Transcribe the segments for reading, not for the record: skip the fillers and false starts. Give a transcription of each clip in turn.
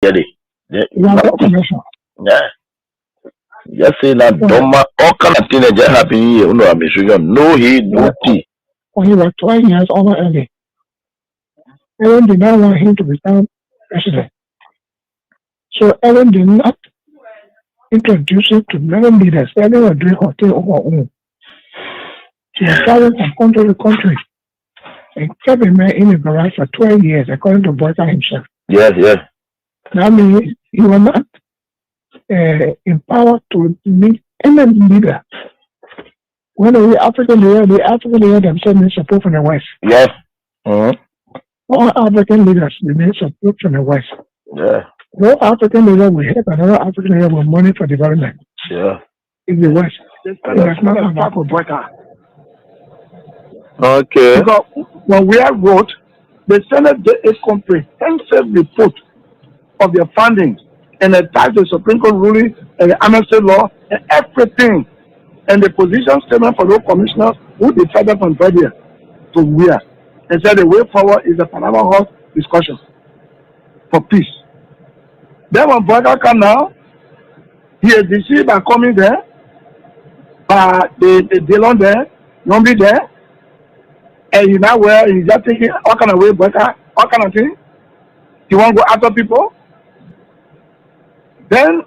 Yeah, yeah. Just say that Doma, all kind of teenager happy, you know, I'm sure no he, no tea. When he was 12 years over early, Ellen did not want him to become president. So Ellen did not introduce him to many leaders. Ellen was doing her thing on her own. She was traveling from country to country and kept a man in a garage for 12 years, according to Boyka himself. Yes, yes. That means he was not empowered to meet any leader. When the African leader themselves need support from the West. Yes. All African leaders need support from the West. Yeah. No African leader will help another African leader with money for development. Yeah. In the West. That's not about Boyka. Okay. Because when we have wrote, the Senate did a comprehensive report of their funding and attached the Supreme Court ruling and the amnesty law and everything. And the position statement for those commissioners who decided from February to where. And said the way forward is the Panama House discussion for peace. Then when Boyka come now, he is deceived by coming there, by the Dillon there, Nombi there, and he now where he's just taking all kind of way Boyka, all kind of thing. He won't go after people. Then,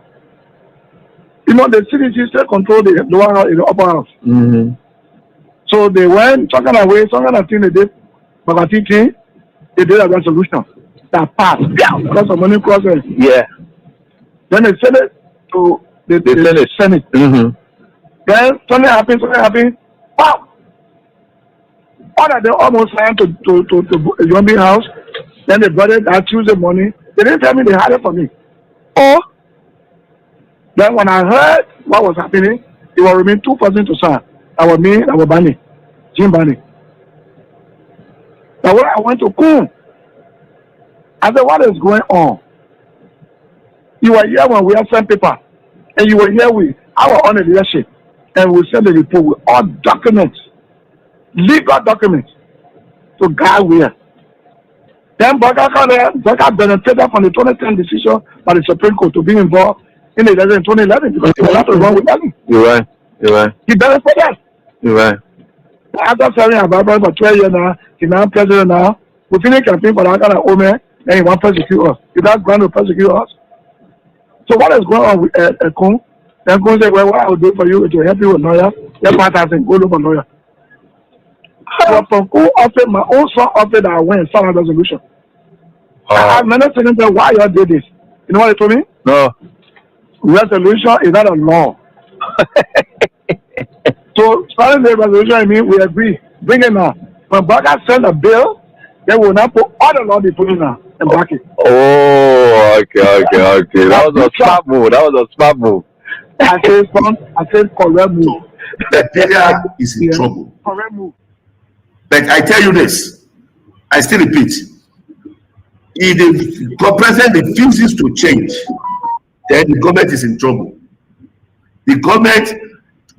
you know, the CDC still control the lower house, the upper house. Mm-hmm. So they went talking away, some kind of thing they did, Prophetic, they did a resolution that passed. Yeah, because of money crossing. Yeah. Then they sent it to the Senate. Mm-hmm. Then something happened. Wow! All that they almost signed to Yombi house. Then they brought it that Tuesday morning. They didn't tell me they had it for me. Oh. Then when I heard what was happening, it was remain 2 persons to sign. That was me, that was Bani, Jim Bani. Now when I went to Kun, I said, what is going on? You were here when we had sent paper, and you were here with our own leadership, and we sent the report with all documents, legal documents, to guide where. Then Boyka benefited from the 2010 decision by the Supreme Court to be involved in the election in 2011 because he was not wrong with Ellen. You're right. He benefited. You're right. After serving Ababa for 12 years now, he's now president now. We finished campaign for that kind of woman, then he wants to persecute us. He does going to persecute us. So what is going on with Kun? Then Kun said, well, what I will do for you is to help you with lawyer. Your partner said, go look for lawyer. So from Kun offered, my own son offered that I went and sign a resolution. I have many things that why you did this. You know what they told me? No. Resolution is not a law. So starting the resolution, I mean, we agree. Bring it now. When Boyka send a bill, they will not put all the law they put in now and back it. Oh, okay. That was a smart move. I said correct move. Nigeria is in trouble. Correct move. But I tell you this, I still repeat, if the president refuses to change, then the government is in trouble. The government,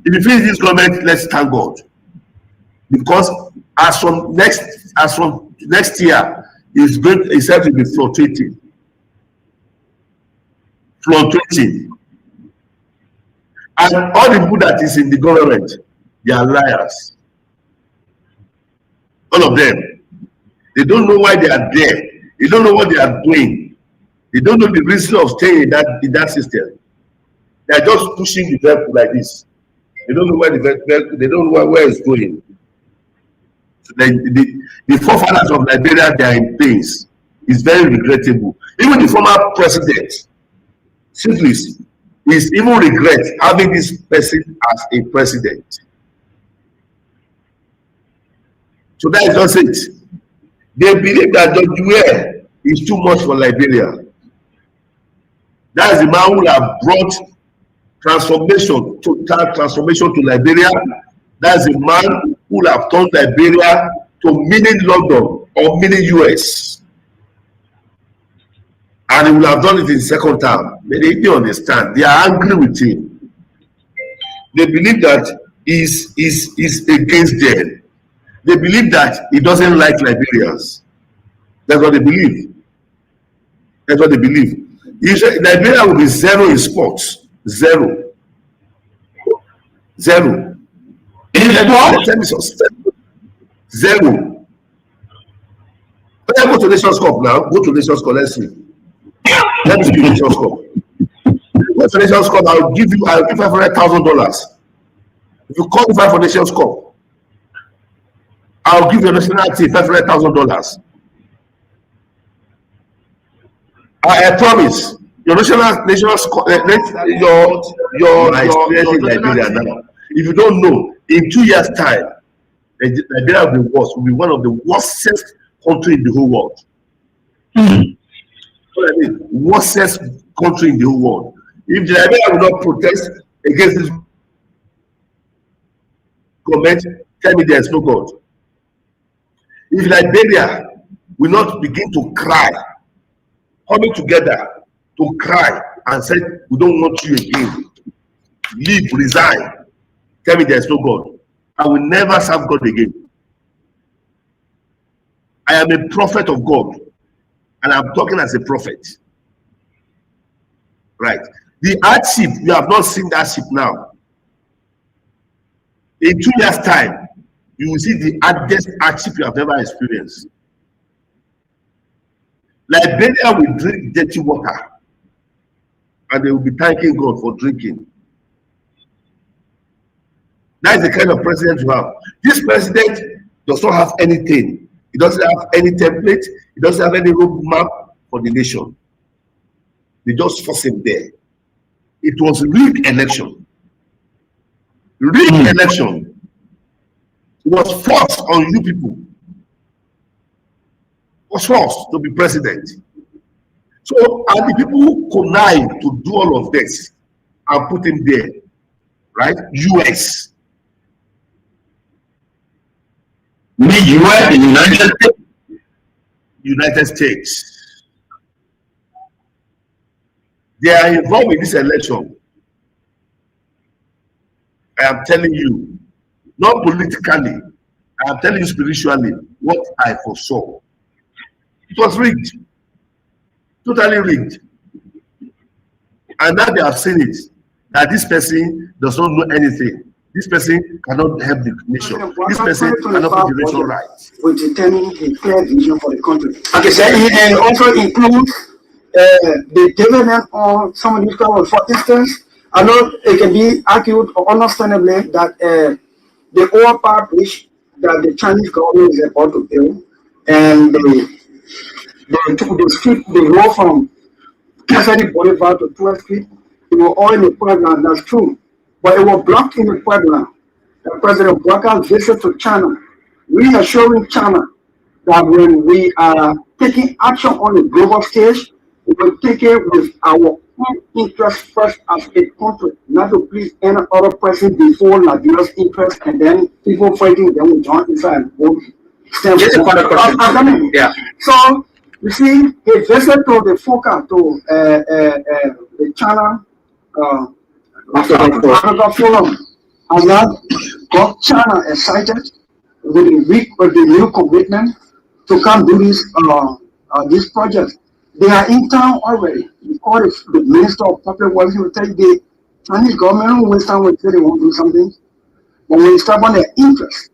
if you finish this government, let's thank God. Because as from next year, it's said to be fluctuating. And all the people that is in the government, they are liars. All of them. They don't know why they are there. They don't know what they are doing. They don't know the reason of staying in that system. They are just pushing the vehicle like this. They don't know where they don't know where it's going. So the forefathers of Liberia, they are in pains. It's very regrettable. Even the former president, Syphilis, is even regret having this person as a president. So that is just it. They believe that Dr. Ware is too much for Liberia. That is the man who have brought total transformation to Liberia. That is the man who have turned Liberia to mini London or mini US. And he will have done it in second term. But they don't understand. They are angry with him. They believe that he's against them. They believe that he doesn't like Liberians. That's what they believe. You say Nigeria will be zero in sports. Zero. Zero. Zero. Let me go to Nations Cup now. Go to Nations Cup. Let's see. Let me see Nations Cup. Go to Nations Cup. I'll give $500,000. If you qualify for Nations Cup, I'll give your national team $500,000. I promise. Your national your experience in Nigeria now. If you don't know, in 2 years' time, Nigeria will be worse. Will be one of the worstest country in the whole world. What I mean, worstest country in the whole world. If Nigeria will not protest against this government, tell me there is no God. If Liberia will not begin to cry, coming together to cry and say, we don't want you again, leave, resign, tell me there is no God, I will never serve God again. I am a prophet of God, and I'm talking as a prophet. Right? The hardship, you have not seen that ship now. In 2 years' time, you will see the hardest hardship you have ever experienced. Liberia will drink dirty water, and they will be thanking God for drinking. That is the kind of president you have. This president does not have anything. He doesn't have any template. He doesn't have any roadmap for the nation. They just force him there. It was rigged election. Rigged election. It was forced on you people. It was forced to be president. So, and the people who connive to do all of this and put him there, right? US. US, the United States. United States. They are involved in this election. I am telling you, not politically, I am telling you spiritually what I foresaw. It was rigged. Totally rigged. And now they have seen it, that this person does not know anything. This person cannot help the nation. This person cannot put the nation right. Will determine a clear vision for the country. Okay, so and also include the development of some of these problems. For instance, I know it can be argued understandably that the oil part which that the Chinese government is about to build, and the road from Cassidy Boulevard to 12th Street, it was all in the Puebla, that's true. But it was blocked in the Puebla. The President Walker visited to China, reassuring China that when we are taking action on the global stage, we will take it with our own interest first as a country, not to please any other person before Nigeria's interest, and then people fighting them will join inside and vote. Yeah. So, you see, he visited to the FOCA, to the China forum, and that got China excited with the new commitment to come do this project. They are in town already. Because the Minister of Public Works will tell the Chinese government will start with they want to do something, but when you start on their interest,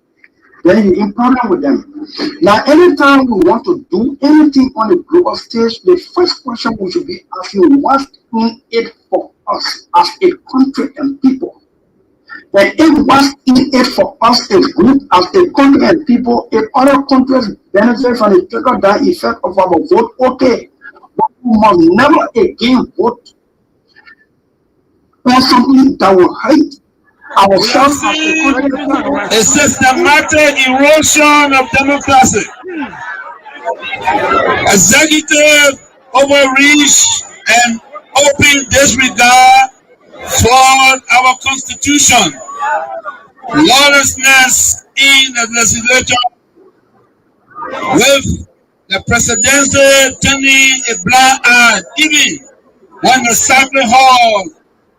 then you're in problem with them. Now, anytime we want to do anything on the global stage, the first question we should be asking, what's in it for us as a country and people? And if what's in it for us is good as a country and people, if other countries benefit from the trickle-down effect of our vote, okay. But we must never again vote for something that will hurt ourselves as a country. A systematic erosion of democracy. Executive overreach and open disregard for our constitution. Lawlessness in the legislature, with the presidency turning a blind eye, even when the Assembly Hall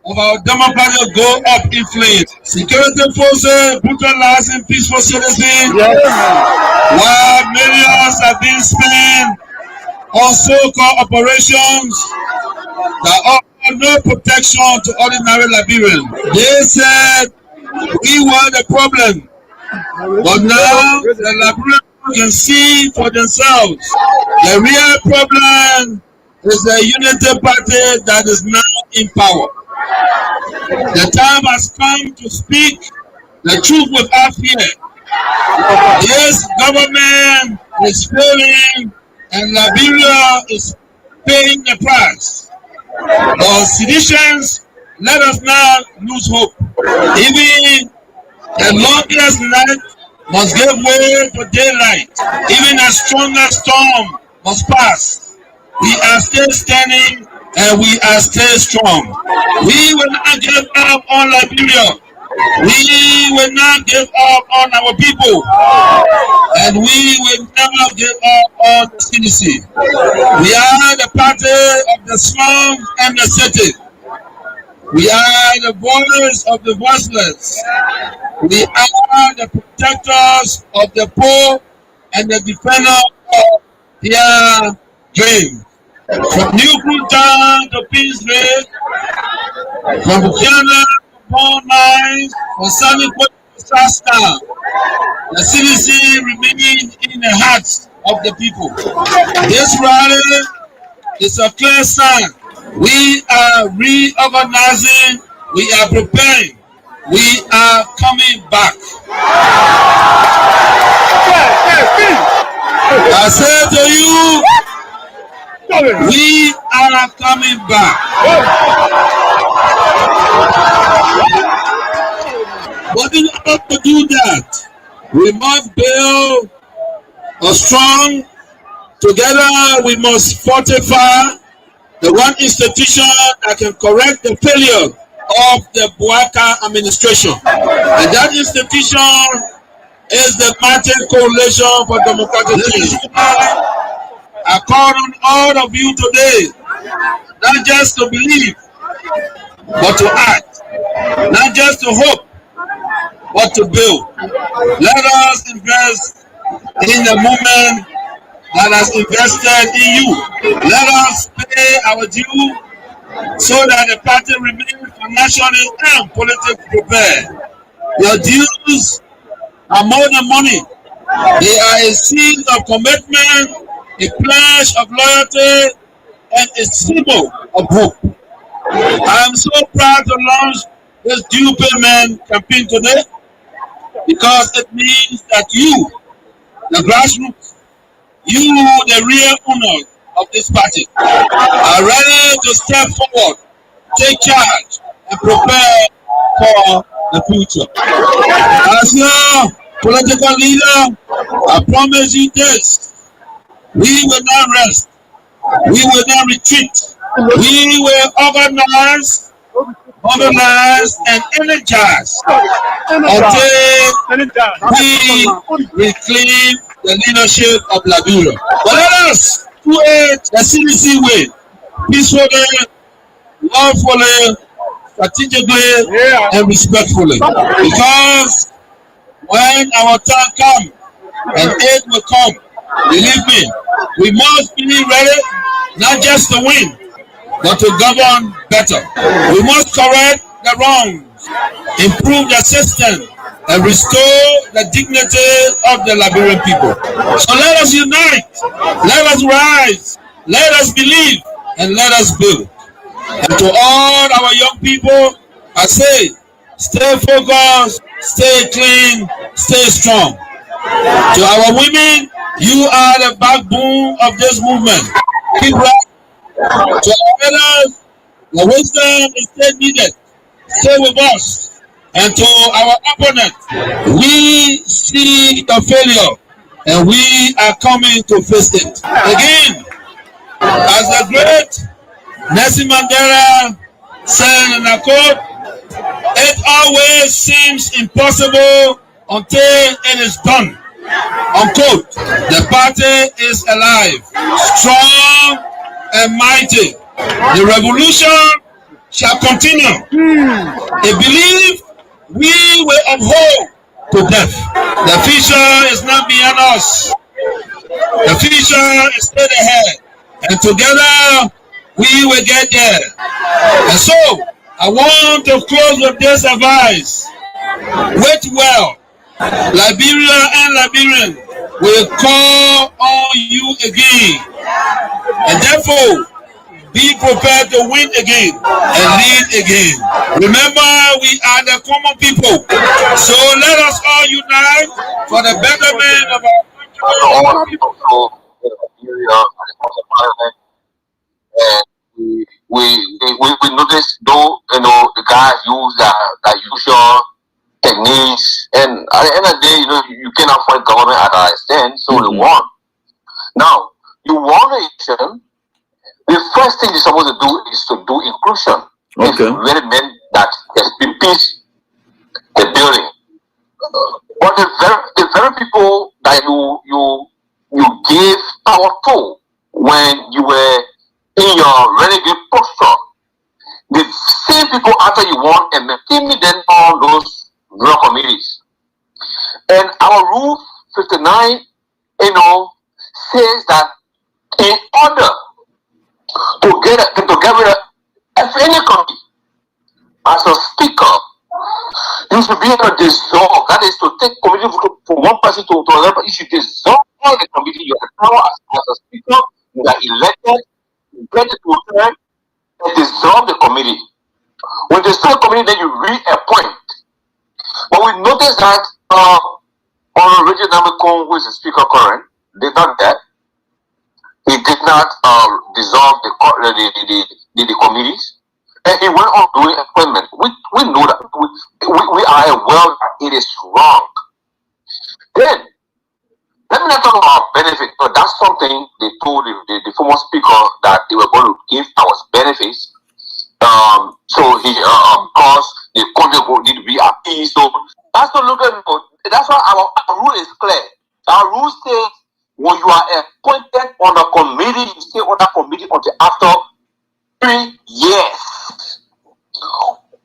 of our democracy go up in flames. Security forces brutalizing peaceful citizens, while millions are being spent on so-called operations that offer no protection to ordinary Liberians. They said we were the problem, but now the Liberians can see for themselves. The real problem is the unity party that is now in power. The time has come to speak the truth without fear. This government is failing and Liberia is paying the price. But citizens, let us not lose hope. Even the longest night must give way to daylight. Even a stronger storm must pass. We are still standing and we are still strong. We will not give up on Liberia. We will not give up on our people. And we will never give up on the CDC. We are the party of the slum and the city. We are the voice of the voiceless. We are the protectors of the poor and the defender of their dreams. From New Town to Peaceville, from Vocational to Bond Mines, from Sunny Point to Sasta, the CDC remains in the hearts of the people. This rally is a clear sign. We are reorganizing, we are preparing, we are coming back. I say to you, we are coming back. But in order to do that, we must build a strong, together we must fortify the one institution that can correct the failure of the Buaka administration. And that institution is the Martin Coalition for Democratic Change. I call on all of you today, not just to believe, but to act. Not just to hope, but to build. Let us invest in the movement that has invested in you. Let us pay our due so that the party remains financially and politically prepared. Your dues are more than money. They are a seed of commitment, a pledge of loyalty, and a symbol of hope. I am so proud to launch this due payment campaign today because it means that you, the grassroots, you, the real owners of this party, are ready to step forward, take charge, and prepare for the future. As your political leader, I promise you this: we will not rest, we will not retreat, we will organize, mobilize, and energize until we reclaim the leadership of Liberia. But let us do it the CDC way, peacefully, lawfully, strategically, and respectfully. Because when our time comes and aid will come, believe me, we must be ready not just to win, but to govern better. We must correct the wrongs, improve the system, and restore the dignity of the Liberian people. So let us unite, let us rise, let us believe, and let us build. And to all our young people, I say, stay focused, stay clean, stay strong. To our women, you are the backbone of this movement. Keep right. To our elders, the wisdom is still needed. Stay with us. And to our opponent, we see the failure and we are coming to face it. Again, as the great Nelson Mandela said in a quote, it always seems impossible until it is done. Unquote. The party is alive, strong and mighty. The revolution shall continue. A belief we will uphold to death. The future is not beyond us. The future is straight ahead. and together we will get there. And so, I want to close with this advice. Wait well. Liberia and Liberians will call on you again. And therefore, be prepared to win again and lead again. Remember, we are the common people. So let us all unite for the betterment of our country. All people so in Nigeria and the House of Parliament, and we notice though the guys use the usual techniques, and at the end of the day, you cannot fight government at our extent, so they won. Now you won the election. The first thing you're supposed to do is to do inclusion. Okay. It really meant that there's been peace, the building. But the very people that you gave power to when you were in your renegade posture, the same people after you won and maintained them on those rural committees. And our rule 59, says that in order to get rid of any committee, as a speaker, you should be able to dissolve. That is to take committee from one person to another. You should dissolve all the committee. You have power as a speaker. You are elected. You get it to a term and dissolve the committee. When you dissolve the committee, then you reappoint. But we noticed that on Richard Namekong, who is the speaker current, did not that. He did not dissolve the committees. And he went on doing appointment. We know that. We are aware that it is wrong. Then, let me not talk about benefit, but that's something they told the former speaker that they were going to give us benefits. So he, of course, the country would need to be at peace. So that's not looking. That's why our rule is clear. Our rule says when you are appointed on a committee, you stay on that committee until after 3 years.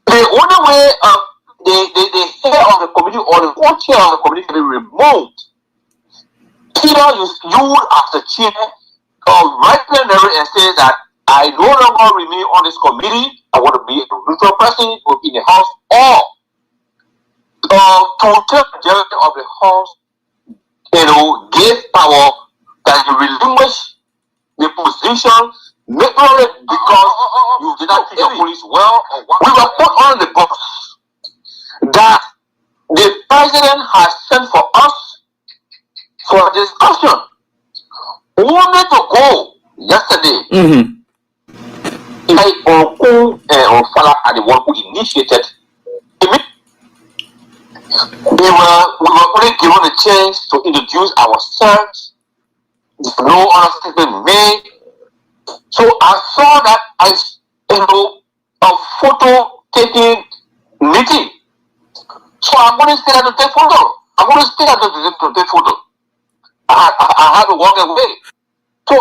The only way the head of the committee or the co-chair of the committee can be removed, either you as the chair write and say that I no longer remain on this committee, I want to be a neutral person in the house, or to tell the majority of the house, give power that you relinquish the position. Not only because you did not treat the police well, we were put on the box that the president has sent for us for discussion. Only to go yesterday. On Fala are the one who initiated it. We were only given a chance to introduce ourselves. No other statement made. So I saw that as a photo taking meeting. So I'm going to stay there to take photo. I'm going to stay there to take photo. I had to walk away. So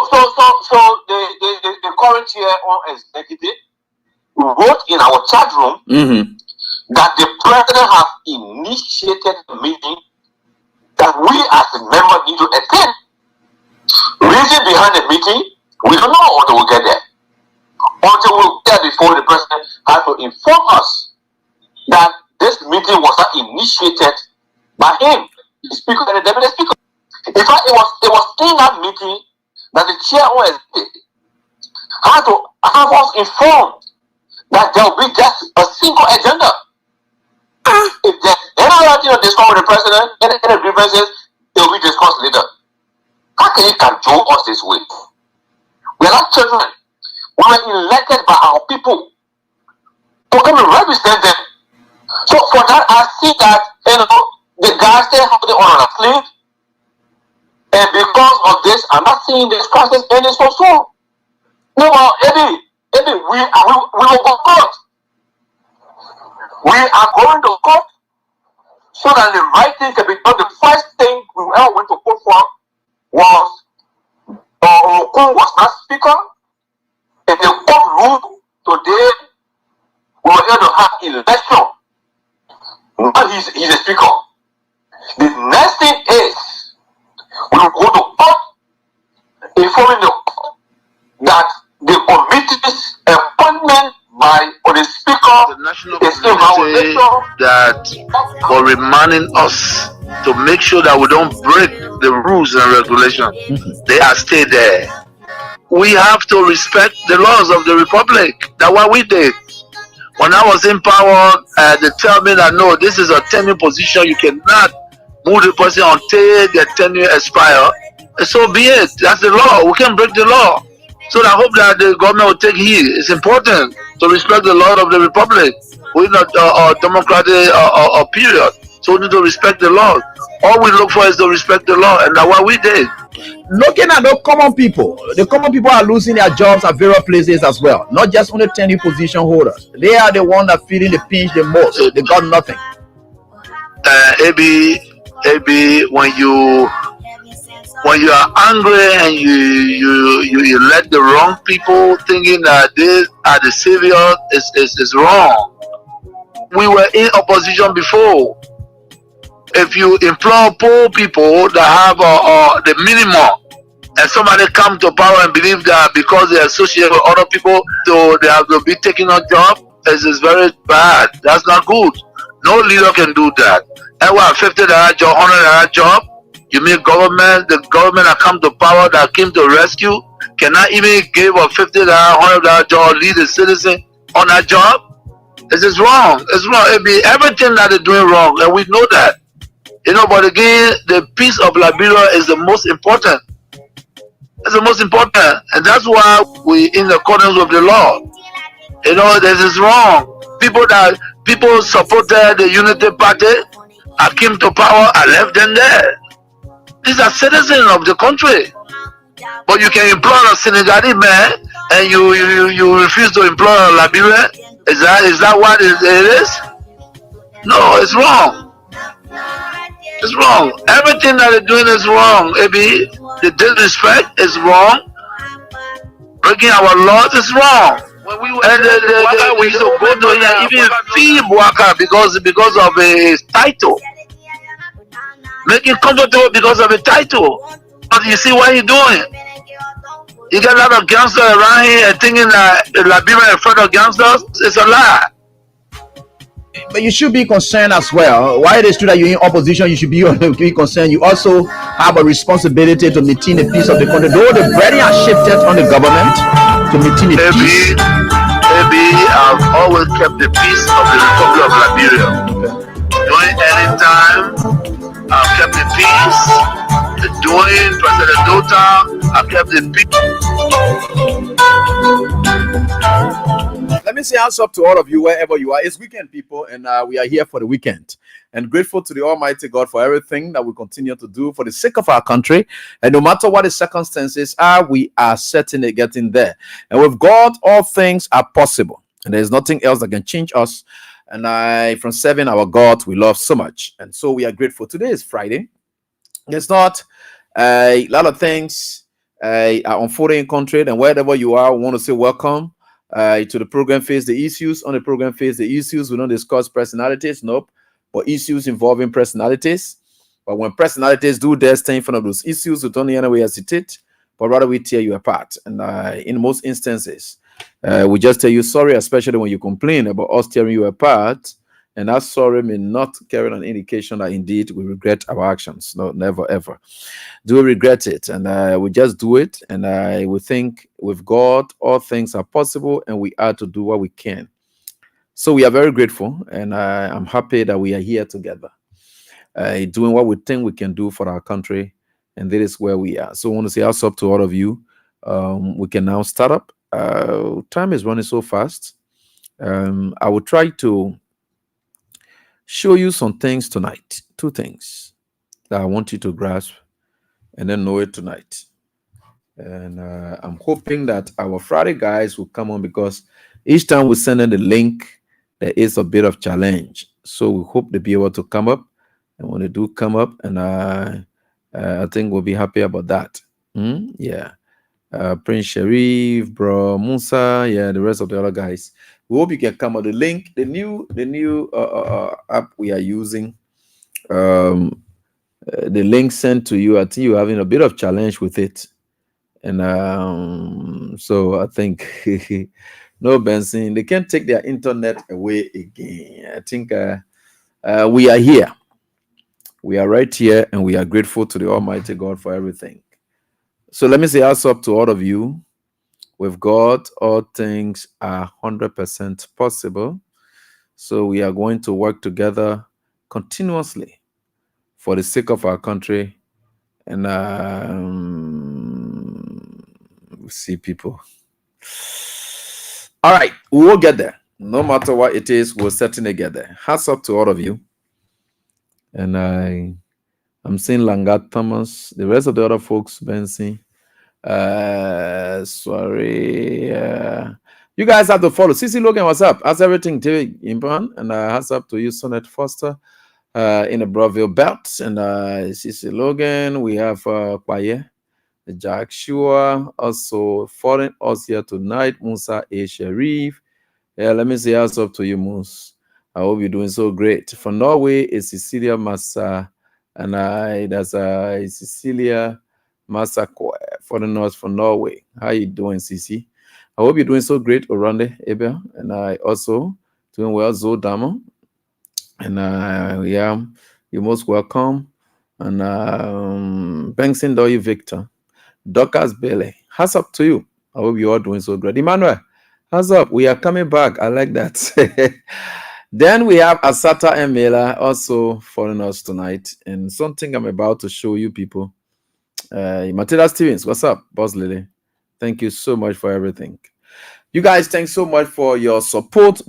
the current chair on executive wrote in our chat room that the president has initiated the meeting that we as a member need to attend. Reason behind the meeting, we don't know until we get there. Until we get there before the president had to inform us that this meeting was not initiated by him, the speaker and the deputy speaker. In fact, it was in that meeting that the chair had to have us informed that there will be just a single agenda. If there's any other thing to discuss with the president, any grievances, they will be discussed later. How can you control us this way? We are not children. We were elected by our people to come and represent them. So for that, I see that the guys still have it on our sleeve. And because of this, I'm not seeing this process any so. No, Eddie, we will go court. We are going to court so that the right thing can be done. The first thing we ever went to court for was Okun was not speaker. And the court ruled today we were going to have election. Now he's a speaker. The next thing is we will go to court, informing the court community that for reminding us to make sure that we don't break the rules and regulations. They are stay there. We have to respect the laws of the republic. That's what we did. When I was in power, they tell me that no, this is a tenure position. You cannot move the person until their tenure expire. So be it. That's the law. We can break the law. So I hope that the government will take heed. It's important to respect the law of the republic. We're not a democratic period. So we need to respect the law. All we look for is to respect the law, and that's what we did. Looking at the common people are losing their jobs at various places as well. Not just only tenure position holders. They are the ones that feeling the pinch the most. They got nothing. Maybe when you are angry and you let the wrong people thinking that they are the savior is wrong. We were in opposition before. If you employ poor people that have the minimum, and somebody come to power and believe that because they associate with other people, so they have to be taking a job, is very bad. That's not good. No leader can do that. And what, $50 job, $100 job? You mean the government that come to power that came to rescue cannot even give a $50, $100 job, lead a citizen on that job? This is wrong. It's wrong. It be everything that they're doing wrong, and we know that. But again, the peace of Liberia is the most important. It's the most important, and that's why we in accordance with the law. This is wrong. People supported the Unity Party. I came to power. I left them there. These are citizens of the country. But you can employ a Senegalese man, and you refuse to employ a Liberian. Is that what it is? No, it's wrong. It's wrong. Everything that they're doing is wrong. Maybe the disrespect is wrong. Breaking our laws is wrong. When we used to go to even fee Waka because of a title. Making comfortable because of a title. But you see what you're doing. You get a lot of gangsters around here and thinking that Liberia is afraid of gangsters. It's a lie. But you should be concerned as well. Why it is true that you're in opposition, you should be concerned. You also have a responsibility to maintain the peace of the country. Though the burden has shifted on the government to maintain the peace. Maybe I've always kept the peace of the Republic of Liberia. During any time, I've kept the peace. During President Dota, I've kept the peace. Let me say hands up to all of you wherever you are. It's weekend, people, and we are here for the weekend. And grateful to the Almighty God for everything that we continue to do for the sake of our country. And no matter what the circumstances are, we are certainly getting there. And with God, all things are possible. And there's nothing else that can change us. And from serving our God, we love so much. And so we are grateful. Today is Friday. It's not a lot of things are unfolding in country. And wherever you are, we want to say welcome. To the program Face the Issues. On the program Face the Issues, we don't discuss personalities, nope, but issues involving personalities. But when personalities do their thing in front of those issues, we don't in any way hesitate, but rather we tear you apart. And in most instances, we just tell you sorry, especially when you complain about us tearing you apart. And that sorry may not carry an indication that indeed we regret our actions. No, never, ever. Do we regret it? And we just do it. And we think with God, all things are possible, and we are to do what we can. So we are very grateful, and I'm happy that we are here together, doing what we think we can do for our country. And that is where we are. So I want to say what's up to all of you. We can now start up. Time is running so fast. I will try to show you some things tonight. Two things that I want you to grasp and then know it tonight. And I'm hoping that our Friday guys will come on, because each time we send in the link, there is a bit of challenge. So we hope to be able to come up. And when they do come up, and I think we'll be happy about that. Yeah. Prince Sharif, Bro Musa, yeah, the rest of the other guys. We hope you can come on the link, the new app we are using. The link sent to you. I think you're having a bit of challenge with it, and so I think No, Benson, they can't take their internet away again. I think we are here. We are right here, and we are grateful to the Almighty God for everything. So let me say, also up to all of you. With God, all things are 100% possible. So we are going to work together continuously for the sake of our country. And we see people. All right, we will get there. No matter what it is, we'll certainly get there. Hats up to all of you. And I'm seeing Langat Thomas, the rest of the other folks, Benson. Sorry. You guys have to follow. CC Logan, what's up? How's everything, Imran? And hats up to you, Sonnet Foster, in the Broadville Belt. And CC Logan, we have Paye, Jack Shua, also foreign us here tonight, Musa A. Sharif. Yeah, let me say hats up to you, Moose. I hope you're doing so great. From Norway, it's Cecilia Massa, and that's Cecilia Massaquoi for the North from Norway. How you doing, Cici? I hope you're doing so great, Orande Ebel, and I also doing well, Zodamo. And yeah, you're most welcome. And Benson Doy Victor, Dorcas Bailey. How's up to you? I hope you are doing so great. Emmanuel, how's up? We are coming back. I like that. Then we have Asata and Mela also following us tonight. And something I'm about to show you people. Matilda Stevens, what's up, Boss Lily? Thank you so much for everything. You guys, thanks so much for your support.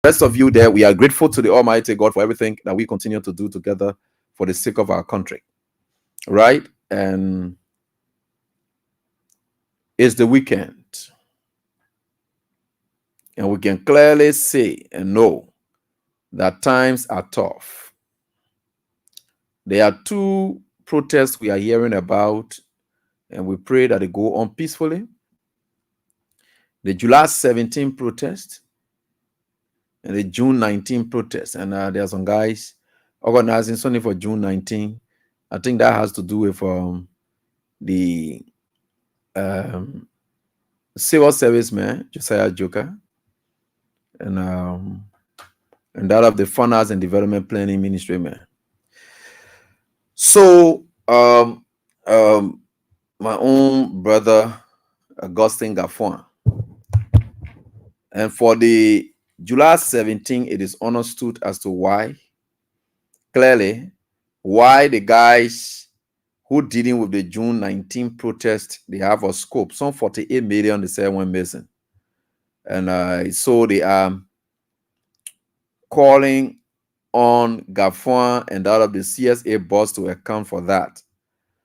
Rest of you there, we are grateful to the Almighty God for everything that we continue to do together for the sake of our country. Right? And it's the weekend. And we can clearly say and know that times are tough. There are two protests we are hearing about, and we pray that they go on peacefully. The July 17 protest and the June 19 protest. And there are some guys organizing something for June 19. I think that has to do with the civil service man, Josiah Joker, and that of the Funders and Development Planning Ministry man. So my own brother, Augustine Gaffon. And for the July 17, it is understood as to why, clearly, why the guys who dealing with the June 19 protest, they have a scope. Some 48 million, they say, went missing. And so they are calling on Gaffon and that of the CSA boss to account for that.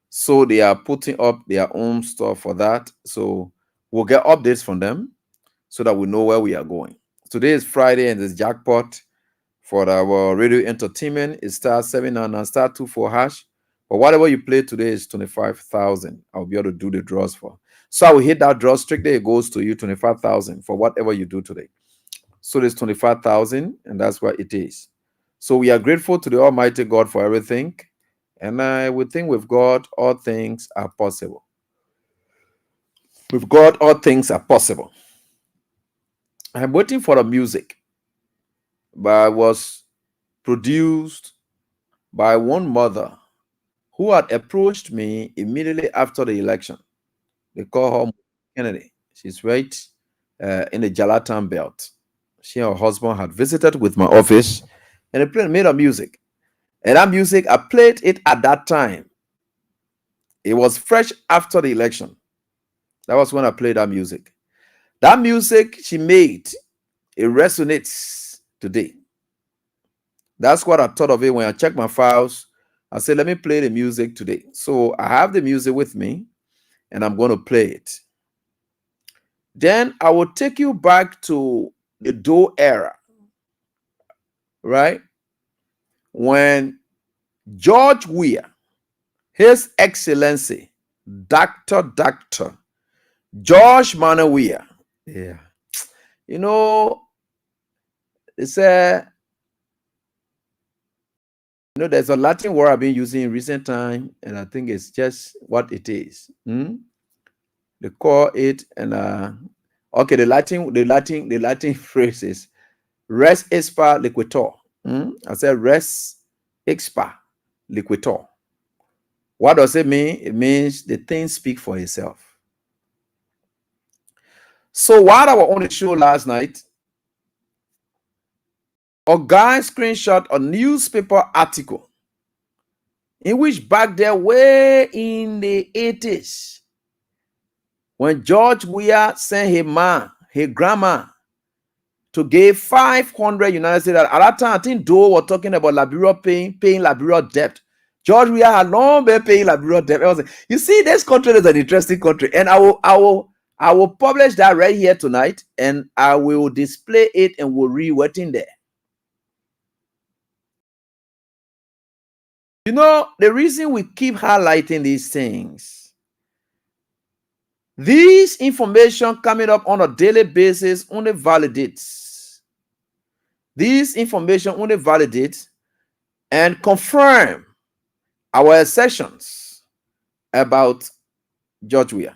So they are putting up their own stuff for that. So we'll get updates from them so that we know where we are going. Today is Friday and there's jackpot for our radio entertainment. It's star 799 star 24 hash. But whatever you play today is 25,000. I'll be able to do the draws for. So I will hit that draw strictly. It goes to you 25,000 for whatever you do today. So there's 25,000, and that's what it is. So we are grateful to the Almighty God for everything. And I would think with God, all things are possible. With God, all things are possible. I'm waiting for the music, but it was produced by one mother who had approached me immediately after the election. They call her Kennedy. She's right in the Jalatan belt. She and her husband had visited with my office, and they made a music. And that music, I played it at that time. It was fresh after the election. That was when I played that music. That music she made, it resonates today. That's what I thought of it when I checked my files. I said, let me play the music today. So I have the music with me, and I'm going to play it. Then I will take you back to the Doe era, right? When George Weah, His Excellency, Dr. George Manuel Weah, yeah, you know, it's a You know, there's a Latin word I've been using in recent time, and I think it's just what it is. They call it, and okay, the Latin phrase is res expa liquitor. I said res expa liquitor. What does it mean? It means the thing speak for itself. So while I was on the show last night, a guy screenshot a newspaper article in which back there way in the 80s, when George Weah sent his grandma, to give 500 United States. At that time, I think Doe were talking about Liberia paying Liberia debt. George Weah had long been paying Liberia debt. You see, this country is an interesting country, and I will publish that right here tonight, and I will display it, and we'll read what's in there. You know, the reason we keep highlighting these things, this information coming up on a daily basis only validates. This information only validates and confirm our assertions about George Weah.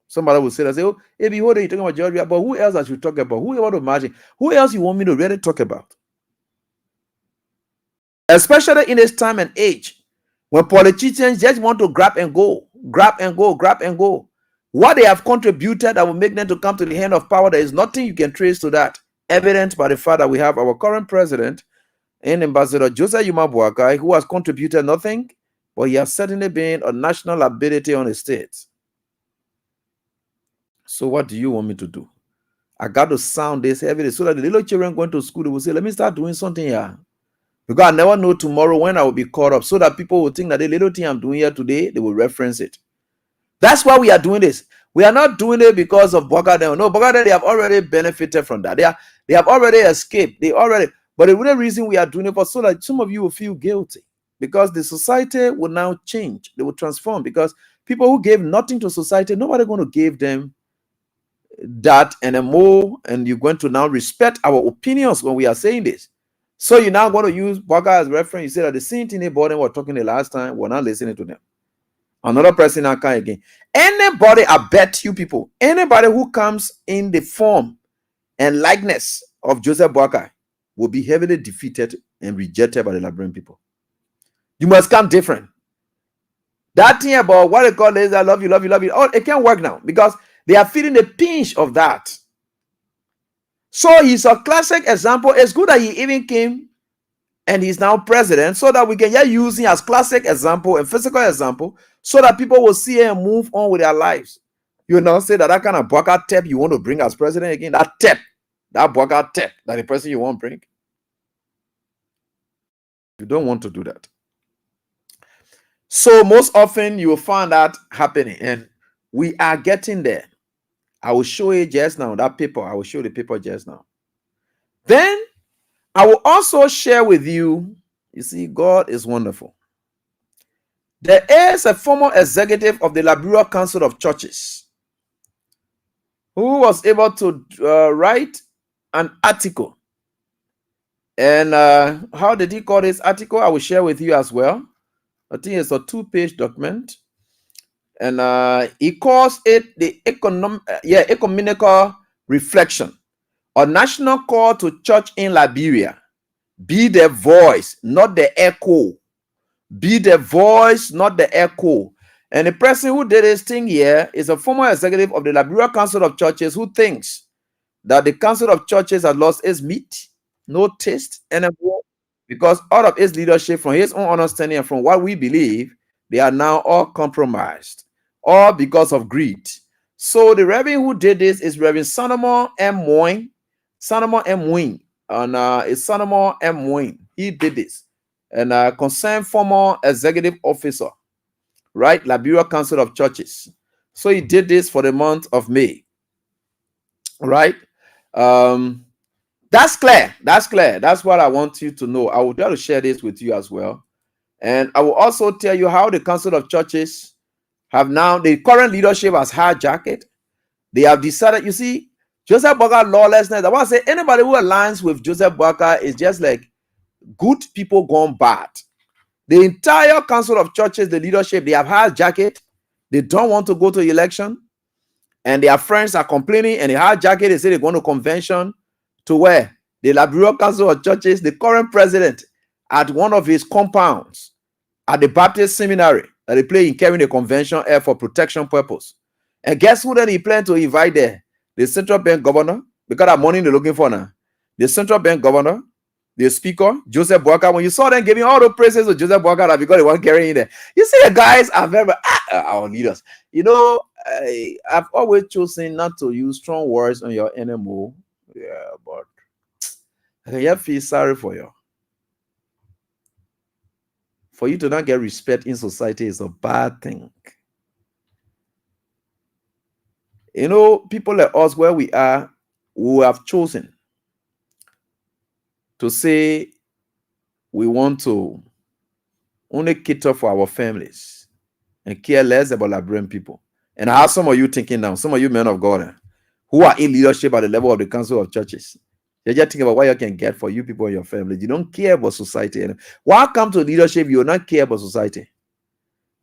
Somebody will say that, oh, hey, behold, you're talking about George Weah, but who else I should talk about? Who you want to imagine? Who else you want me to really talk about? Especially in this time and age, when politicians just want to grab and go, grab and go, grab and go. What they have contributed that will make them to come to the hand of power, there is nothing you can trace to that. Evident by the fact that we have our current president and Ambassador Joseph Yuma Boakai, who has contributed nothing, but he has certainly been a national liability on the states. So what do you want me to do? I got to sound this every day so that the little children going to school, they will say, let me start doing something here. Because I never know tomorrow when I will be caught up, so that people will think that the little thing I'm doing here today, they will reference it. That's why we are doing this. We are not doing it because of Bogaden. No, Bogaden, they have already benefited from that. They have already escaped. But the real reason we are doing it for so that some of you will feel guilty, because the society will now change. They will transform, because people who gave nothing to society, nobody going to give them that and more, and you're going to now respect our opinions when we are saying this. So you're now going to use Boga as reference. You say that the same thing they bought them were talking the last time, we're not listening to them. Another person now come again. Anybody, I bet you people, anybody who comes in the form and likeness of Joseph Boakai will be heavily defeated and rejected by the Liberian people. You must come different. That thing about what they call is I love you, love you, love you. Oh, it can't work now because they are feeling the pinch of that. So he's a classic example. It's good that he even came and he's now president, so that we can just use him as classic example and physical example, so that people will see him move on with their lives. You now say that kind of Boakai tape you want to bring as president again, that Boakai tape, that the person you want to bring. You don't want to do that. So most often you will find that happening, and we are getting there. I will show you just now that paper. I will show the paper just now. Then I will also share with you, you see, God is wonderful. There is a former executive of the Liberia Council of Churches who was able to write an article. And how did he call this article? I will share with you as well. I think it's a 2-page document. And he calls it the ecumenical reflection, a national call to church in Liberia. Be the voice, not the echo. Be the voice, not the echo. And the person who did this thing here is a former executive of the Liberia Council of Churches who thinks that the Council of Churches has lost its meat, no taste anymore, because out of its leadership, from his own understanding and from what we believe, they are now all compromised, all because of greed. So the Reverend who did this is Reverend Solomon M. Moyne. Solomon M. Moyne. And it's Solomon M. Moyne. He did this. And concerned former executive officer, right? Liberia Council of Churches. So he did this for the month of May, right? That's clear. That's clear. That's what I want you to know. I will try to share this with you as well. And I will also tell you how the Council of Churches have now, the current leadership has hijacked it. They have decided, you see, Joseph Boakai lawlessness. I want to say anybody who aligns with Joseph Boakai is just like good people gone bad. The entire council of churches, the leadership, they have hijacked it. They don't want to go to election. And their friends are complaining, and they hijack it. They say they're going to convention to where? The Liberal Council of Churches, the current president, at one of his compounds at the Baptist Seminary that they play in carrying a convention air for protection purpose. And guess who then he planned to invite there? The central bank governor, because that money they're looking for now. The central bank governor, the speaker, Joseph Boakai. When you saw them giving all the praises to Joseph Boakai because they weren't carrying in there. You see, the guys are very our leaders. You know, I've always chosen not to use strong words on your NMO. Yeah, but I feel sorry for you. For you to not get respect in society is a bad thing. You know, people like us, where we are, who have chosen to say we want to only cater for our families and care less about Liberian people. And I have some of you thinking now, some of you men of God who are in leadership at the level of the Council of Churches. You're just thinking about what you can get for you people and your family. You don't care about society. Why come to leadership? You will not care about society.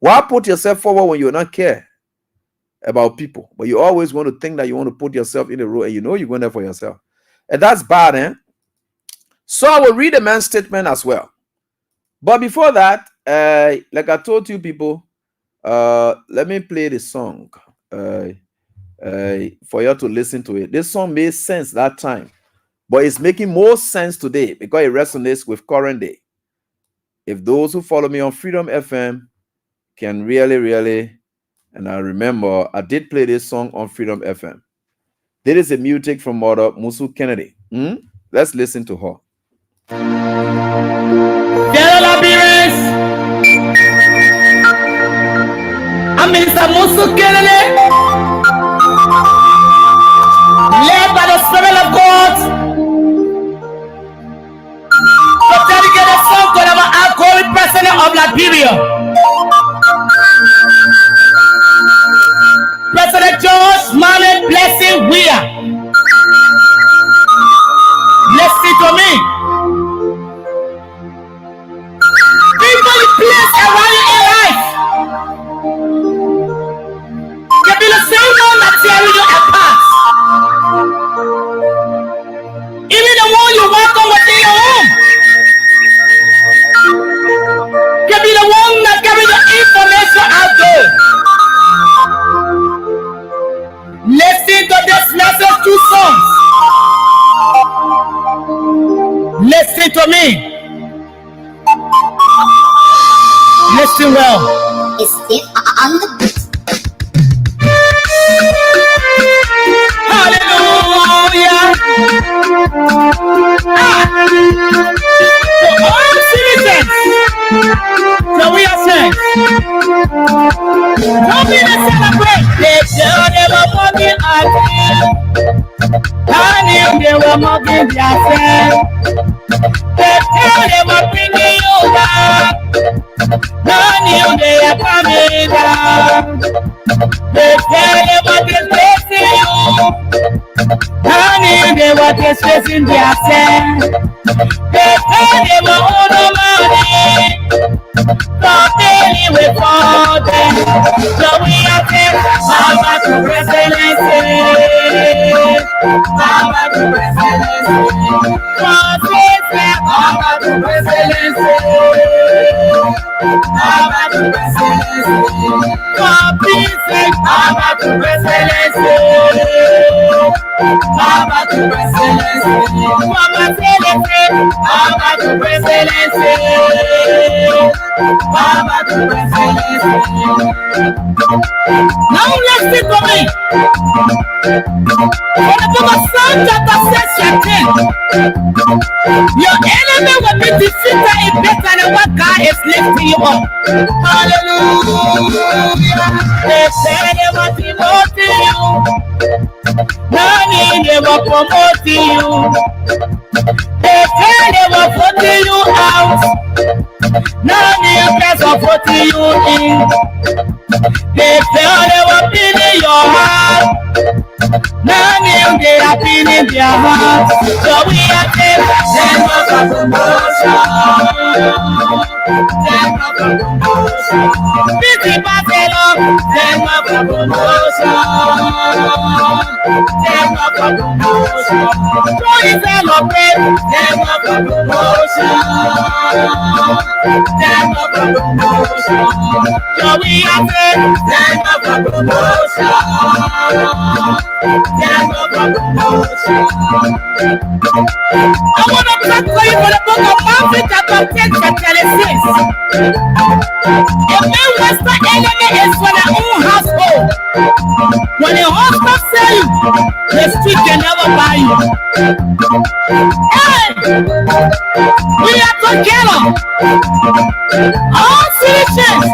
Why put yourself forward when you will not care about people? But you always want to think that you want to put yourself in a role and you know you're going there for yourself. And that's bad, eh? So I will read the man's statement as well. But before that, like I told you people, let me play the song for you to listen to it. This song made sense that time, but it's making more sense today because it resonates with current day. If those who follow me on Freedom FM can really, and I remember I did play this song on Freedom FM. This is a music from Mother Musu Kennedy. Let's listen to her. Fellow Liberians, I'm Minister Musu Kennedy, led by the Spirit of God, to dedicate a song to our outgoing President of Liberia, President George Marlin Blessing Weah. Listen to me. People you place around you in life can be the same one that tearing you apart. Even the one you welcome within your home can be the one that carry the information out there. Listen to this message through songs. Listen to me. Listen well. Is it on the beat? Hallelujah. For all citizens, so we are saying, don't be to celebrate. They were mocking at him. I knew they were mocking themselves. They were bringing you down. I knew they are coming down. They were disgracing you. I knew they were disgracing themselves. They were all the money. Not daily with all them. So we are saying, Mama to Presidency. Mama to Presidency. Mama to Presidency. Mama to Presidency. Mama to Presidency. Mama to Presidency. Mama to Presidency. Mama to Presidency. Now listen to me. For the book of Psalm chapter 6:13, your enemy will be defeated in better than what God is lifting you up. Hallelujah. They say they were demoting you. None they were promoting you. They say they were putting you out. None you guys are putting you in. They say they were pinning your heart. None you they are pinning their heart. So we are saying, send us a promotion. them up for promotion. Busy Barcelona, them up for promotion. Them up for promotion. Tony celebrate, them up for promotion. Them up for promotion. Joey Afe, them up for promotion. Them up for promotion. I want to talk to you for the book of Matthew chapter 10 chapter 26. A man Western enemy is for their own household. When the husband sell you, the street can never buy you. Hey, we are together. All citizens,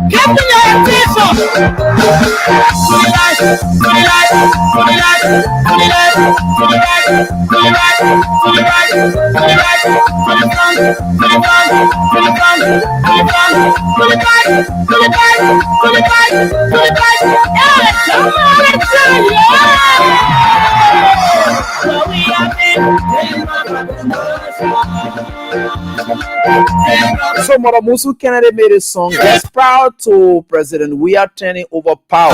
give me your attention. To the right, to the right, to the right, to the right, to the right, to the right, to the right, to the right, to the front, to the front, to the front, to the front, to the back, to the back, to the back, to the back. Hey, somebody tell you. So we have So Mother Musu Kennedy made a song that's proud to President. We are turning over power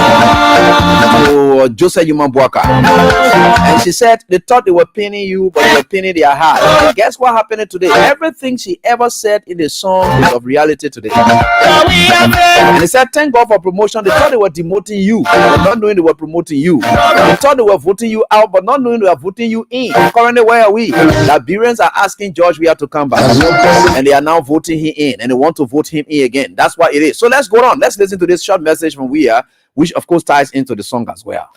to Joseph Yumambuaka. And she said they thought they were pinning you, but they were pinning their heart. And guess what happened today? Everything she ever said in the song is of reality today. And he said, thank God for promotion. They thought they were demoting you, but not knowing they were promoting you. They thought they were voting you out, but not knowing they were voting you in. Currently, where are we? The Liberians are asking George Weah to come back, and they are now voting him in, and they want to vote him in again. That's what it is. So let's go on. Let's listen to this short message from Weah, which of course ties into the song as well.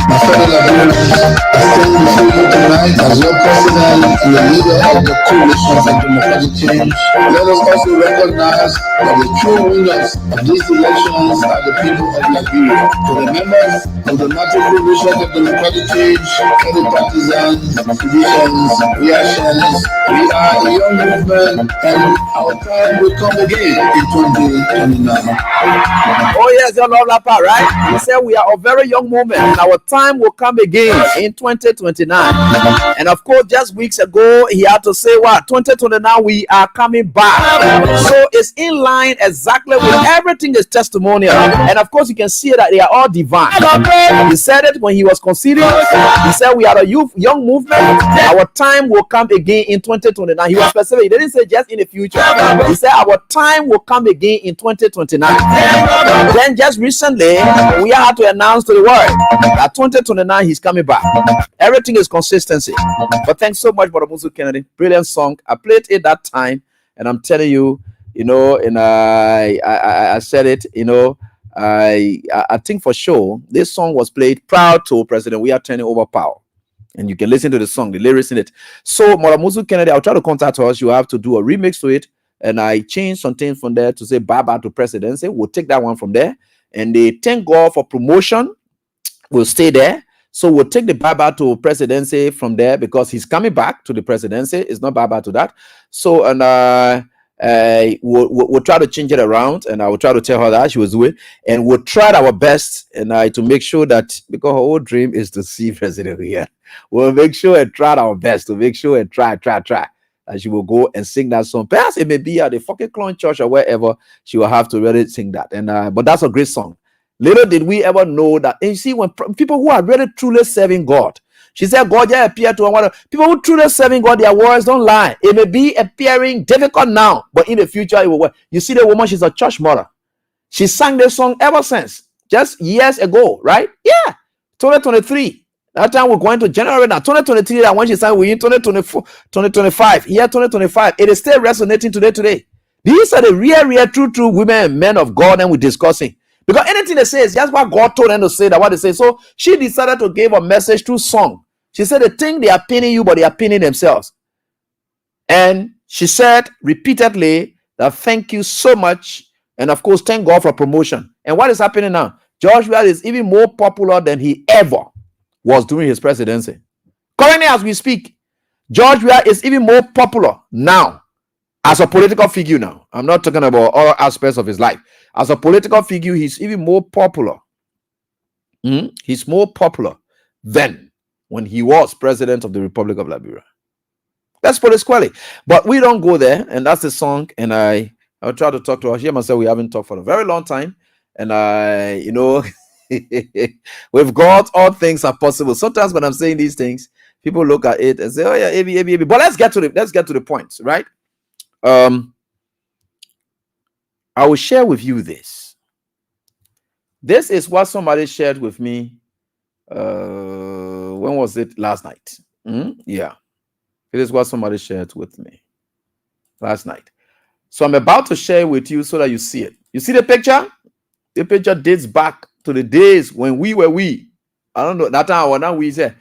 My fellow Liberians, I stand before you tonight as your president and the leader of the coalition for democratic change. Let us also recognize that the true winners of these elections are the people of Liberia. To the members of the National Coalition of Democratic Change, all the partisans, citizens, reactions, we are a young movement and our time will come again in 2029. Oh yes, you love that part, right? He said we are a very young movement and our time will come again in 2029. And of course, just weeks ago, he had to say what? 2029, we are coming back. So it's in line exactly with everything is testimonial. And of course, you can see that they are all divine. He said it when he was conceiving. He said we are a young movement. Our time will come again in 2029. He was specific. He didn't say just in the future. He said our time will come again in 2029. Then just recently, we had to announce to the world that 2029 he's coming back. Everything is consistency. But thanks so much, Brother Musu Kennedy. Brilliant song. I played it that time, and I'm telling you, you know, and I said it, you know, I think for sure this song was played proud to President. We are turning over power. And you can listen to the song, the lyrics in it. So, Mother Musu Kennedy, I'll try to contact us. You have to do a remix to it. And I changed some things from there to say bye-bye to presidency. We'll take that one from there. And they thank God for promotion. We'll stay there. So we'll take the bye-bye to presidency from there because he's coming back to the presidency. It's not bye-bye to that. So, and we'll try to change it around, and I will try to tell her that she was doing, and we'll try our best and to make sure that, because her whole dream is to see President here. We'll make sure and try our best to make sure and try. And she will go and sing that song. Perhaps it may be at the fucking clone church or wherever. She will have to really sing that. And but that's a great song. Little did we ever know that. And you see, when people who are really truly serving God, she said, God just appeared to one. People who truly serving God, their words don't lie. It may be appearing difficult now, but in the future it will work. You see, the woman, she's a church mother. She sang this song ever since, just years ago, right? Yeah, 2023. That time we're going to January now. 2023, that when she sang, we're in 2024, 2025. Yeah, 2025. It is still resonating today. These are the real, true women and men of God, and we're discussing. Because anything they say is just what God told them to say, that what they say. So she decided to give a message through song. She said, they think they are pinning you, but they are pinning themselves. And she said repeatedly that thank you so much. And of course, thank God for promotion. And what is happening now? George Weah is even more popular than he ever was during his presidency. Currently, as we speak, George Weah is even more popular now as a political figure now. I'm not talking about all aspects of his life. As a political figure, he's even more popular. He's more popular than when he was president of the Republic of Liberia. Let's put it squarely. But we don't go there, and that's the song. And I'll try to talk to her. She myself, we haven't talked for a very long time. And with God, all things are possible. Sometimes when I'm saying these things, people look at it and say, "Oh yeah, AB." But let's get to the point, right? I will share with you this. This is what somebody shared with me. When was it? Last night. Yeah. It is what somebody shared with me last night. So I'm about to share with you so that you see it. You see the picture? The picture dates back to the days when we were we. I don't know. That time or now we say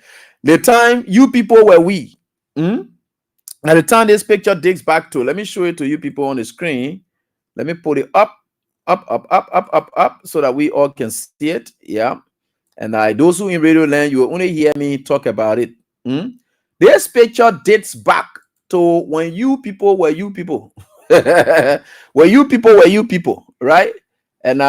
the time you people were we. At the time this picture dates back to, let me show it to you people on the screen. Let me put it up, so that we all can see it. Yeah. And those who in radio land, you will only hear me talk about it. This picture dates back to when you people were you people. When you people were you people, right? And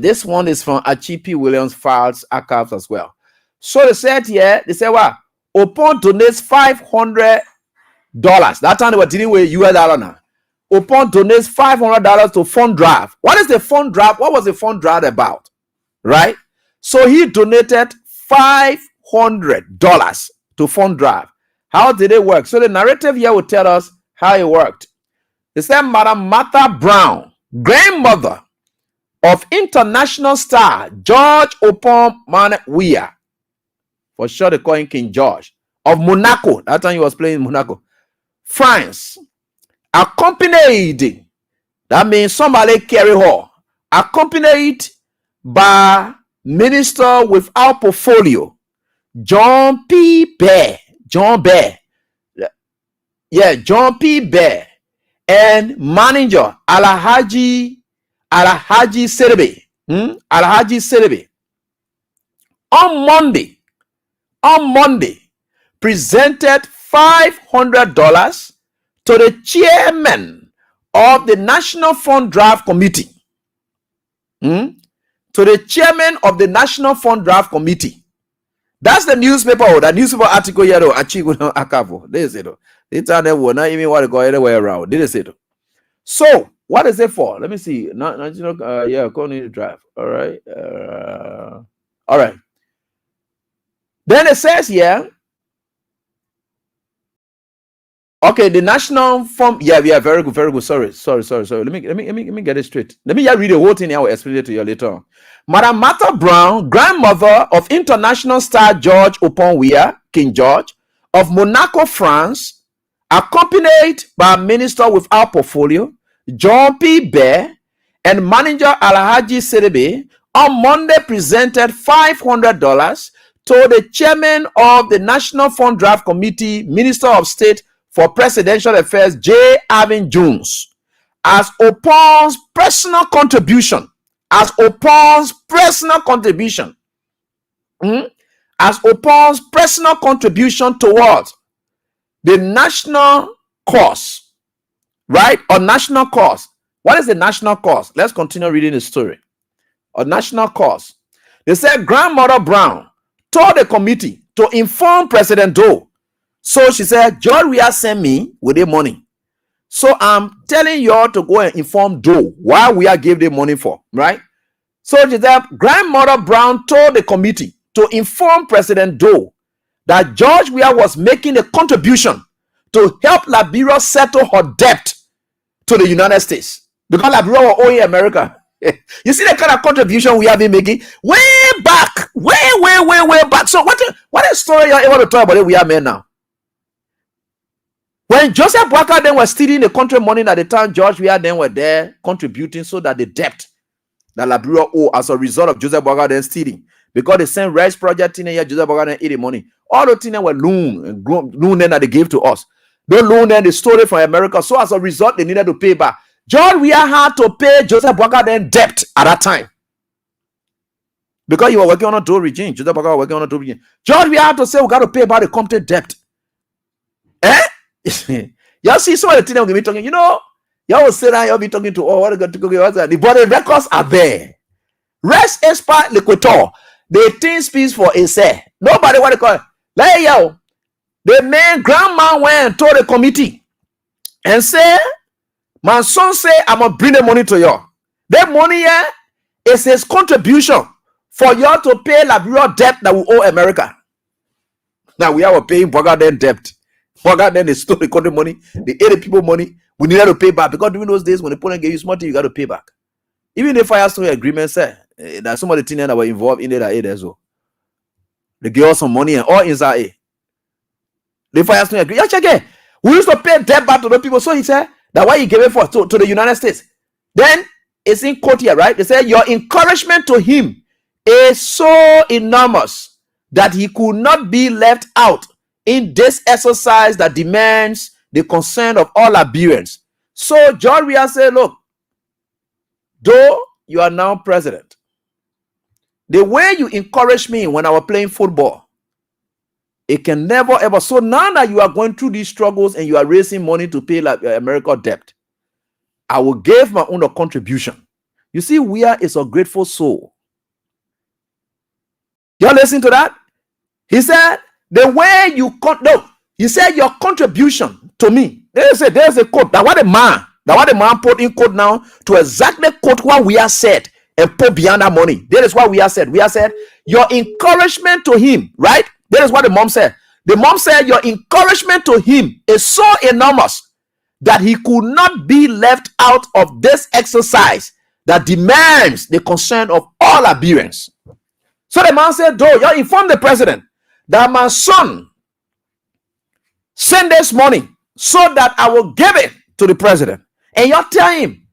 this one is from Achipi Williams Files Archives as well. So they said here, they said, well, upon donates $500. That time they were dealing with US dollar now. Upon donates $500 to fund drive. What is the fund drive? What was the fund drive about? Right? So he donated $500 to fund drive. How did it work? So the narrative here will tell us how it worked. It said Madam Martha Brown, grandmother of international star George Opon Weah, for sure they call him King George, of Monaco. That time he was playing in Monaco, France, accompanied, that means somebody carry her, accompanied by minister without portfolio, John P. Bear, John P. Bear, and manager Alhaji Serebe, Alhaji Serebe, on Monday, presented $500 to the chairman of the National Fund Draft Committee. To the chairman of the National Fund Draft Committee. That's the newspaper, the newspaper article here. They say they tell them will not even want to go anywhere around. They say so. What is it for? Let me see. National, community draft. All right. All right. Then it says here. Okay, the national fund. Yeah, very good. Sorry. Let me get it straight. Let me read the whole thing. I will explain it to you later on. Madam Martha Brown, grandmother of international star George Opon Weah, King George, of Monaco, France, accompanied by minister without portfolio, John P. Bear, and manager Alhaji Serebe, on Monday presented $500 to the chairman of the National Fund Draft Committee, Minister of State for Presidential Affairs, J. Alvin Jones, as Opon's personal contribution. As Opon's personal contribution. As Opon's personal contribution towards the national cause. Right? Or national cause. What is the national cause? Let's continue reading the story. A national cause. They said Grandmother Brown told the committee to inform President Doe. So she said, George Weah sent me with the money. So I'm telling you all to go and inform Doe why Weah gave the money for, right? So she said, Grandmother Brown told the committee to inform President Doe that George Weah was making a contribution to help Liberia settle her debt to the United States. Because Liberia was owing America. You see the kind of contribution we have been making way back. Way back. So what is story you're able to talk about it we are made now? When Joseph Boakai then was stealing the country money at the time, George Weah then were there contributing so that the debt that Liberia owe as a result of Joseph Boakai then stealing. Because they sent rice project in here, Joseph Boakai then ate the money. All the things were loan then that they gave to us. They loan then they stole it from America. So as a result, they needed to pay back. George Weah had to pay Joseph Boakai then debt at that time. Because you were working on a Doe regime. Joseph Boakai was working on a Doe regime. George Weah had to say we got to pay back the country debt. Y'all see some of the things we're going to be talking. You know, y'all will sit down, y'all be talking to what going to go. But the records are there. Rest expert liquidator. The thing speaks for a say. Nobody want to call it. Like yo, the man grandma went and told the committee and said, my son say I'm gonna bring the money to you. That money here is his contribution for you to pay Liberia debt that we owe America. Now we are paying Bogaden debt. Bogaden they stole the country money, they ate the people money. We needed to pay back because during those days when the opponent gave you small thing, you got to pay back. Even if Firestone agreement said that some of the things that were involved in it as well. They gave us some money and all inside it. The Firestone agreement. Yeah, check it. We used to pay debt back to the people. So he said that why he gave it for to the United States. Then it's in quote here, right? They said your encouragement to him is so enormous that he could not be left out in this exercise that demands the consent of all Liberians. So John Ria said, look, though you are now president, the way you encouraged me when I was playing football, it can never ever. So now that you are going through these struggles and you are raising money to pay like America debt, I will give my own contribution. You see, Wia is a grateful soul. Y'all listen to that? He said, the way you he said your contribution to me. There's a quote. That what the man put in quote now to exactly quote what we have said and put beyond that money. That is what we have said. We have said your encouragement to him, right? That is what the mom said. The mom said your encouragement to him is so enormous that he could not be left out of this exercise that demands the consent of all Liberians. So the man said, though you inform the president that my son send this money so that I will give it to the president. And you tell him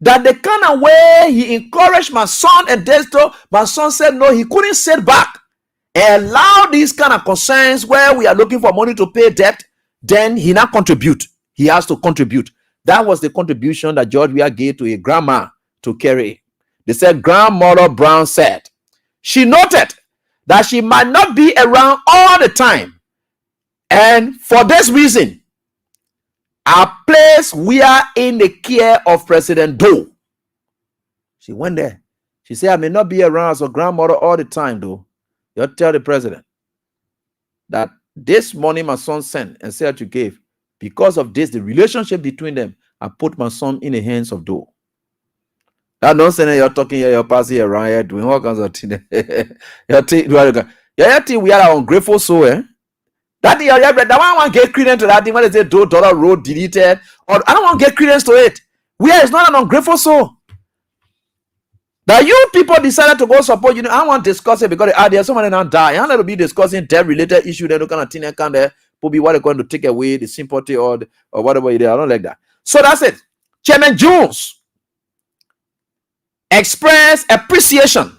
that the kind of way he encouraged my son and this, my son said no, he couldn't sit back and allow these kind of concerns where we are looking for money to pay debt, then he now contribute. He has to contribute. That was the contribution that George Weah gave to a grandma to carry. They said Grandmother Brown said she noted that she might not be around all the time, and for this reason I place Weah in the care of President Doe. She went there. She said, I may not be around as a grandmother all the time, though. You tell the president that this money my son sent and said you gave, because of this, the relationship between them, I put my son in the hands of Doe. That nonsense you're talking here, you're passing around here, doing all kinds of things. We are ungrateful soul, eh? That thing, that one want to get credence to that thing when they say Doe dollar road deleted, or I don't want to get credence to it. We are is not an ungrateful soul. That you people decided to go support, I want to discuss it because there's somebody now die. I want to be discussing debt-related issue, then kind of thing that can there, probably what they're going to take away the sympathy or whatever it is. I don't like that. So that's it. Chairman Jones expressed appreciation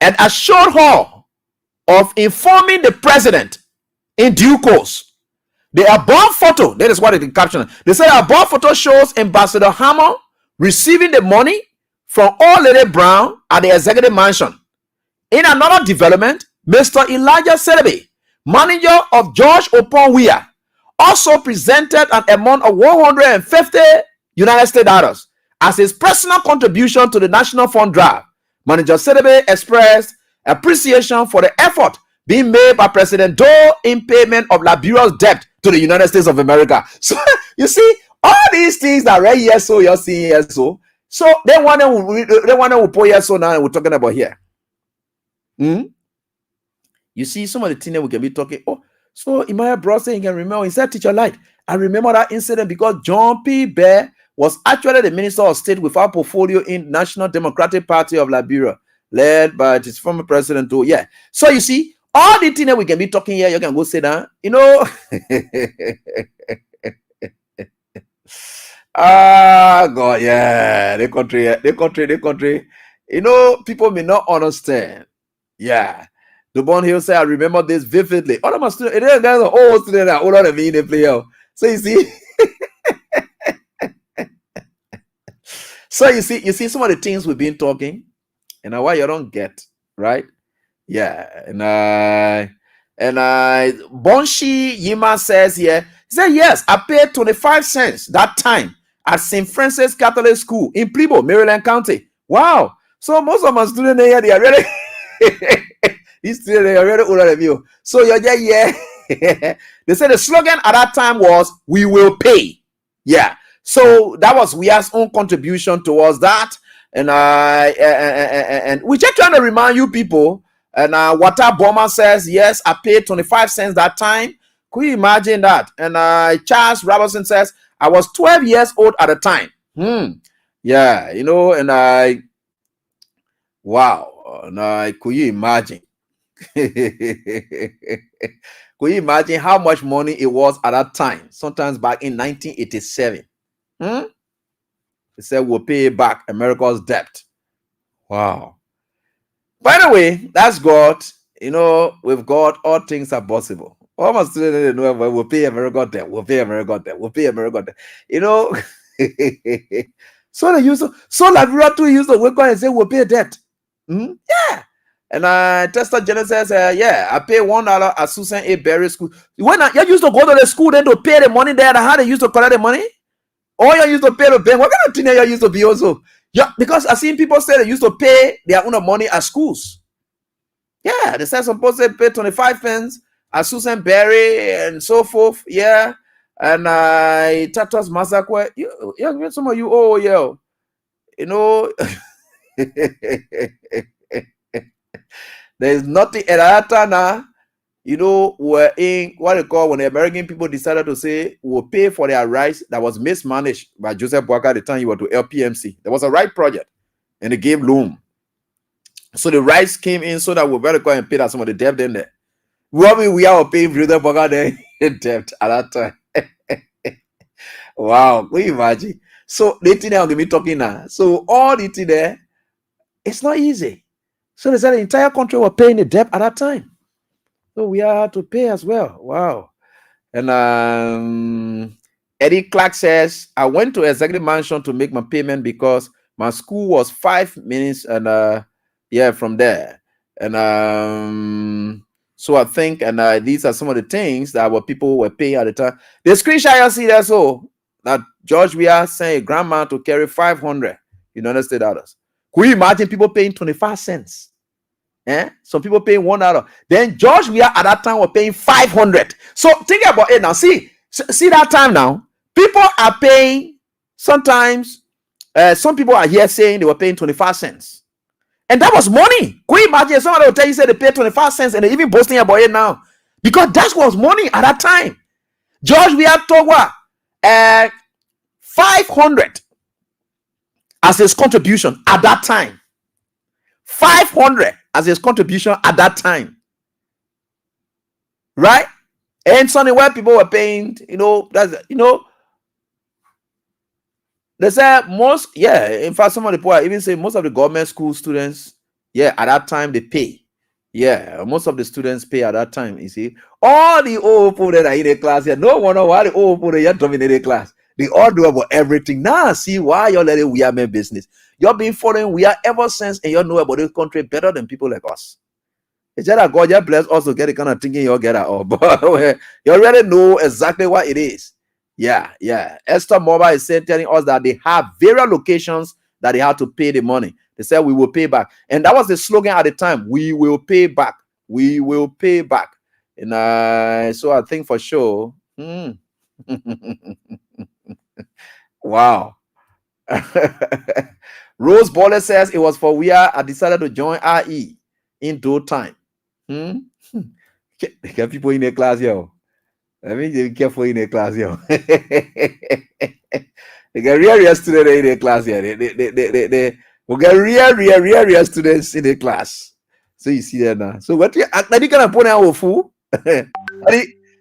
and assured her of informing the president in due course. The above photo, that is what it is captioned. They said the above photo shows Ambassador Hammer receiving the money from Old Lady Brown at the executive mansion. In another development, Mr. Elijah Selby, manager of George Opon Weah, also presented an amount of 150 United States dollars as his personal contribution to the National Fund drive. Manager Selby expressed appreciation for the effort being made by President Doe in payment of Liberia's debt to the United States of America. So you see, all these things that right here, so you're seeing here, so they want to put here, so now we're talking about here. You see, some of the things that we can be talking. Oh, so Imaya Bros saying, you can remember, he said, Teacher Light, I remember that incident because John P. Bear was actually the Minister of State with our portfolio in National Democratic Party of Liberia, led by his former president. Too. Yeah. So you see, all the things that we can be talking here, you can go sit down. God, yeah, the country. People may not understand. Yeah. The Bon Hill say, I remember this vividly. All of my students, there's an old student that older than me, they play out. So you see, you see some of the things we've been talking, and why you don't get, right? Yeah, and Bonshi Yima says here, he said, yes, I paid 25 cents that time at St. Francis Catholic School in Plebo, Maryland County. Wow. So most of my students here, they are really These three they are already older than you. So you're yeah. They said the slogan at that time was "We will pay." Yeah. So that was Wea's own contribution towards that, and we just trying to remind you people. And Water Bomber says yes, I paid 25 cents that time. Could you imagine that? And Charles Robertson says I was 12 years old at the time. Yeah, you know, and wow, and could you imagine? Could you imagine how much money it was at that time? Sometimes back in 1987. They said we'll pay back America's debt. Wow. By the way, that's God. You know, with God, all things are possible. Almost students know we'll pay America debt. We'll pay America debt. We'll pay America debt. You know, so they use so like we have to use the word and say we'll pay debt. Yeah. And Tester Genesis says, yeah, I pay $1 at Susan A. Berry School. When you used to go to the school then to pay the money there, how they used to collect the money? Or you used to pay the bank. What kind of thing you used to be also? Yeah, because I've seen people say they used to pay their own money at schools. Yeah, they said supposed to pay 25 pence at Susan Berry and so forth. Yeah. And Tatas Massacre. Yeah, some of you, oh, yeah. You know, there's nothing at that time now. You know, we're in what they call when the American people decided to say we'll pay for their rights that was mismanaged by Joseph Boakai at the time he was to LPMC. There was a right project and they gave loan. So the rights came in so that we're better go and pay that some of the debt in there. We are paying Joseph Boakai there debt at that time. Wow, can you imagine? So the thing I'm going to be talking now. So all the thing there, it's not easy. So they said the entire country were paying the debt at that time. So we are to pay as well. Wow. And Eddie Clark says, I went to executive mansion to make my payment because my school was 5 minutes and yeah, from there. And so I think, and these are some of the things that what people were paying at the time. The screenshot you see there, so that George we are saying grandma to carry 500 United States dollars. Could you imagine people paying 25 cents? Some people paying $1. Then George we are at that time were paying 500. So think about it now. See that time now. People are paying sometimes. Some people are here saying they were paying 25 cents, and that was money. Can you imagine? Somebody will tell you say they pay 25 cents, and they're even boasting about it now because that was money at that time. George we are Togwa 500 as his contribution at that time. 500 as his contribution at that time, right? And something where people were paying, you know, that's they said most, yeah. In fact, some of the people even say most of the government school students, yeah, at that time they pay, yeah. Most of the students pay at that time. You see, all the old people that are in the class here, no wonder why the old people that are dominating the class. They all do about everything. Now, see why you're letting we are men business. You're been following we are ever since, and you know about this country better than people like us. It's just that God just bless us to get the kind of thinking you'll get out. But you already know exactly what it is. Yeah. Esther Mobile is saying, telling us that they have various locations that they have to pay the money. They said we will pay back, and that was the slogan at the time. We will pay back. We will pay back. And so I think for sure. Wow. Rose Baller says it was for where I decided to join RE in due time. Get people in the class, yo. Let me be careful in the class, yo. They get real students in the class here. They will get real students in the class. So you see that now. So what you gonna put out of fool?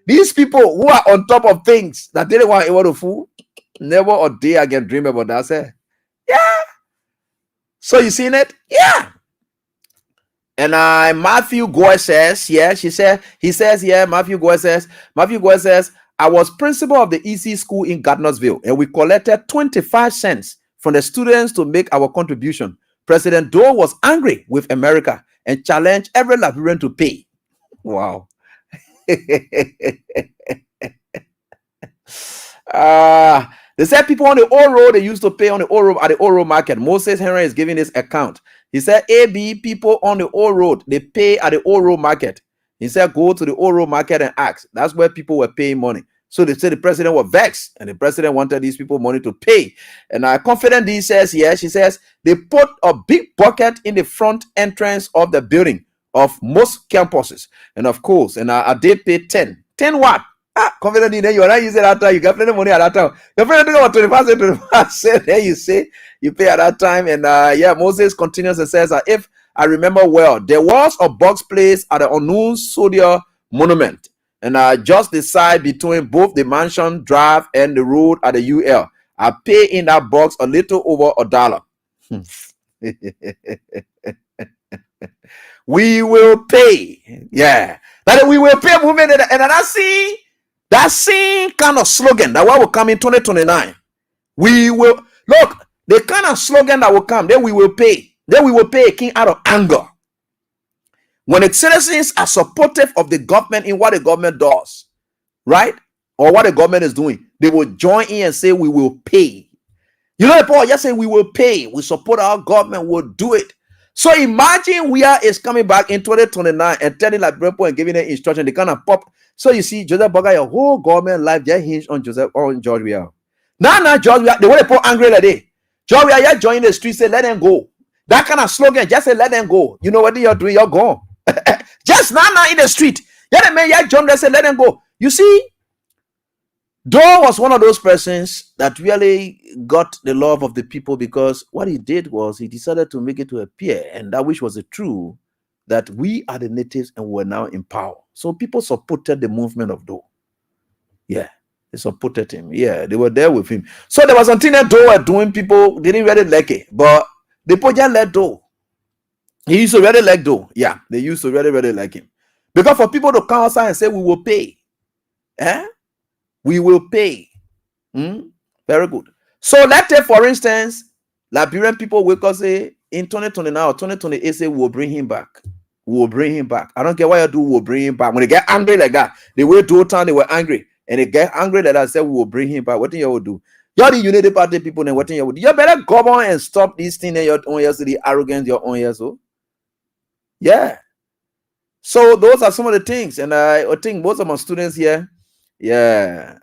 These people who are on top of things that they don't want to fool, never a day I can dream about that. Say, yeah. So you seen it? Yeah. And Matthew Gore says, yeah, he says, yeah, Matthew Gore says, I was principal of the EC school in Gardnersville, and we collected 25 cents from the students to make our contribution. President Doe was angry with America and challenged every Liberian to pay. Wow. They said people on the old road, they used to pay on the old road at the old road market. Moses Henry is giving this account. He said, AB people on the old road, they pay at the old road market. He said, go to the old road market and ask. That's where people were paying money. So they said the president was vexed, and the president wanted these people money to pay. And Confident D says, yes, she says, they put a big bucket in the front entrance of the building of most campuses. And of course, and they pay 10. 10 what? Confident D, then you are not using that time. You got plenty of money at that time. Your friend think about 25%. Then you say, you pay at that time. And Moses continues and says, if I remember well, there was a box placed at the unknown soldier monument. And just the side between both the mansion drive and the road at the UL. I pay in that box a little over $1. We will pay. Yeah. That we will pay movement. And that same kind of slogan that will come in 2029. We will look the kind of slogan that will come. Then we will pay. Then we will pay a king out of anger. When the citizens are supportive of the government in what the government does, right? Or what the government is doing, they will join in and say, we will pay. You know, Paul just saying we will pay. We support our government, we'll do it. So imagine is coming back in 2029 and telling like Brepo and giving an instruction, they kind of pop. So you see, Joseph Boga, your whole government life just hinged on George Weah. Now, George Weah, they want to put angry like that. George Weah, you join the street, say, let them go. That kind of slogan, just say, let them go. You know what you're doing, you're gone. Just now in the street. Yeah, the man, yeah, John, they said, let them go. You see, Doe was one of those persons that really got the love of the people because what he did was he decided to make it to appear, and that which was the truth, that we are the natives and we're now in power. So people supported the movement of Doe. Yeah, they supported him. Yeah, they were there with him. So there was something that Doe were doing, people didn't really like it, but the people just let Doe. He used to really like Doe. Yeah, they used to really like him. Because for people to come outside and say, we will pay. We will pay. Very good. So let's take, for instance, Liberian people will say in 2029 or 2028, say, we will bring him back. We will bring him back. I don't care what you do, we'll bring him back. When they get angry like that, they were Doe town, they were angry. And they get angry like that, say, we will bring him back. What do you will do? You're the Unity Party people, then what do you will do? You better go on and stop this thing in your own years, the arrogance, your own years. So. Yeah. So those are some of the things. And I think most of my students here, yeah.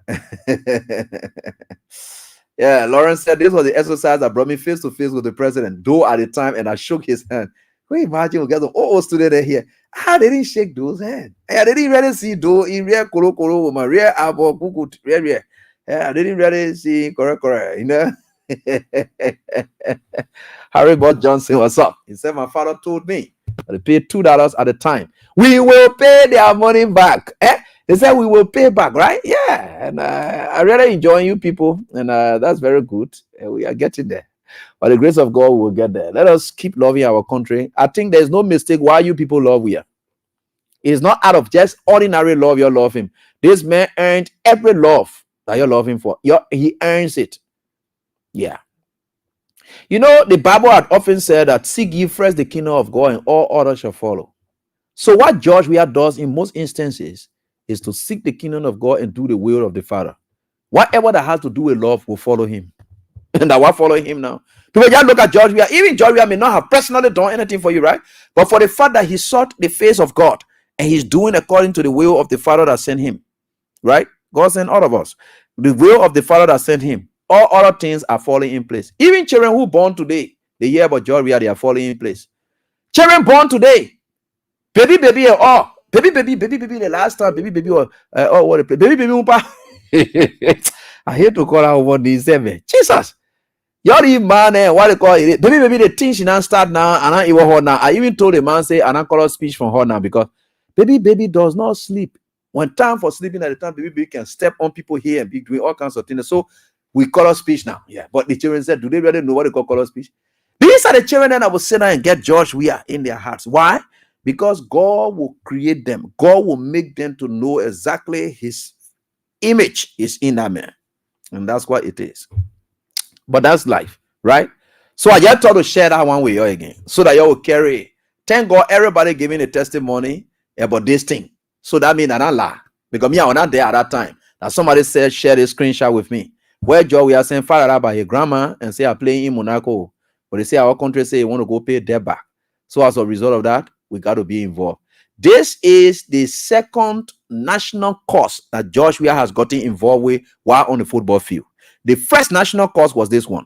Yeah, Lawrence said this was the exercise that brought me face to face with the president, Doe at the time, and I shook his hand. Can you imagine we get the old student here? They didn't shake Doe's hand. They didn't really see Doe in real kolo with my real abo kuku real. Yeah, they didn't really see correct, you know. Harry Bott Johnson, what's up? He said, my father told me they paid $2 at the time. We will pay their money back. They said we will pay back, right? Yeah. And I really enjoy you people. And that's very good. We are getting there. By the grace of God, we will get there. Let us keep loving our country. I think there's no mistake why you people love here. It's not out of just ordinary love you love him. This man earned every love that you love him for. He earns it. Yeah. You know, the Bible had often said that seek ye first the kingdom of God and all others shall follow. So what George Weah does in most instances is to seek the kingdom of God and do the will of the Father. Whatever that has to do with love will follow him. And that will follow him now. People just look at George Weah. Even George Weah may not have personally done anything for you, right? But for the fact that he sought the face of God and he's doing according to the will of the Father that sent him, right? God sent all of us. The will of the Father that sent him. All other things are falling in place. Even children who born today, they hear about George Weah, they are falling in place. Children born today, baby, the last time, baby, what a play, baby, I hate to call out what these seven. Jesus, you're the man, what they call it, baby, the thing she now start now, and I even her now. I even told the man say, and I call her speech from her now because baby does not sleep. When time for sleeping at the time, baby can step on people here and be doing all kinds of things. So we color speech now. Yeah. But the children said, do they really know what they call color speech? These are the children that I will sit down and get George Weah in their hearts. Why? Because God will create them. God will make them to know exactly his image is in that man. And that's what it is. But that's life, right? So I just thought to share that one with you again. So that you will carry it. Thank God everybody giving a testimony about this thing. So that means I don't lie. Because me, I was not there at that time. Now somebody said, share this screenshot with me. Where George Weah saying, father by his grandma and say, I'm playing in Monaco. But they say our country say you want to go pay debt back. So as a result of that, we got to be involved. This is the second national cause that George Weah has gotten involved with while on the football field. The first national cause was this one,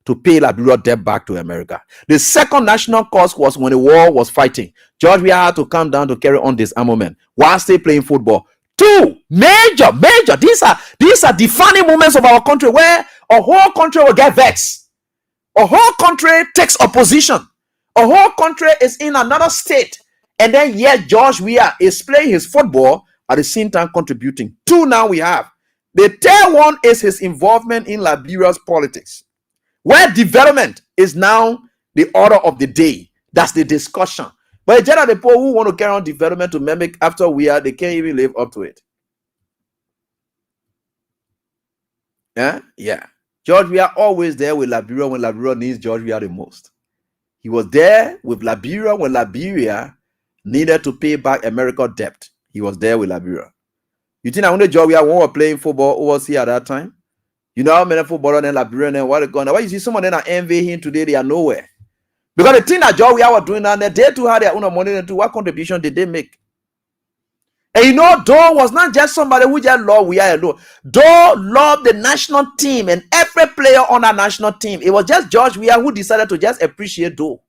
to pay Liberia debt back to America. The second national cause was when the war was fighting. George Weah had to come down to carry on disarmament while still playing football. Two major. These are defining moments of our country where a whole country will get vexed. A whole country takes opposition. A whole country is in another state. And then yet George Weah is playing his football at the same time contributing. Two now we have. The third one is his involvement in Liberia's politics, where development is now the order of the day. That's the discussion. But in general, the people who want to carry on development to mimic after Weah, they can't even live up to it. Yeah. George Weah always there with Liberia when Liberia needs George Weah the most. He was there with Liberia when Liberia needed to pay back America's debt. He was there with Liberia. You think I wanted George Weah when we were playing football overseas at that time? You know how many footballers in Liberia and what are going on? Why you see someone that envy him today? They are nowhere. Because the thing that George Weah was doing, and they too had their own money into what contribution did they make? And you know, Doe was not just somebody who just loved Weah alone. Doe loved the national team and every player on that national team. It was just George Weah who decided to just appreciate Doe.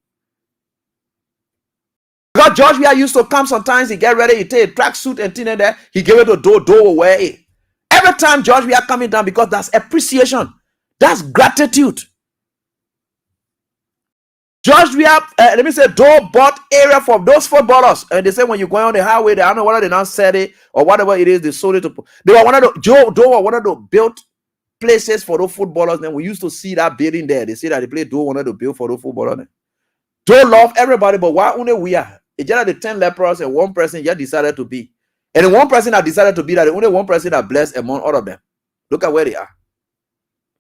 Because George Weah used to come sometimes, he get ready, he take a tracksuit and thing in there, he gave it to Doe, Doe will wear it. Every time George Weah coming down, because that's appreciation. That's gratitude. George Weah, let me say, Doe bought area for those footballers. And they say when you're going on the highway, I don't know whether they now said it or whatever it is, they sold it to. They were one of the, Doe wanted to build places for those footballers. Then we used to see that building there. They say that the place Doe wanted to build for those footballers. Doe loved everybody, but why only Weah? It's just the 10 lepers and one person just decided to be. And the one person that decided to be that, the only one person that blessed among all of them. Look at where they are.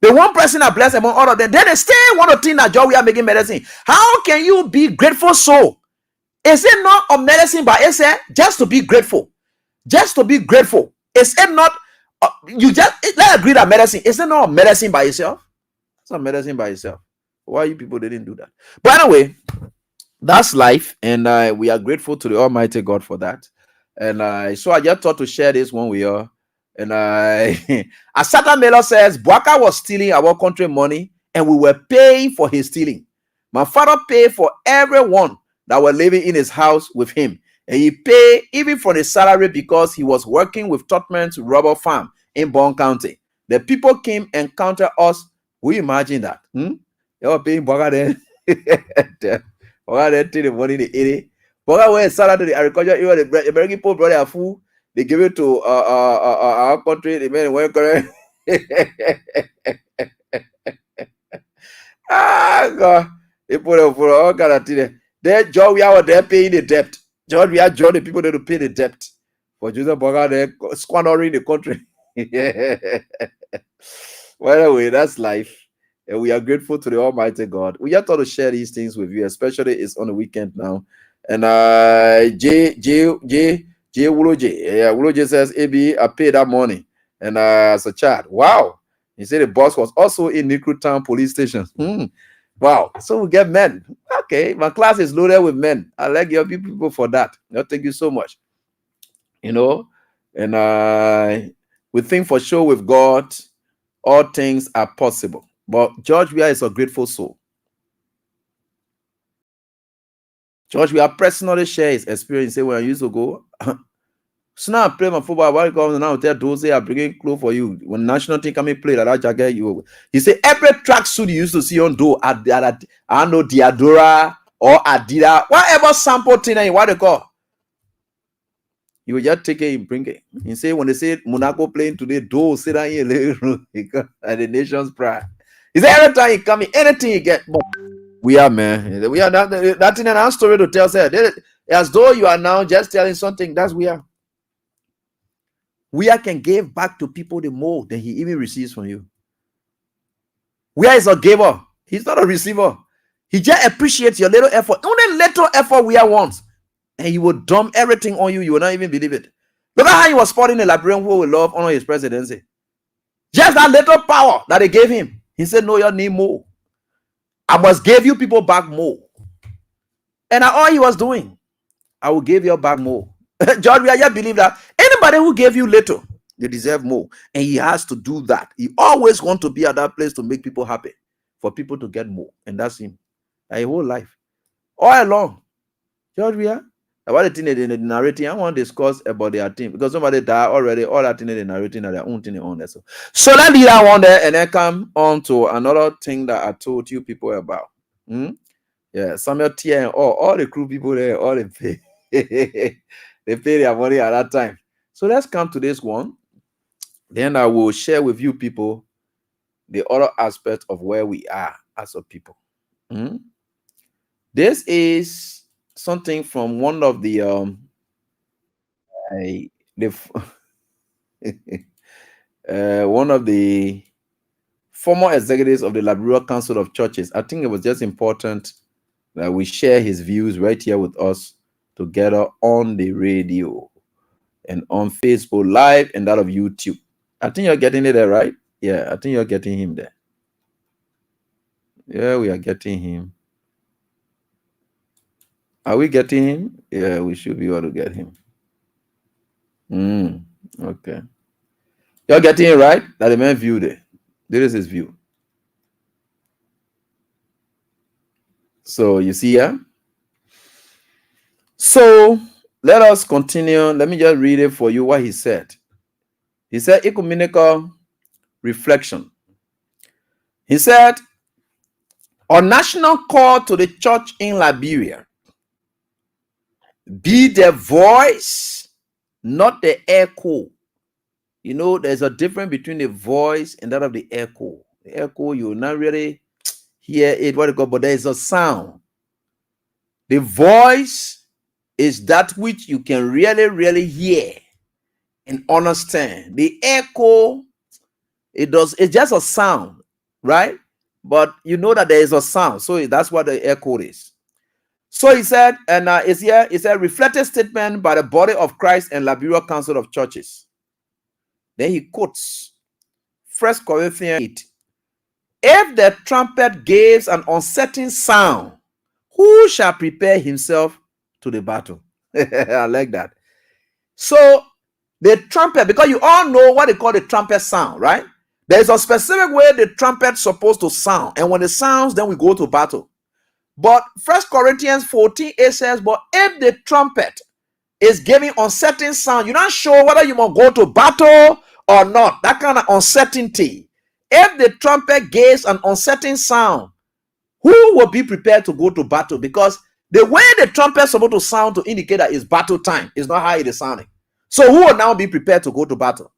The one person that blessed among all of them, then they still want to think that George Weah making medicine. How can you be grateful so? Is it not a medicine by itself? Just to be grateful. Just to be grateful. Is it not, let's agree that medicine, is it not a medicine by itself? It's not medicine by itself. Why you people didn't do that? But anyway, that's life. And we are grateful to the Almighty God for that. And so I just thought to share this one with you. And Asata Melo says, Bwaka was stealing our country money and we were paying for his stealing. My father paid for everyone that were living in his house with him. And he paid even for the salary because he was working with Totman's rubber farm in Bond County. The people came and counted us. We imagine that. They were paying Bwaka then. Bwaka then take the money they ate it. Bwaka went salary to the agriculture. Even the American people brought their food. They give it to our country. The men went correct. God. They put it for all kind of things. Then George Weah was there paying the debt. George Weah joined the people there to pay the debt. For Joseph Boga there squandering the country. Well, anyway, that's life. And we are grateful to the Almighty God. We just thought to share these things with you, especially it's on the weekend now. And J Wuloje says, AB, I paid that money. And as a child, wow. He said the boss was also in Nikru Town police station. Wow. So we get men. Okay, my class is loaded with men. I like your people for that. Thank you so much. You know, and we think for sure with God, all things are possible. But George Weah is a grateful soul. George Weah personally share his experience. Say when I used to go, so now I play my football. Why come now tell those are bringing clothes for you? When national team come and play that jacket, you. He say every track suit you used to see on do I know Diadora or Adidas, whatever sample thing and what they call. You will just take it and bring it. He say when they say Monaco playing today, do sit down here at the nation's pride. He say every time you come in, anything you get. We are man. We are that in an story to tell. Say as though you are now just telling something. That's we are. Weah can give back to people the more than he even receives from you. Weah is a giver. He's not a receiver. He just appreciates your little effort. Only little effort Weah wants. And he will dump everything on you. You will not even believe it. Look at how he was supporting the Liberian who will love honor his presidency. Just that little power that they gave him. He said, no, you need more. I must give you people back more. And that's all he was doing. I will give you back more. George, we just believe that anybody who gave you little, they deserve more. And he has to do that. He always wants to be at that place to make people happy, for people to get more. And that's him. A whole life. All along. George, we are. About the thing they narrating, I want to discuss about their team. Because somebody died already, all that thing they narrating are their own thing on there. So let's leave that one there and then come on to another thing that I told you people about. Yeah, Samuel T and all the crew people there, all they pay. They pay their money at that time. So let's come to this one. Then I will share with you people the other aspect of where we are as a people. This is something from one of the one of the former executives of the Liberal Council of Churches. I think it was just important that we share his views right here with us together on the radio and on Facebook Live and that of YouTube. I think you're getting it there, right? Yeah, I think you're getting him there. Yeah, we are getting him. Are we getting him? Yeah, we should be able to get him. Okay. You're getting it right? That the man view there. This is his view. So you see here? So let us continue. Let me just read it for you what he said. He said ecumenical reflection. He said, on national call to the church in Liberia, be the voice, not the echo. You know, there's a difference between the voice and that of the echo. The echo, you will not really hear it, what it called, but there is a sound. The voice is that which you can really, really hear and understand. The echo, it's just a sound, right? But you know that there is a sound, so that's what the echo is. So he said, and it's here, it's a reflected statement by the body of Christ and Liberal Council of Churches. Then he quotes 1 Corinthians 8. If the trumpet gives an uncertain sound, who shall prepare himself to the battle? I like that. So the trumpet, because you all know what they call the trumpet sound, right? There's a specific way the trumpet's supposed to sound. And when it sounds, then we go to battle. But 1 Corinthians 14, it says, but if the trumpet is giving uncertain sound, you're not sure whether you must go to battle or not. That kind of uncertainty. If the trumpet gives an uncertain sound, who will be prepared to go to battle? Because the way the trumpet is supposed to sound to indicate that it's battle time is not how it is sounding. So who will now be prepared to go to battle?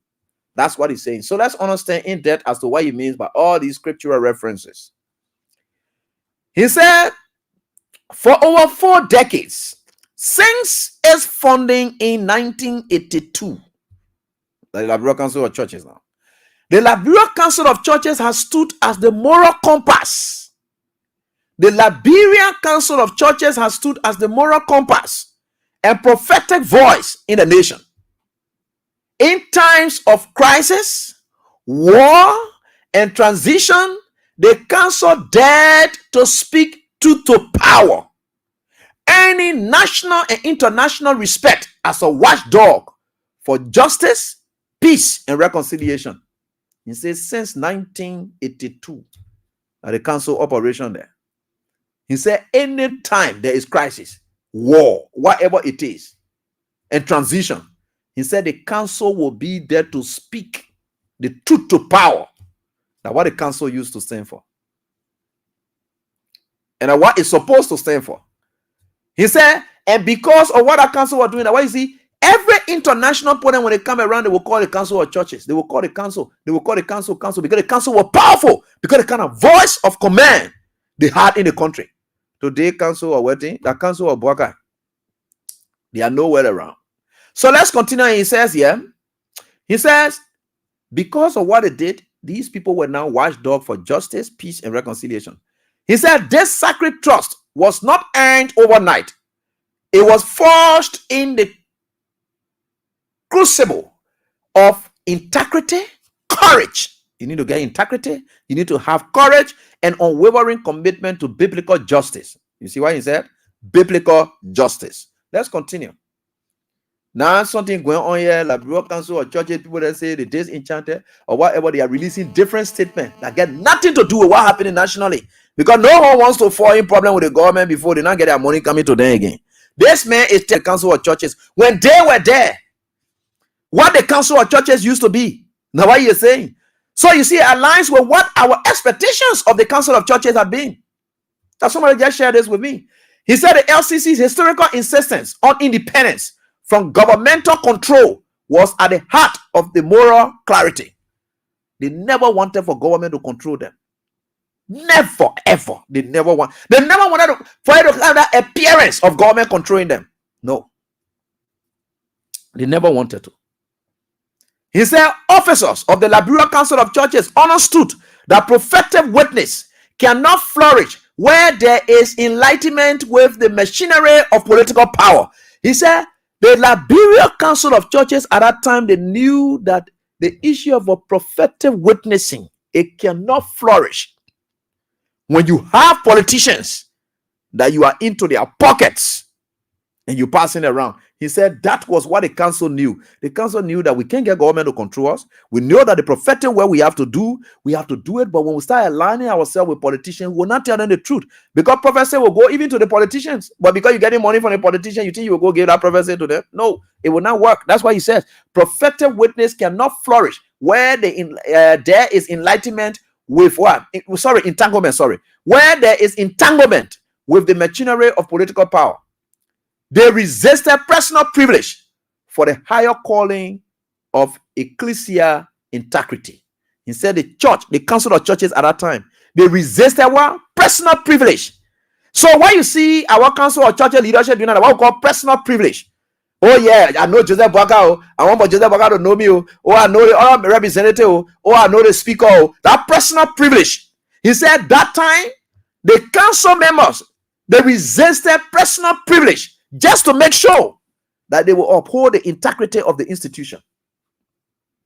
That's what he's saying. So let's understand in depth as to what he means by all these scriptural references. He said, for over 4 decades, since its founding in 1982, the Liberal Council of Churches now, the Liberal Council of Churches has stood as the moral compass. The Liberian Council of Churches has stood as the moral compass and prophetic voice in the nation. In times of crisis, war, and transition, the council dared to speak truth to power, earning national and international respect as a watchdog for justice, peace, and reconciliation. He says since 1982, at the council operation there. He said anytime there is crisis, war, whatever it is, and transition, he said the council will be there to speak the truth to power. Now, what the council used to stand for, and what it's supposed to stand for. He said, and because of what our council were doing, what you see, every international point when they come around, they will call the council of churches. They will call the council. They will call the council because the council were powerful, because the kind of voice of command they had in the country. Today, council are waiting. The council of Boaka, they are nowhere around. So let's continue. He says here, he says, because of what they did, these people were now watchdog for justice, peace, and reconciliation. He said this sacred trust was not earned overnight. It was forged in the crucible of integrity, courage, You need to get integrity. You need to have courage and unwavering commitment to biblical justice. You see why he said biblical justice. Let's continue. Now, something going on here, like Bureau Council or churches, people that say the days enchanted or whatever, they are releasing different statements that get nothing to do with what happening nationally. Because no one wants to fall in problem with the government before they not get their money coming to them again. This man is the council of churches. When they were there, what the council of churches used to be. Now, what you're saying? So you see, it aligns with what our expectations of the council of churches have been. That somebody just shared this with me. He said the LCC's historical insistence on independence from governmental control was at the heart of the moral clarity. They never wanted for government to control them. Never, ever. They never wanted for it to have that appearance of government controlling them. No. They never wanted to. He said officers of the Liberal Council of Churches understood that prophetic witness cannot flourish where there is enlightenment with the machinery of political power. He said the Liberal Council of Churches at that time, they knew that the issue of a prophetic witnessing, it cannot flourish when you have politicians that you are into their pockets and you passing around. He said that was what the council knew. The council knew that we can't get government to control us. We know that the prophetic way we have to do it. But when we start aligning ourselves with politicians, we will not tell them the truth. Because prophecy will go even to the politicians. But because you're getting money from the politician, you think you will go give that prophecy to them? No, it will not work. That's why he says prophetic witness cannot flourish where there is enlightenment with what? Entanglement. Where there is entanglement with the machinery of political power. They resisted personal privilege for the higher calling of ecclesia integrity. He said the church, the council of churches at that time, they resisted what? Personal privilege. So when you see our council of churches leadership doing that, what we call personal privilege. Oh yeah, I know Joseph Boga. I want Joseph Boga to know me. Oh, I know the representative. Oh, I know the speaker. That personal privilege. He said that time, the council members, they resisted personal privilege just to make sure that they will uphold the integrity of the institution.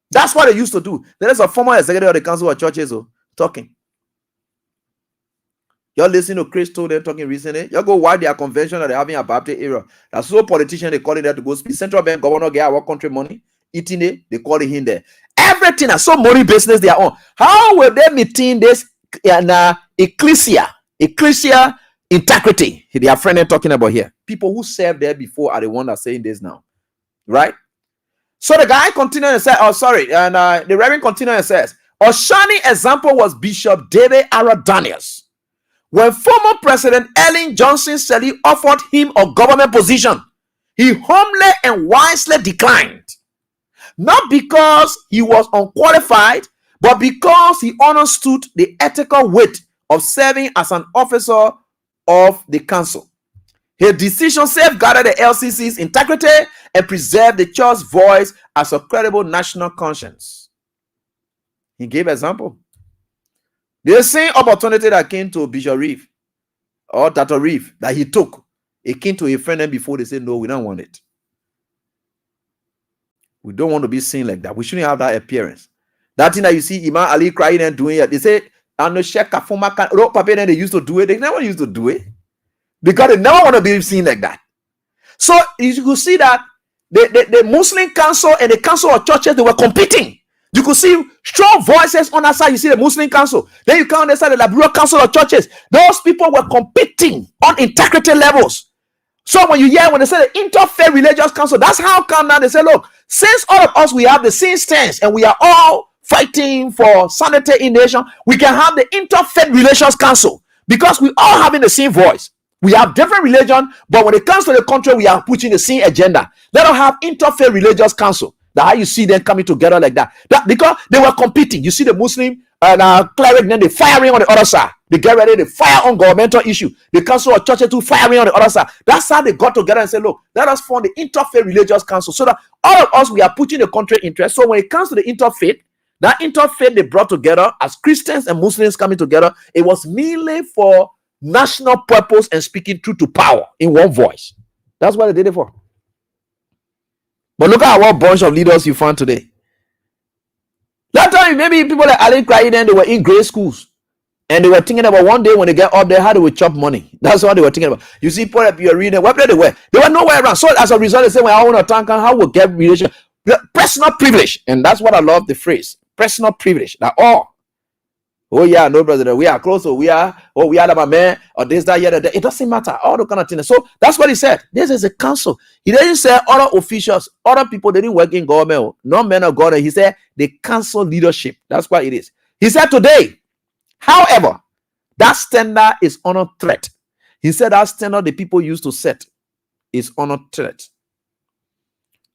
That's what they used to do. There is a former executive of the council of churches talking. You're listening to Chris told them talking recently. You go why their convention that they're having a Baptist area. That's so politician they calling there to go speak. Central bank governor get our country money. Eating it, they call it in there. Everything is so money business they are on. How will they maintain this ecclesia integrity? Their friend they're talking about here. People who served there before are the one that's saying this now. Right? So the guy continued and said, the Reverend continued and says, a shining example was Bishop David R. Daniels. When former President Ellen Johnson Sirleaf offered him a government position, he humbly and wisely declined. Not because he was unqualified, but because he understood the ethical weight of serving as an officer of the council. His decision safeguarded the LCC's integrity and preserved the church's voice as a credible national conscience. He gave example. The same opportunity that came to Bishop Reeve or Dr. Reeve that he took, it came to a friend and before they said, no, we don't want it. We don't want to be seen like that. We shouldn't have that appearance. That thing that you see Imam Ali crying and doing it, they say, I know Sheikh Kafuma Pape, they used to do it. They never used to do it because they never want to be seen like that. So you could see that the Muslim council and the council of churches, they were competing. You could see strong voices on that side. You see the Muslim council. Then you come on the side, the Liberal Council of Churches. Those people were competing on integrity levels. So when you hear when they say the interfaith religious council, that's how come now they say, look, since all of us we have the same stance and we are all fighting for sanity in nation, we can have the interfaith religious council because we all having the same voice. We have different religion, but when it comes to the country, we are pushing the same agenda. Let us have interfaith religious council. That's how you see them coming together like that. Because they were competing. You see the Muslim and cleric, then they firing on the other side. They get ready, they fire on governmental issue. The council of churches too firing on the other side. That's how they got together and said, look, let us form the interfaith religious council so that all of us, we are pushing the country interest. So when it comes to the interfaith, that interfaith they brought together as Christians and Muslims coming together, it was mainly for national purpose and speaking truth to power in one voice. That's what they did it for. But look at what bunch of leaders you found today. That time, maybe people like Ali Crying, then they were in grade schools. And they were thinking about one day when they get up there, how they will chop money. That's what they were thinking about. You see, people you're reading, where they were? They were nowhere around. So as a result, they say, well, I want to tank how we'll get relation. Personal privilege. And that's what I love the phrase. Personal privilege. That oh yeah, no brother, we are close, or we are my man, or this, that, yeah, that. It doesn't matter. All the kind of things. So that's what he said. This is a council. He didn't say other officials, other people, they didn't work in government, no men of God. He said the council leadership. That's what it is. He said today, however, that standard is under threat. He said that standard the people used to set is under threat.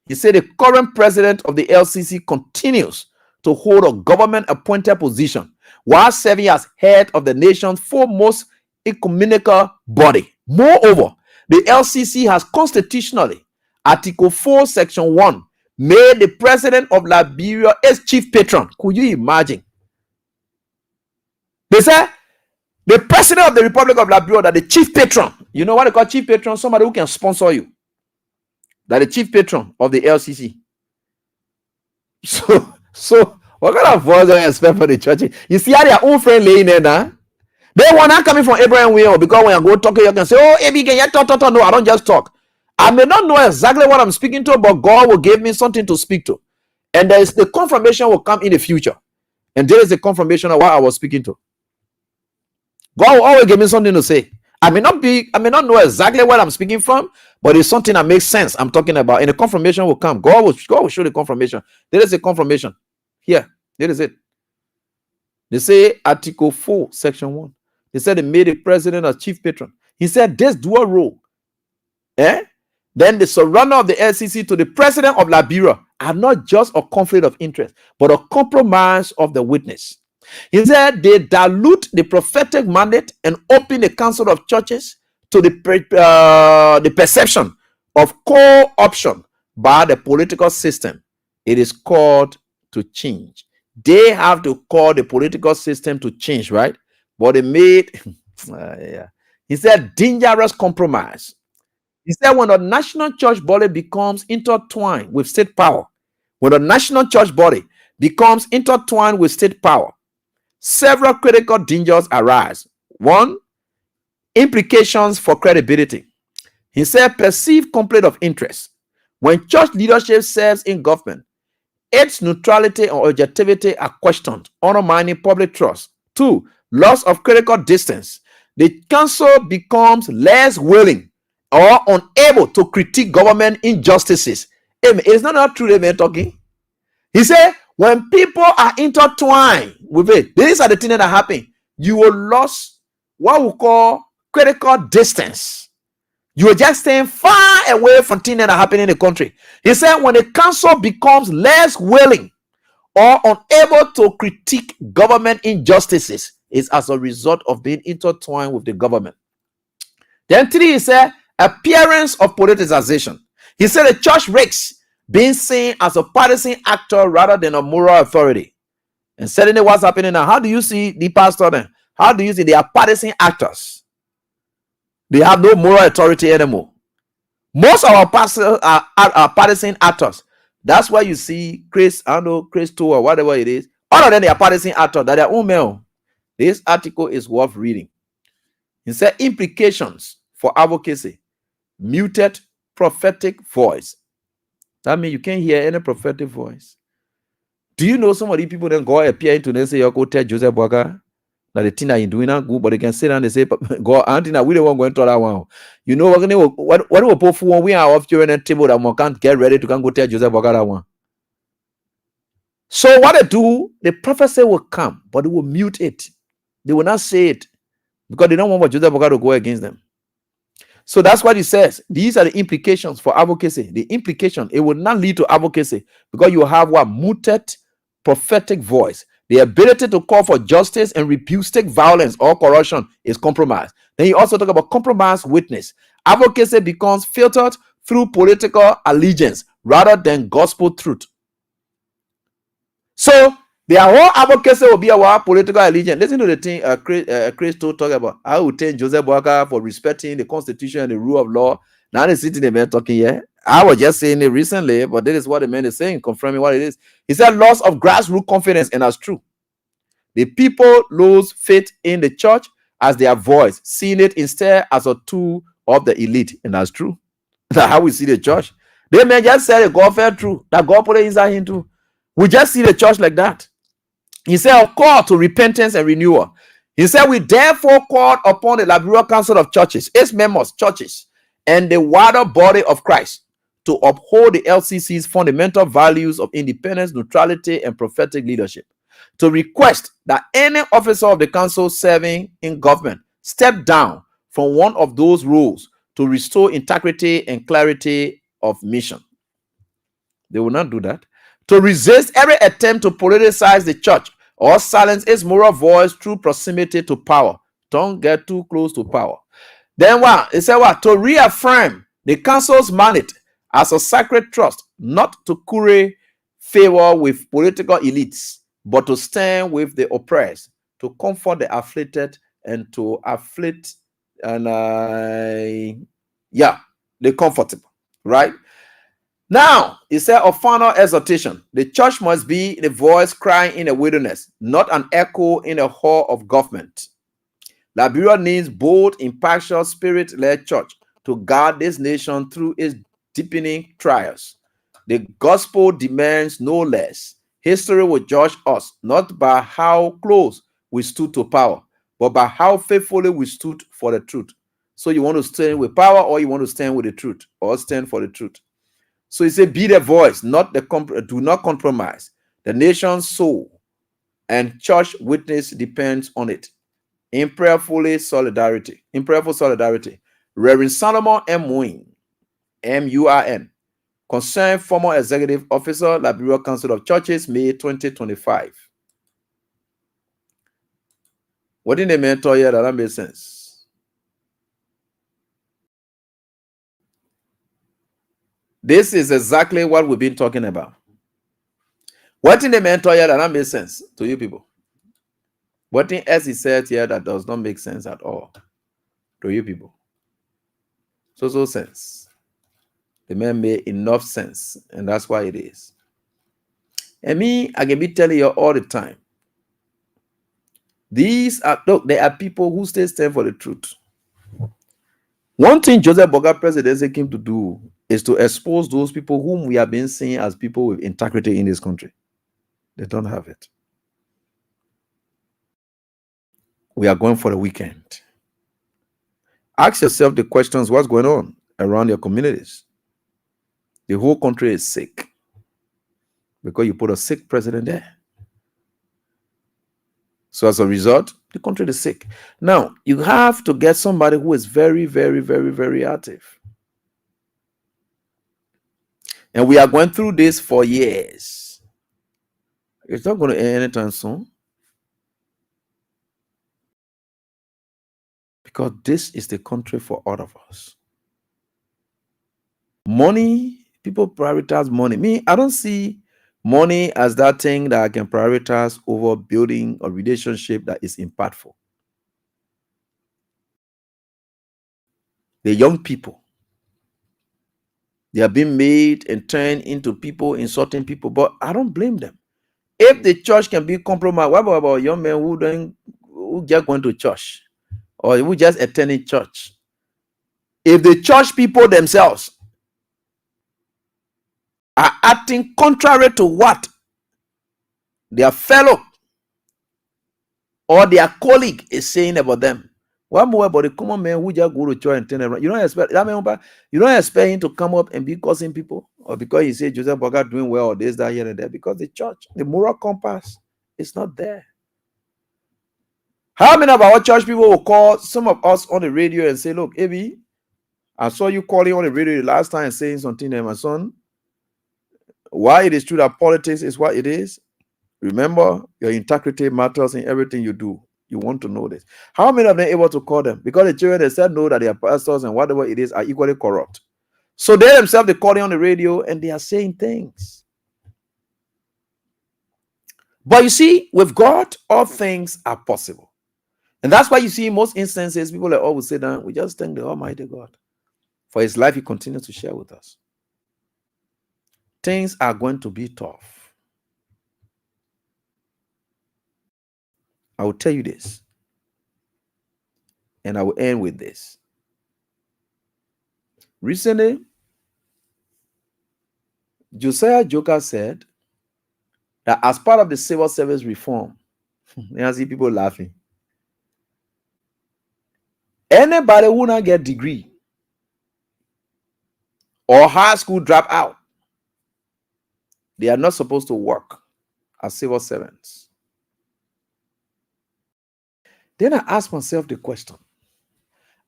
He said the current president of the LCC continues to hold a government-appointed position while serving as head of the nation's foremost ecumenical body. Moreover, the LCC has constitutionally, Article 4, Section 1, made the president of Liberia its chief patron. Could you imagine? They say the president of the Republic of Liberia, that the chief patron, you know what they call chief patron? Somebody who can sponsor you. That the chief patron of the LCC. So what kind of voice do you expect for the church? You see how their own friend laying there now? They were not coming from Abraham Will, because when I go talking, you can say, oh, Abby, can you talk? No, I don't just talk. I may not know exactly what I'm speaking to, but God will give me something to speak to. And there is the confirmation will come in the future. And there is the confirmation of what I was speaking to. God will always give me something to say. I may not know exactly where I'm speaking from, but it's something that makes sense I'm talking about. And the confirmation will come. God will show the confirmation. There is a confirmation. Here, there is it. They say Article 4, Section 1. They said they made the president a chief patron. He said this dual role. Then the surrender of the LCC to the president of Liberia are not just a conflict of interest, but a compromise of the witness. He said they dilute the prophetic mandate and open the council of churches to the perception of co-option by the political system. It is called to change. They have to call the political system to change, right? But they made, he said, dangerous compromise. He said when the national church body becomes intertwined with state power, when the national church body becomes intertwined with state power, several critical dangers arise. One, implications for credibility. He said perceived conflict of interest. When church leadership serves in government, its neutrality or objectivity are questioned, undermining public trust. Two, loss of critical distance. The council becomes less willing or unable to critique government injustices. It's not true, man, talking. He said, when people are intertwined with it, these are the things that happen. You will lose what we call critical distance. You are just staying far away from things that are happening in the country. He said, when the council becomes less willing or unable to critique government injustices, is as a result of being intertwined with the government. Then three, he said, appearance of politicization. He said the church risks being seen as a partisan actor rather than a moral authority. And suddenly what's happening now? How do you see the pastor then? How do you see they are partisan actors? They have no moral authority anymore. Most of our pastors are partisan actors. That's why you see Chris 2 or whatever it is. All of them, they are partisan actors. That they are own male. This article is worth reading. He said implications for advocacy. Muted prophetic voice. That means you can't hear any prophetic voice. Do you know some of these people then go appear into and say, you go tell Joseph Boga that the thing that you're doing not good, but they can sit down and say, God, Auntie, we don't want to go into that one. You know what we put for we are off during a table that one can't get ready to go tell Joseph Boga that one. So what they do, the prophecy will come, but they will mute it. They will not say it because they don't want Joseph Boga to go against them. So that's what he says. These are the implications for advocacy. The implication, it will not lead to advocacy because you have what? Muted prophetic voice. The ability to call for justice and rebuke state violence or corruption is compromised. Then he also talk about compromised witness. Advocacy becomes filtered through political allegiance rather than gospel truth. So their whole advocacy will be our political allegiance. Listen to the thing Chris talk about. I will thank Joseph Boakai for respecting the constitution and the rule of law. Now they sitting there talking here. I was just saying it recently, but this is what the man is saying, confirming what it is. He said loss of grassroots confidence, and that's true. The people lose faith in the church as their voice, seeing it instead as a tool of the elite, and that's true. That's how we see the church. They may just say God fell through, that God put it inside him too. We just see the church like that. He said a call to repentance and renewal. He said, we therefore called upon the Liberal Council of Churches, its members, churches, and the wider body of Christ to uphold the LCC's fundamental values of independence, neutrality, and prophetic leadership. To request that any officer of the council serving in government step down from one of those roles to restore integrity and clarity of mission. They will not do that. To resist every attempt to politicize the church or silence its moral voice through proximity to power. Don't get too close to power. Then what? It said what? To reaffirm the council's mandate as a sacred trust, not to curry favor with political elites, but to stand with the oppressed, to comfort the afflicted, and to afflict and the comfortable, right? Now, it said a final exhortation. The church must be the voice crying in the wilderness, not an echo in the hall of government. Liberia needs bold, impartial, spirit-led church to guard this nation through its deepening trials. The gospel demands no less. History will judge us not by how close we stood to power, but by how faithfully we stood for the truth. So you want to stand with power, or you want to stand with the truth, or stand for the truth. So he said, be the voice, do not compromise. The nation's soul and church witness depends on it. In prayerful solidarity. Reverend Solomon M. Wing, M-U-R-N, concerned former executive officer, Liberia Council of Churches, May 2025. What did the mentor here that made sense? This is exactly what we've been talking about. What in the mentor here that made sense to you people? What in else he said here that does not make sense at all to you people? So sense. The man made enough sense, and that's why it is. And me, I can be telling you all the time. There are people who stand for the truth. One thing Joseph Boga presidency came to do is to expose those people whom we have been seeing as people with integrity in this country. They don't have it. We are going for the weekend. Ask yourself the questions: what's going on around your communities? The whole country is sick because you put a sick president there. So as a result, the country is sick. Now, you have to get somebody who is very, very, very, very active. And we are going through this for years. It's not going to end anytime soon. Because this is the country for all of us. Money, people prioritize money. Me, I don't see money as that thing that I can prioritize over building a relationship that is impactful. The young people, they are being made and turned into people, insulting people, but I don't blame them. If the church can be compromised, what about young men who just going to church or who just attending church? If the church people themselves are acting contrary to what their fellow or their colleague is saying about them, what more about the common man who just go to church and turn around? You don't expect that man, you don't expect him to come up and be causing people, or because he said Joseph Boga doing well, or this, that, here, and there, because the church, the moral compass is not there. How many of our church people will call some of us on the radio and say, look, Abby, I saw you calling on the radio the last time saying something to my son. Why it is true that politics is what it is, remember, your integrity matters in everything you do. You want to know this. How many of them are able to call them? Because the children, they said no, that their pastors and whatever it is are equally corrupt. So they themselves, they're calling on the radio and they are saying things. But you see, with God, all things are possible. And that's why you see in most instances, people always say that we just thank the Almighty God for his life he continues to share with us. things are going to be tough. I will tell you this, and I will end with this. Recently, Josiah Joker said that as part of the civil service reform, I see people laughing. Anybody who not get degree or high school drop out, they are not supposed to work as civil servants. Then I ask myself the question.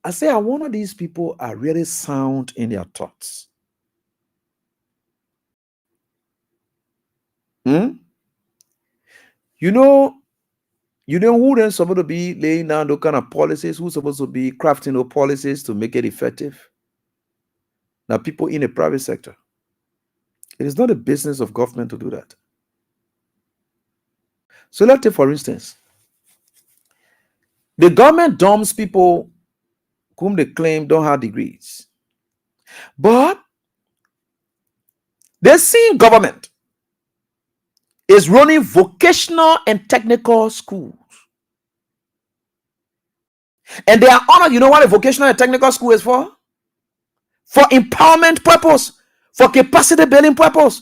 I say, I wonder these people are really sound in their thoughts. You know who then supposed to be laying down those kind of policies? Who's supposed to be crafting those policies to make it effective? Now, people in the private sector. It is not the business of government to do that. So let's take, for instance, the government dumps people whom they claim don't have degrees. But the same government is running vocational and technical schools. And they are honored. You know what a vocational and technical school is for? For empowerment purpose, for capacity building purpose.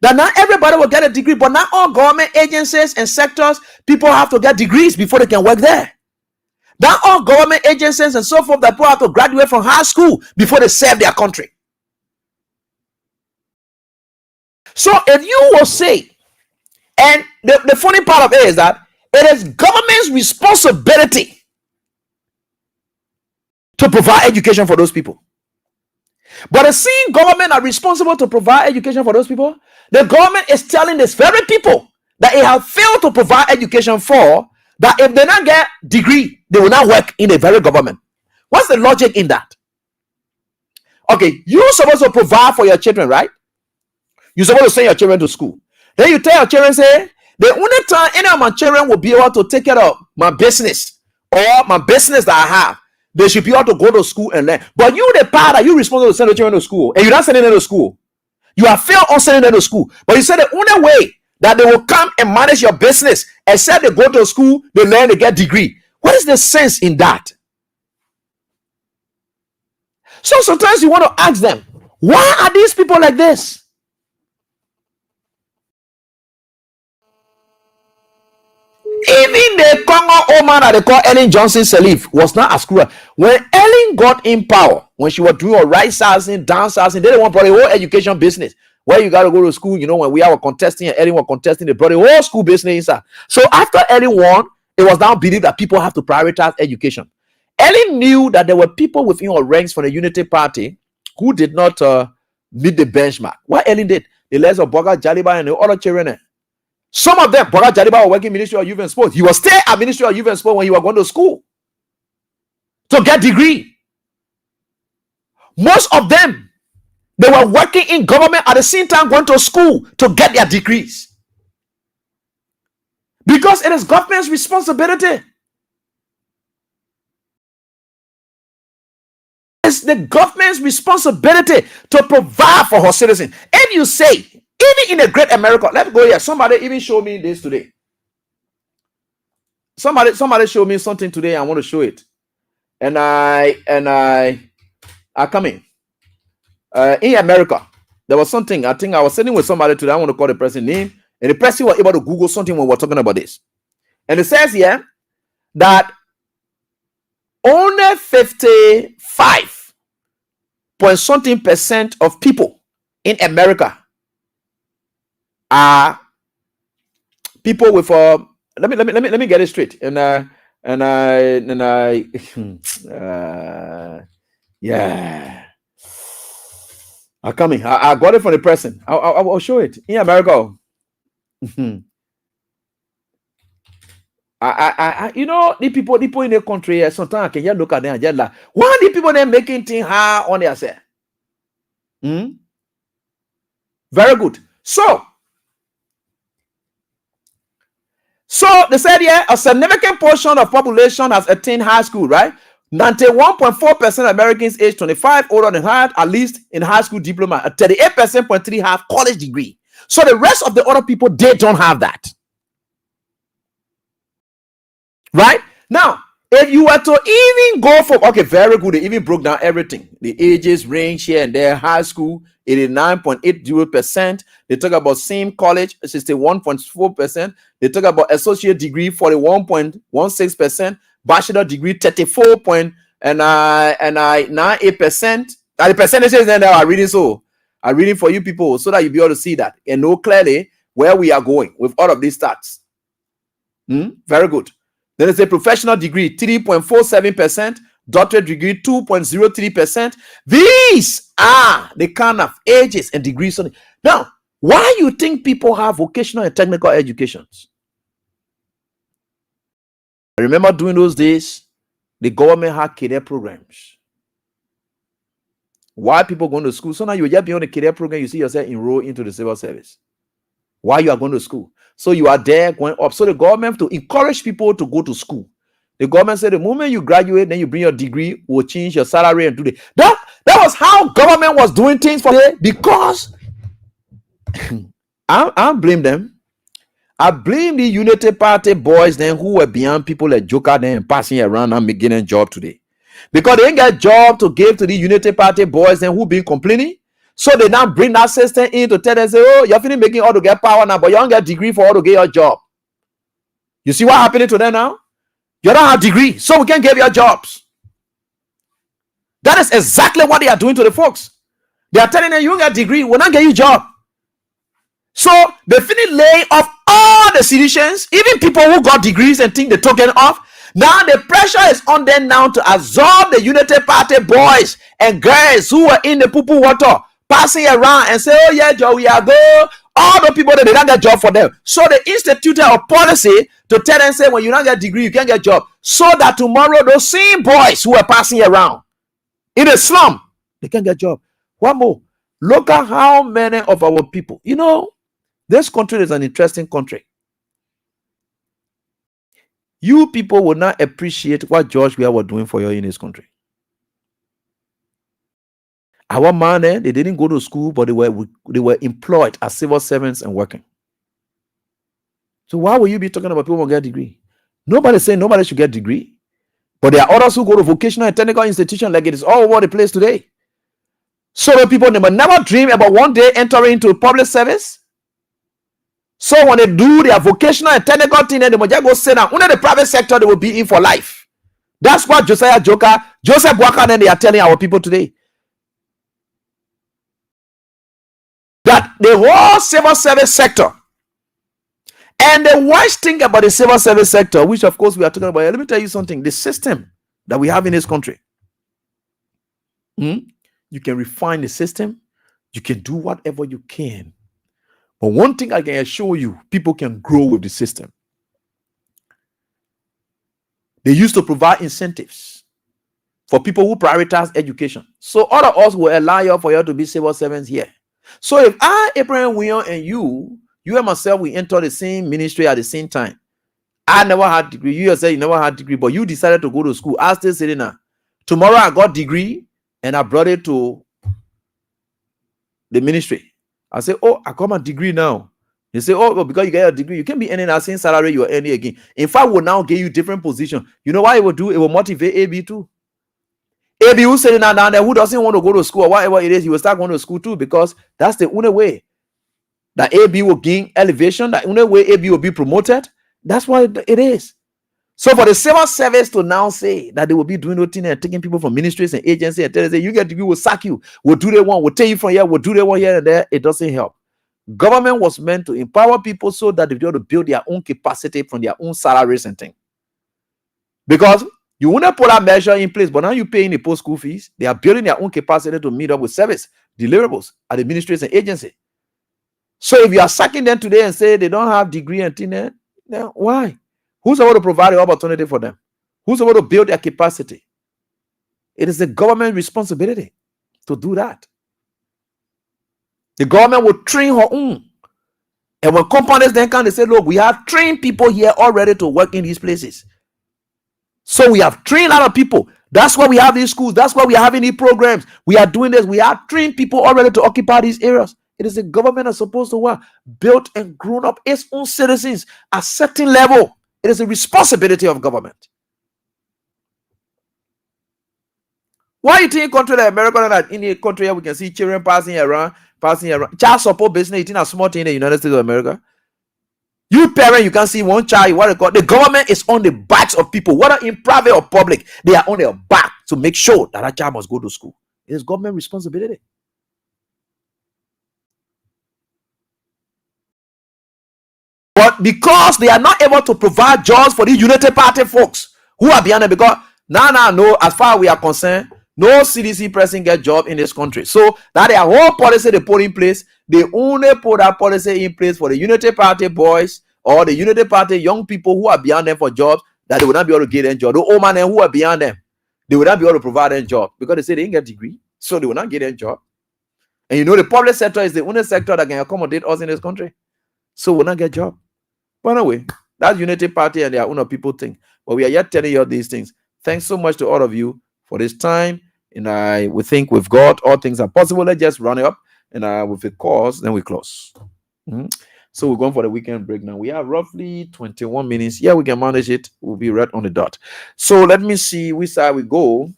That not everybody will get a degree, but not all government agencies and sectors, people have to get degrees before they can work there. Not all government agencies and so forth that people have to graduate from high school before they serve their country. So if you will say, and the funny part of it is that it is government's responsibility to provide education for those people. But the same government are responsible to provide education for those people. The government is telling these very people that it has failed to provide education for, that if they not get degree, they will not work in the very government. What's the logic in that? Okay, you're supposed to provide for your children, right? You're supposed to send your children to school. Then you tell your children, say, the only time any of my children will be able to take care of my business or my business that I have, they should be able to go to school and learn. But you, the father, you responsible to send the children to school, and you're not sending them to school. You have failed on sending them to school. But you said the only way that they will come and manage your business, except they go to school, they learn, they get degree. What is the sense in that? So sometimes you want to ask them, why are these people like this? Even the Congo old man that they call Ellen Johnson Sirleaf was not as cruel. When Ellen got in power, when she was doing her right sizing, down sizing, they didn't want to brought the whole education business. Where you got to go to school, you know, when we were contesting and Ellen was contesting, they brought the whole school business inside. So after Ellen won, it was now believed that people have to prioritize education. Ellen knew that there were people within her ranks from the Unity Party who did not meet the benchmark. What Ellen did, the less of Boga Jaliba and the other children. Some of them, Boga Jaliba, were working Ministry of Youth and Sports. He was still at Ministry of Youth and Sports when he was going to school to get degree. Most of them, they were working in government at the same time going to school to get their degrees. Because it is government's responsibility. It's the government's responsibility to provide for her citizens. And you say, even in a great America, let's go here. Somebody even showed me this today. Somebody showed me something today. I want to show it. And I come in. In America, there was something. I think I was sitting with somebody today. I want to call the person's name. And the person was able to Google something when we're talking about this. And it says here that only 55% of people in America are people with let me get it straight. Yeah. I come in. I got it from the person. I'll show it in America. You know, the people in the country, sometimes I can just look at them and just like, why are the people there making things hard on themselves? Very good. So they said, yeah, a significant portion of population has attained high school, right? 91.4% Americans aged 25 older than had at least in high school diploma. 38.3% have college degree. So the rest of the other people, they don't have that. Right? Now, if you were to even go for, okay, very good. They even broke down everything. The ages range here and there. High school, 89.80%. They talk about same college, 61.4%. They talk about associate degree, 41.16%. Bachelor degree, 34.98%. The percentages then are reading I'm reading for you people so that you'll be able to see that and know clearly where we are going with all of these stats. Very good. Then it's a professional degree, 3.47%, doctorate degree, 2.03%. These are the kind of ages and degrees. Now, why you think people have vocational and technical educations? I remember during those days, the government had career programs. Why people going to school? So now you just be on the career program, you see yourself enroll into the civil service. Why you are going to school? So you are there going up. So the government, to encourage people to go to school, the government said the moment you graduate, then you bring your degree, will change your salary and do that. That was how government was doing things for them, because I blame them. I blame the Unity Party boys then who were beyond people like Joker then passing around and making a job today. Because they ain't get job to give to the Unity Party boys then who been complaining. So they now bring that system in to tell them, say, oh, you're finna making all to get power now, but you don't get degree for all to get your job. You see what happening to them now? You don't have degree, so we can't give you jobs. That is exactly what they are doing to the folks. They are telling them, you don't get degree, we'll not get you job. So they finish laying off all the citizens, even people who got degrees and think they token off. Now the pressure is on them now to absorb the Unity Party boys and girls who are in the poo-poo water, passing around and say, oh yeah, Joe, we are good. All the people that they don't get job for them. So they instituted a policy to tell them, say, when you don't get degree, you can't get job. So that tomorrow those same boys who are passing around in a slum, they can't get job. One more. Look at how many of our people, you know, this country is an interesting country. You people will not appreciate what George Weah was doing for you in this country. Our man, they didn't go to school, but they were employed as civil servants and working. So why will you be talking about people who get a degree? Nobody saying nobody should get a degree. But there are others who go to vocational and technical institutions like it is all over the place today. So the people never dream about one day entering into public service. So when they do their vocational and technical thing, then they must just go sit down. Under the private sector, they will be in for life. That's what Joseph Boakai, and they are telling our people today. That the whole civil service sector, and the worst thing about the civil service sector, which of course we are talking about, let me tell you something, the system that we have in this country, you can refine the system, you can do whatever you can. But one thing I can assure you, people can grow with the system. They used to provide incentives for people who prioritize education. So all of us will allow you for you to be civil servants here. So if I, Abraham William, and you and myself, we enter the same ministry at the same time. I never had degree. You yourself, you never had degree, but you decided to go to school. I still sitting there. Tomorrow I got degree and I brought it to the ministry. I say, oh, I got my degree now. They say, oh, because you get a degree, you can't be earning the same salary you are earning again. In fact, we'll now give you different position. You know what it will do? It will motivate AB too. AB who's sitting down there who doesn't want to go to school or whatever it is, he will start going to school too, because that's the only way that AB will gain elevation, the only way AB will be promoted. That's what it is. So for the civil service to now say that they will be doing nothing and taking people from ministries and agencies and tell them, you get degree, we'll sack you, we'll do the one, we'll take you from here, we'll do the one here and there, it doesn't help. Government was meant to empower people so that they be able to build their own capacity from their own salaries and things. Because you want to put that measure in place, but now you're paying the post-school fees. They are building their own capacity to meet up with service deliverables at the ministries and agency. So if you are sacking them today and say they don't have degree and things, then why? Who's supposed to provide the opportunity for them? Who's supposed to build their capacity? It is the government responsibility to do that. The government will train her own. And when companies then come, they say, look, we have trained people here already to work in these places. So we have trained a lot of people. That's why we have these schools. That's why we are having these programs. We are doing this. We are training people already to occupy these areas. It is the government that's supposed to what? Build and grown up its own citizens at a certain level. It is a responsibility of government. Why you think country like America that in a country here we can see children passing around? Child support business, it's a small thing in the United States of America. You parent, you can see one child, what they call the government is on the backs of people, whether in private or public, they are on their back to make sure that a child must go to school. It is government responsibility. But because they are not able to provide jobs for these Unity Party folks who are behind them, because no, as far as we are concerned, no CDC person get job in this country. So that their whole policy they put in place, they only put that policy in place for the Unity Party boys or the Unity Party young people who are behind them for jobs that they will not be able to get them job. The old man who are behind them, they will not be able to provide them job because they say they didn't get degree, so they will not get them job. And you know the public sector is the only sector that can accommodate us in this country, so we'll not get job. But anyway, that's Unity Party and their own people think. But we are yet telling you these things. Thanks so much to all of you for this time. And we think with God, all things are possible. Let's just run it up. And with a cause, then we close. So we're going for the weekend break now. We have roughly 21 minutes. Yeah, we can manage it. We'll be right on the dot. So let me see which side we go.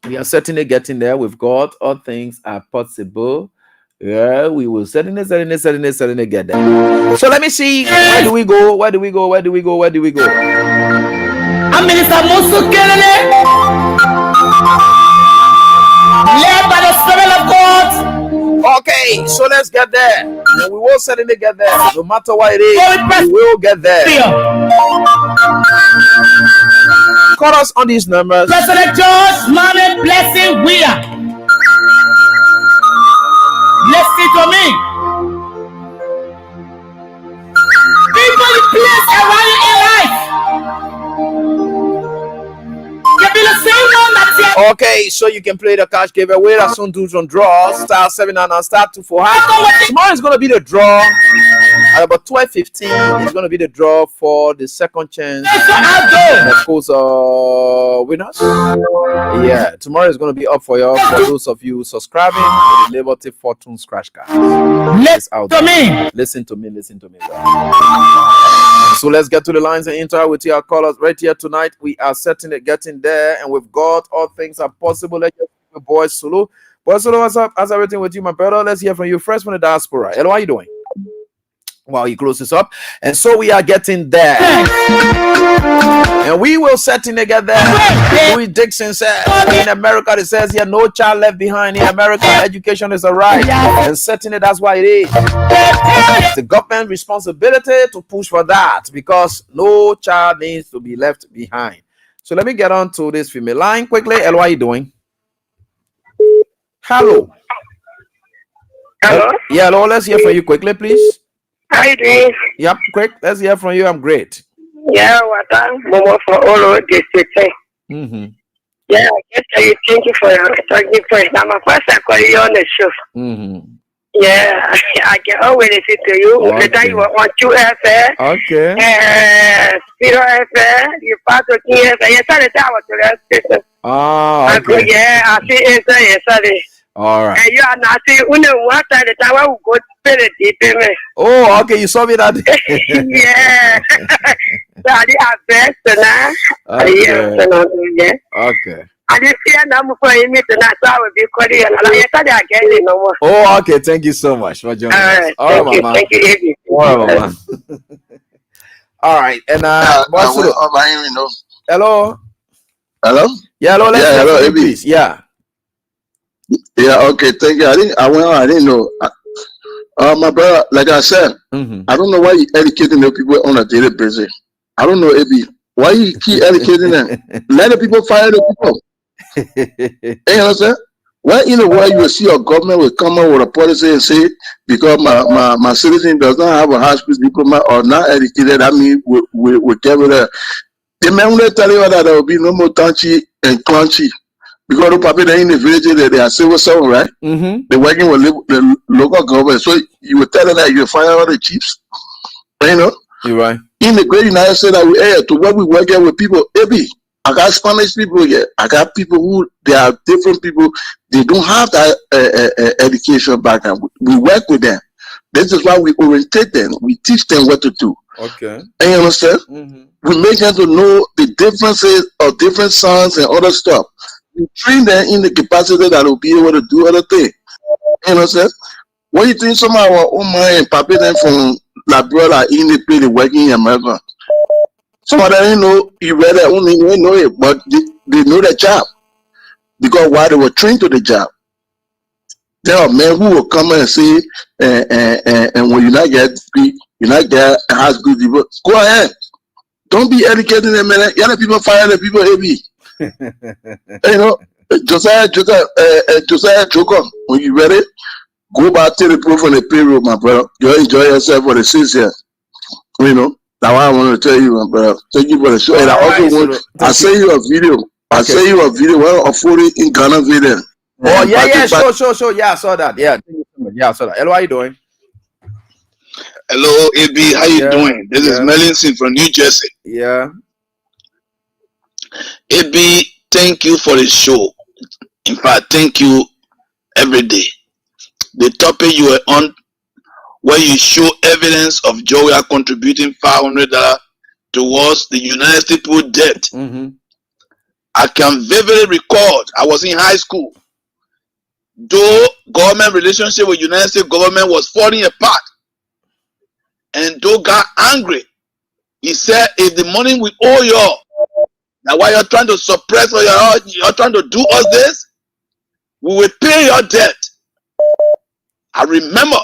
We are certainly getting there. With God, all things are possible. Yeah, we will certainly get there. So let me see. Where do we go? Where do we go? Where do we go? Where do we go? I'm Minister Musu Kelele, led by the Spirit of God. Okay, so let's get there. And we will certainly get there. No matter what it is, we will get there. Call us on these numbers. President George Mohamed Blessing Weir. Listen to me. People you place around you in life. You be the same one that's here. Okay, so you can play the cash giveaway. As soon do some draws. Star 7 and star 2 for half. Tomorrow is going to be the draw. At about 12:15, it's going to be the draw for the second chance. Of course, winners. Yeah, tomorrow is going to be up for you. For those of you subscribing to the Liberty Fortune Scratch Card. Listen to me. So let's get to the lines and interact with your callers right here tonight. We are certainly getting there, and with God, all things are possible. Let's get to Boy Sulu. Boy Sulu, what's up? How's everything with you, my brother? Let's hear from you first from the diaspora. Hello, how are you doing? While he closes up, and so we are getting there, and we will certainly get there. Louis Dixon said, in America, it says here, no child left behind. In America, education is a right, and certainly that's why it is. It's the government's responsibility to push for that, because no child needs to be left behind. So let me get on to this female line quickly. Hello, how are you doing? Hello. Hello. Yeah, hello. Let's hear from you quickly, please. How you doing? Yep, quick. Let's hear from you. I'm great. Yeah, what I'm Momo for all over this city. Yeah, I guess thank you for your talking first. I'm a first I call you on the show. Yeah, I can always listen to you. Okay. The time you want to FA. Okay. Spiro FA, you part of the FA. Yes, I was to that station. Oh, okay. Yeah, I see it. Yes, I all right. And you are not saying, what time the time I will go to the deep. Oh, okay. You saw me that day. Yeah. So I best now. Okay. Okay. I just see a number for him tonight, so I will be calling and I yesterday again no more. Oh, okay. Thank you so much for joining us. All right, Mama. Thank you. All right, Mama. All right. And hello. Hello? Yeah, hello. Let's hello, you, please. Yeah. Yeah, okay, thank you. I didn't know. My brother, like I said, I don't know why you educating the people on a daily basis. I don't know, Abby. Why you keep educating them? Let the people fire the people. You understand? Why in the world you will see your government will come up with a policy and say, because my citizen does not have a high school diploma or not educated, I mean, we get rid of. The man will tell you that there will be no more touchy and crunchy. Because the people in the village, they are civil servants, right? They're working with the local government. So you will tell them that you will fire all the chiefs. You know? You're right. In the great United States that we air to what we work with people, Abby, I got Spanish people here. I got people who, they are different people. They don't have that education background. We work with them. This is why we orientate them. We teach them what to do. Okay. And you understand? We make them to know the differences of different songs and other stuff. We train them in the capacity that will be able to do other things. You understand? What you think some of our own money and papi them from Liberia in the play, working in America? Some of them, you read it, only you know it, but they know the job. Because why they were trained to the job. There are men who will come and say, and when you not get degree, you not get has good people, go ahead. Don't be educating them, man. The other people fire the people heavy. Josiah Joker, when you read it, go back to the proof on the payroll, my brother. You enjoy yourself for the 6 years. That's why I want to tell you, my brother. Thank you for the show. And I also want, I send you a video. I send you a video, well, a photo in Ghana video. Oh, yeah, sure. Yeah, I saw that. Yeah, I saw that. Hello, how you doing? Hello, AB. How you doing? This is Melinson from New Jersey. Yeah. AB, thank you for the show. In fact, thank you every day. The topic you were on, where you show evidence of Joya contributing $500 towards the United States people debt. I can vividly record, I was in high school. Though government relationship with United States government was falling apart, and Joe got angry. He said, if the money we owe you, now why you're trying to suppress or you're trying to do us this, we will pay your debt. I remember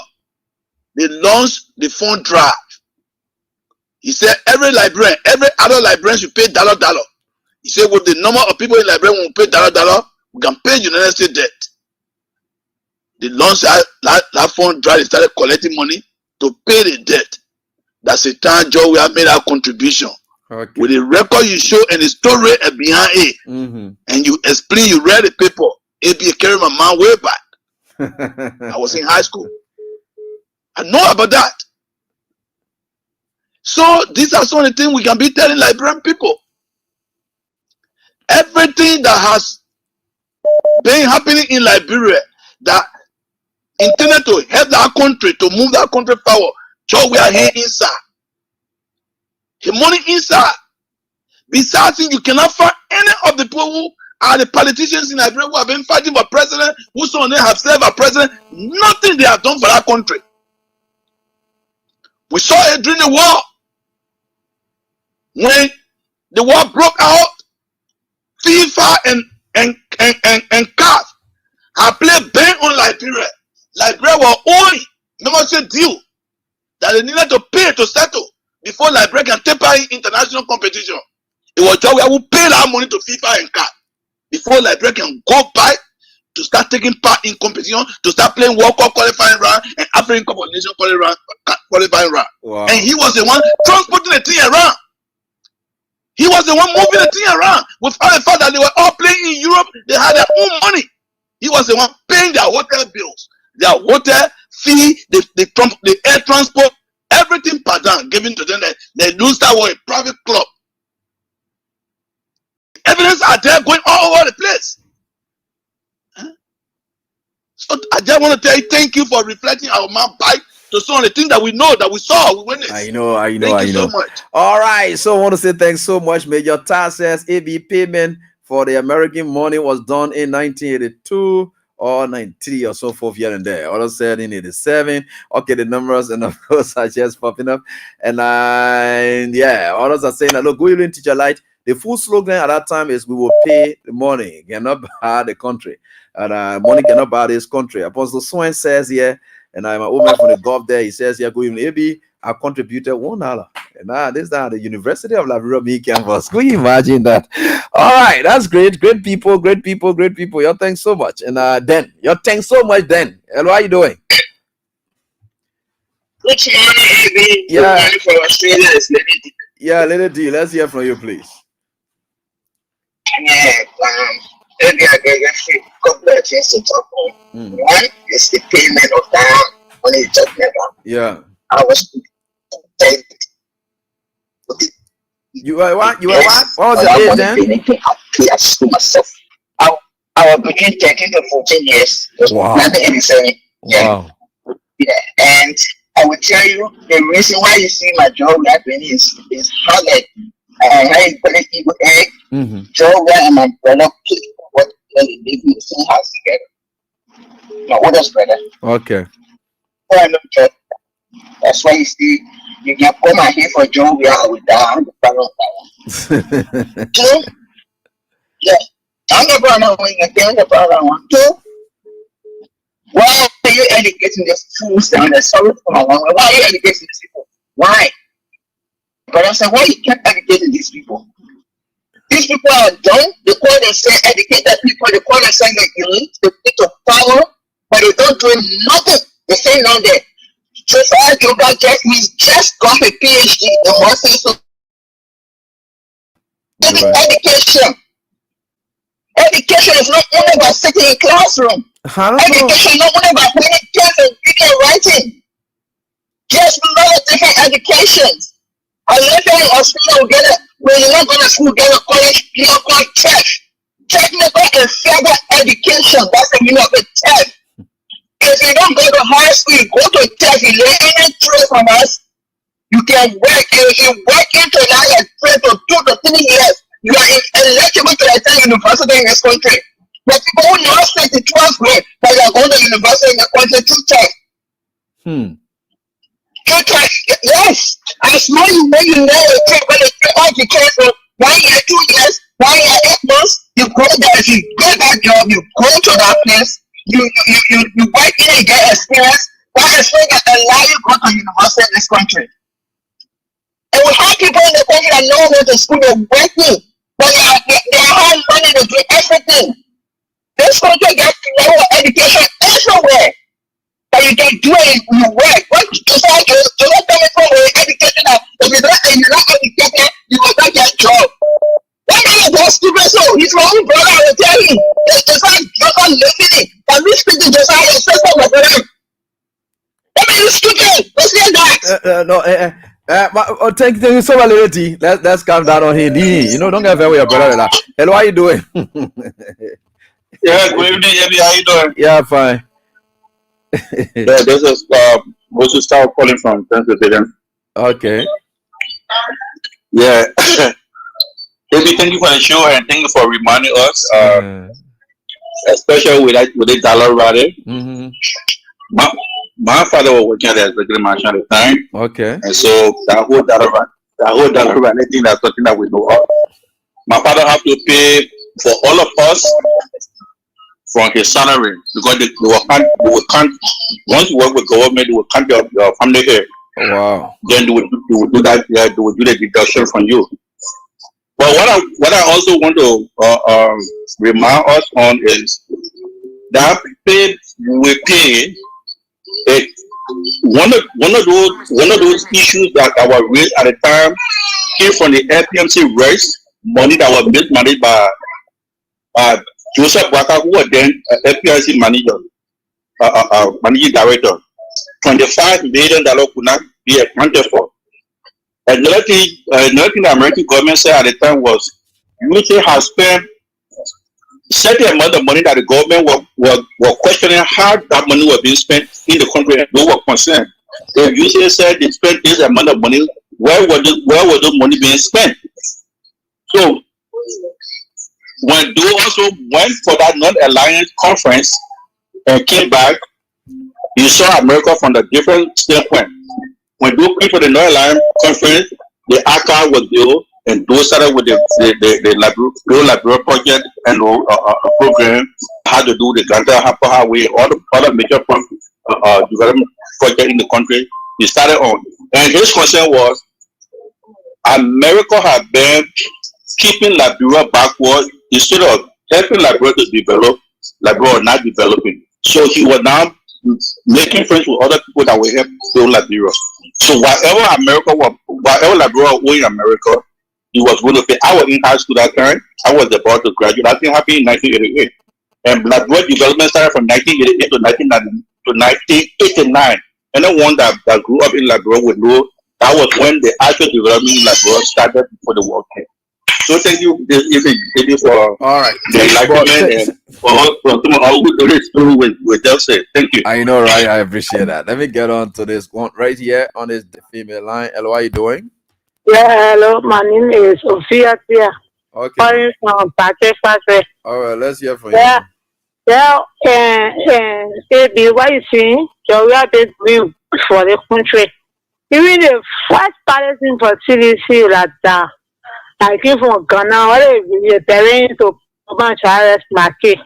they launched the fund drive. He said every librarian, every other librarian should pay $. He said with the number of people in librarian will pay $, we can pay United States debt. They launched that fund drive. They started collecting money to pay the debt. That's the time, Joe, we have made our contribution. Okay. With the record you show and the story behind it, and you explain, you read the paper, it be carrying my mind way back. I was in high school. I know about that. So these are some of the things we can be telling Liberian people. Everything that has been happening in Liberia that intended to help that country, to move that country forward, so we are here inside. The money inside. Besides, you cannot find any of the people who are the politicians in Liberia who have been fighting for president, who some of them have served as president. Nothing they have done for that country. We saw it during the war. When the war broke out, FIFA and CAF have played ban on Liberia. Liberia were owing membership deal that they needed to pay to settle before Liberia can take part in international competition. It was just who paid that money to FIFA and CAF before Liberia can go back to start taking part in competition, to start playing World Cup qualifying round and African Cup of Nations qualifying round. Wow. And he was the one transporting the team around. He was the one moving the team around. Without the fact that they were all playing in Europe, they had their own money. He was the one paying their hotel bills, their hotel fee, the air transport, everything per down given to them. They lose that was a private club. Evidence are there going all over the place. So I just want to tell you, thank you for reflecting our mind back to some of the things that we know, that we saw, we witnessed. I know. Thank you so much. All right. So I want to say thanks so much. Major Task says AB payment for the American money was done in 1982 or 93 or so forth here and there. Others said in 87. Okay, the numbers and of course are just popping up. And others are saying that look, go teacher light. The full slogan at that time is we will pay the money, cannot buy the country. And money cannot buy this country. Apostle Swain says here, and I'm a woman from the Gulf there, he says here, going AB, I contributed $1. And this is the University of Liberia main campus. Can you imagine that? All right, that's great. Great people. Your thanks so much. And your thanks so much, Dan. Hello, how you doing? Good morning, AB. Yeah. Good morning from Australia. It's Lady D. Yeah, Lady D. Let's hear from you, please. Maybe I get a couple of things to talk on. One is the payment of that money you're talking about. Yeah. I was You were what? You were Yes. what? What was Without your age money then? anything, I pay as to myself. I was between 13 to 14 years. Wow. 1987. Yeah. Wow. Yeah. And I will tell you the reason why you see my job happening is how that how you put it equal egg. Job and my brother pick what they live in the same house together. My oldest brother. Okay. So I know Job. That's why you see you can come and here for Job where I will down the power. Two. Yeah. I'm the brother when you get the power one. Two. Why are you educating the fools down there? Sorry for my long. Why are you educating these people? Why? But I said, why you keep educating these people? These people are dumb. They call themselves educated people. They call themselves the elite. They get to power, but they don't do nothing. They say no there. Josiah Joga just got a PhD in one sense of education. Education is not only about sitting in classroom. Education is not only about putting tests and reading and writing. Just lots of different educations. I left in Australia, when you not go to school, get a college, you know, called tech. Technical and further education. That's the meaning of the tech. If you don't go to high school, you go to tech, you learn any trade from us, you can work. If you work into that trade for 2 to 3 years, you are eligible to attend university in this country. But people who lost it in 12th grade, but they are going to university in the country to tech. Yes, as long as when you know a trade, when you all the trade for 1 year, 2 years, 1 year, 8 months, you go there. If you get that job, you go to that place, you work in and get experience. That experience allow you to go to university in this country. And we have people in the country that know how to school, they're working, but they have money to do everything. This country gets level of education everywhere. But you can do it, you work. What you're not coming from education now. If you're not educated, you will not get a job. Why do you go stupid? So he's my own brother, I will tell you. It's not listening. Can we speak to Josiah and say something for him? What are you stupid? What's that? Thank you so much, lady. Let's calm down on him. You know, don't get very your brother. Hello, how you doing? Yeah, good evening, Eddie. How you doing? Yeah, fine. Yeah, this is Moses Tower calling from Pennsylvania. Okay. Yeah. Eddie, thank you for the show and thank you for reminding us, especially with the dollar rally. My father was working at the executive mansion at the time. Okay. And so that whole dollar rally thing, that's something that we know of. My father have to pay for all of us from his salary because they will count once you work with government, they will count your family here. Oh, wow. Then they will do that. They will do the deduction from you. But what I also want to remind us on is that pay we pay. One of those issues that were raised at the time came from the FPMC raise money that was managed by Joseph Waka, who was then FPMC manager, managing director. $25 million could not be accounted for. Another thing the American government said at the time was, USA has spent certain amount of money that the government were questioning how that money was being spent in the country, and they were concerned. They usually said they spent this amount of money, where was the money being spent? So when they also went for that non-alliance conference and came back, you saw America from the different standpoint. When they came for the non-alliance conference, the ACA was built, and those started with the Liberia project and program, how to do the Ganta Highway, all the major development project in the country. He started on, and his concern was America had been keeping Liberia backward instead of helping Liberia to develop. Liberia was not developing, so he was now making friends with other people that will help build Liberia. So whatever Liberia was owing America, he was going to pay. I was in high school that time. I was about to graduate. That thing happened in 1988. And Liberia development started from 1988 to 1989. Anyone that grew up in Liberia would know That was when the actual development laboratory started for the work. So thank you, for all right. the enlightenment and for all good experience we just said. Thank you. I know, right? I appreciate that. Let me get on to this one right here on this female line. Hello, how are you doing? Yeah, hello. My name is Sophia. Okay. Calling from Partisan. All right, let's hear from you. Yeah, baby, what you see? So we have been doing for the country. Even the first Partisan for CDC like that. I came from Ghana. What is telling to Oban Charles Market?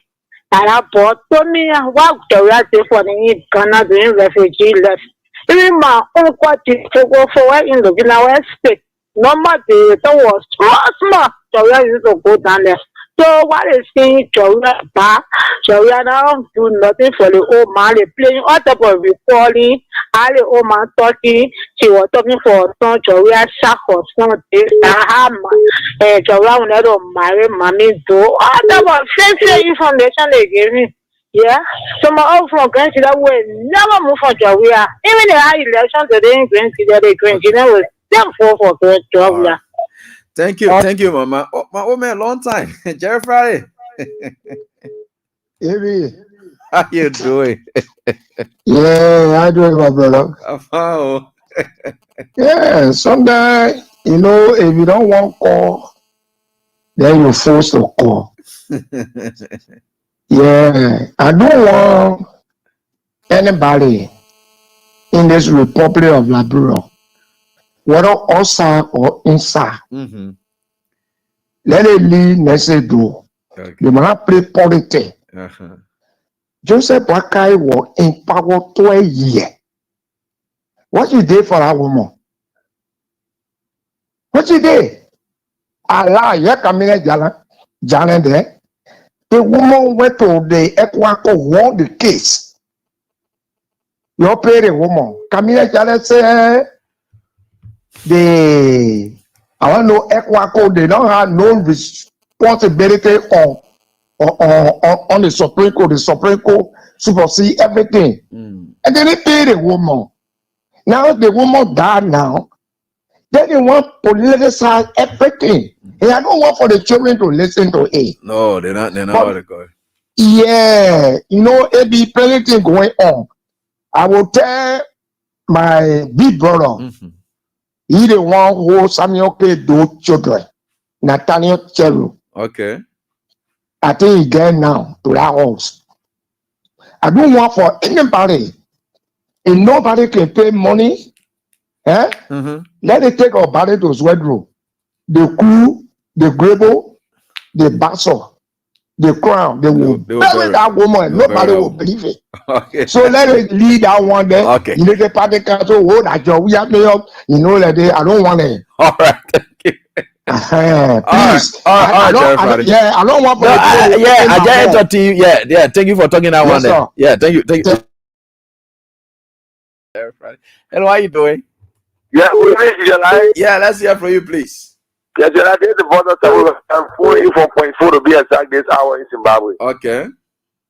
And I bought to me what we are doing for the Ghana doing refugee left. Even my own party to go forward in the Ghana state. No matter it was small. So we are used to go down there. So what is saying, Joanna, now do nothing for the old man. They playing all type of recalling, all the old man talking. She was talking for some Joanna shock or something. Joanna will never marry mommy do all type of same information they gave me. Yeah, so my old from Grand that will never move for Joanna. Even the high election today in Grand they Grand was them for Joanna. Thank you, Mama. Oh man, long time. Jerry Friday. How you doing? Yeah, I do it, my brother. Oh. Yeah, sometimes, you know, if you don't want to call, then you're forced to call. Yeah, I don't want anybody in this Republic of Liberia, whether outside or inside, let it lead next door. Okay. You must play politics. Joseph Bakai was in power 12 years. What you did for that woman? What you did? Allah, you come in Jalan there. The woman went to the Equaco, won the case. You pay the woman. Come in Jalan say I don't know Equaco, they don't have no responsibility on the Supreme Court. The Supreme Court supersede everything. And then they pay the woman. Now the woman died now. Then they want to politicize everything. And I don't want for the children to listen to it. No, they're not how they go. Yeah, you know, it be plenty going on. I will tell my big brother, he the one who Samuel paid those children, Nathaniel Cheru. Okay. I think he get now to that house. I don't want for anybody. If nobody can pay money, let it take our body to Swedro. The crew, the grable, the basso, the crown, they will bury that woman. Nobody will believe it. Okay. So let it lead that one day. Okay. You know the party council, hold that job. We have me up. You know that I don't want it. All right. Thank you. Please. I don't want. I just talk to you. Yeah. Thank you for talking that one. There. Yeah. Thank you. Hello, how you doing? Yeah, yeah. Let's hear from you, please. Yes, I did the border. I'm 44.4 to be exact this hour in Zimbabwe. Okay.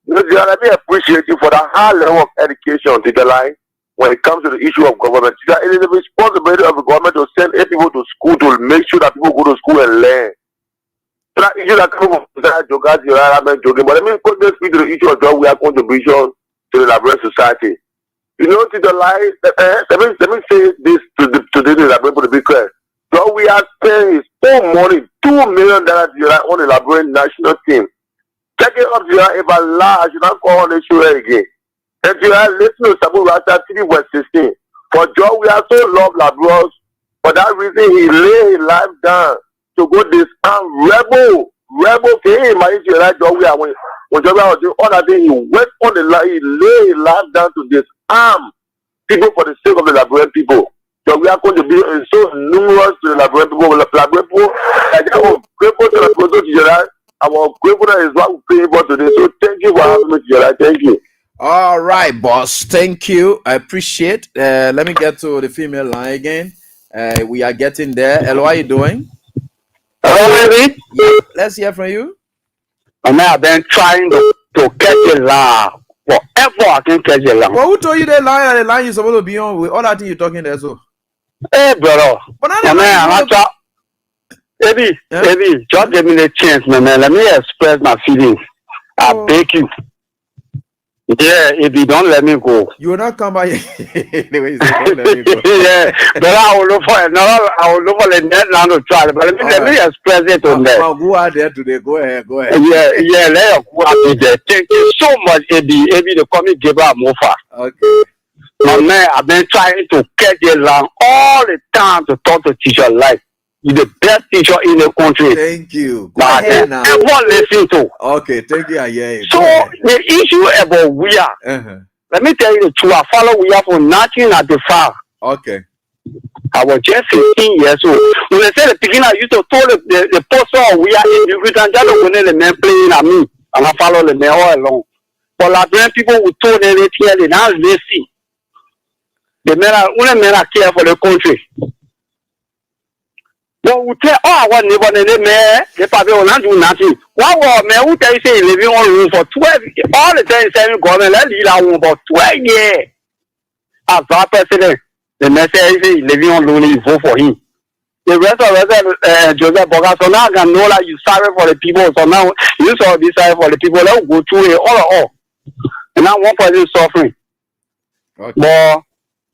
Let me appreciate you for the high level of education to the line when it comes to the issue of government. It is the responsibility of the government to send people to school to make sure that people go to school and learn. So that issue that comes from I'm joking, but let me speak to the issue of job we have contribution to the Liberian society. You know, to the line, let me say this to the Liberian people to be clear. So we are paying more money, $2 million on the Liberian national team. Check it up, if I lie, I should not call on the show again. And you are listening to Sabu Rasta TV West 16. For Joe, we are so love Labros. For that reason, he lay his life down to go disarm rebel. Can you imagine that Joe? When Joe was doing all that thing, he went on the line, he lay his life down to disarm people for the sake of the Liberian people. So we are going to be so numerous to the Liberian people. Liberian people, I'm grateful to the president. I'm grateful that is what we pay for today. So thank you for having me together. Thank you. All right, boss. Thank you. I appreciate. Let me get to the female line again. We are getting there. Hello, how are you doing? Hello, baby. Yeah, let's hear from you. And I've been trying to catch a lie. Forever I can catch a lie. Well, who told you that line? The line you're supposed to be on with all that thing you're talking there, so. Hey, brother. But My man, I'm not Eddie, just give me the chance, man. Let me express my feelings. I beg you. Yeah, if you don't let me go. You will not come by. Anyway, don't let me go. Yeah, but I will look for another. I will look for the net now to try. But let me express it on that. I'll go out there today. Go ahead. Yeah, let you go out there. Thank you so much, Eddie, to come and give up more far. Okay. My man, I've been trying to catch you along all the time to talk to teacher life. You're the best teacher in the country. Thank you. Go ahead now. Everyone listen to. Okay, thank you. Yeah. So the issue about we are. Let me tell you the truth. I follow we are from 1995. Okay. I was just 15 years old. When they said the beginning, I used to tell the poster of we are in the return the man playing at me, and I follow the man all along. But like people who told them they now they see. The men are care for the country. But we tell all our neighbor they probably will not do nothing. One war man who tell you say living on room for 12 years. All the time saying government let lead our room for 12 years. As our president, the man say living on room, you vote for him. The rest of us Joseph Vocational, so now I can know that you sorry for the people. So now you saw this sorry for the people that go through it all. And now one person suffering. Okay. But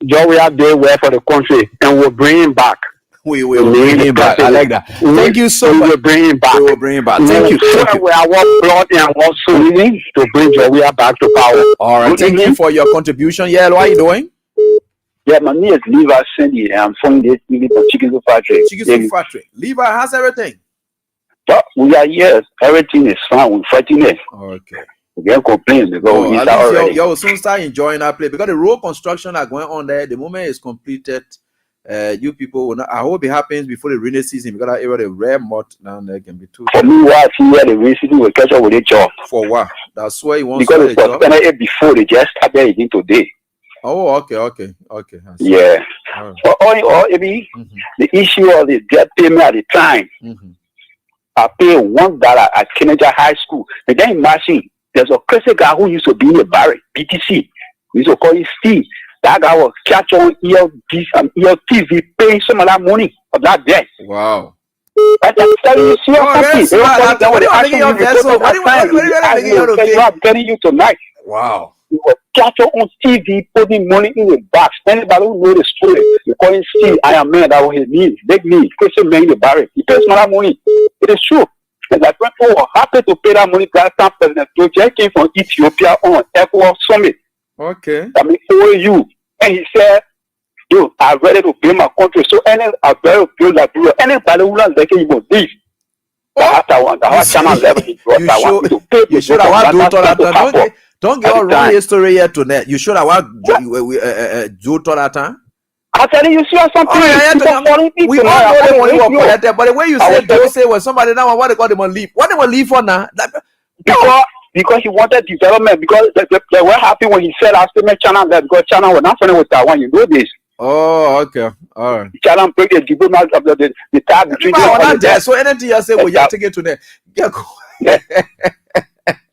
Joe, we are there well for the country and we'll bring him back. We will bring him back. I like that. Thank you so much. We will bring him back. We will bring him back. Thank you. We are our blood and our soul to bring Joe back to power. All right. Thank you for your contribution. Yeah, what are you doing? Yeah, my name is Levi Sandy. I'm from this Chicken Soup Factory. Chicken Soup Factory. Levi, how's everything? Well, we are here. Everything is fine. We're fighting it. Okay. We can't complain because we at least already. You will soon start enjoying that place because the road construction are going on there. The moment it's completed, you people will not. I hope it happens before the rainy season because that area the rare mud down there can be too. For me, what I see here, the rainy season will catch up with the job. For what? That's why you want because to it's suspended before they just started again today. Oh, okay. Yeah. For all the issue of the debt payment at the time, I paid $1 at Kennedy High School. And then imagine there's a crazy guy who used to be in the barrack, BTC. We used to call him Steve. That guy was catch on ELTV paying some of that money of that debt. Wow. But I'm telling you, I'm telling you tonight. Wow. We were catch on TV putting money in the box. Anybody who knows the story, we call him Steve. I am man that was his name. Big me. Crazy man in the barrack. He pays some of that money. It is true. And that people were happy to pay that money. That time President Project came from Ethiopia on ECOWAS Summit. Okay. I mean, OAU. And he said, yo, I'm ready to build my country. So I'm ready to build that bureau. Anybody who wants to you will leave. You should have don't get all wrong history here tonight. You should have do that time. I'm telling you, see something. We all know the money was collected, but the way you say when somebody now what they got them on leave. What they want leave for now? Because he wanted development. Because they were happy when he said our statement China that because China was not friendly with Taiwan. You know this. Oh, okay, all right. China break the diplomat of the tie between them. So anything you say, well, you have to get to there. Yeah.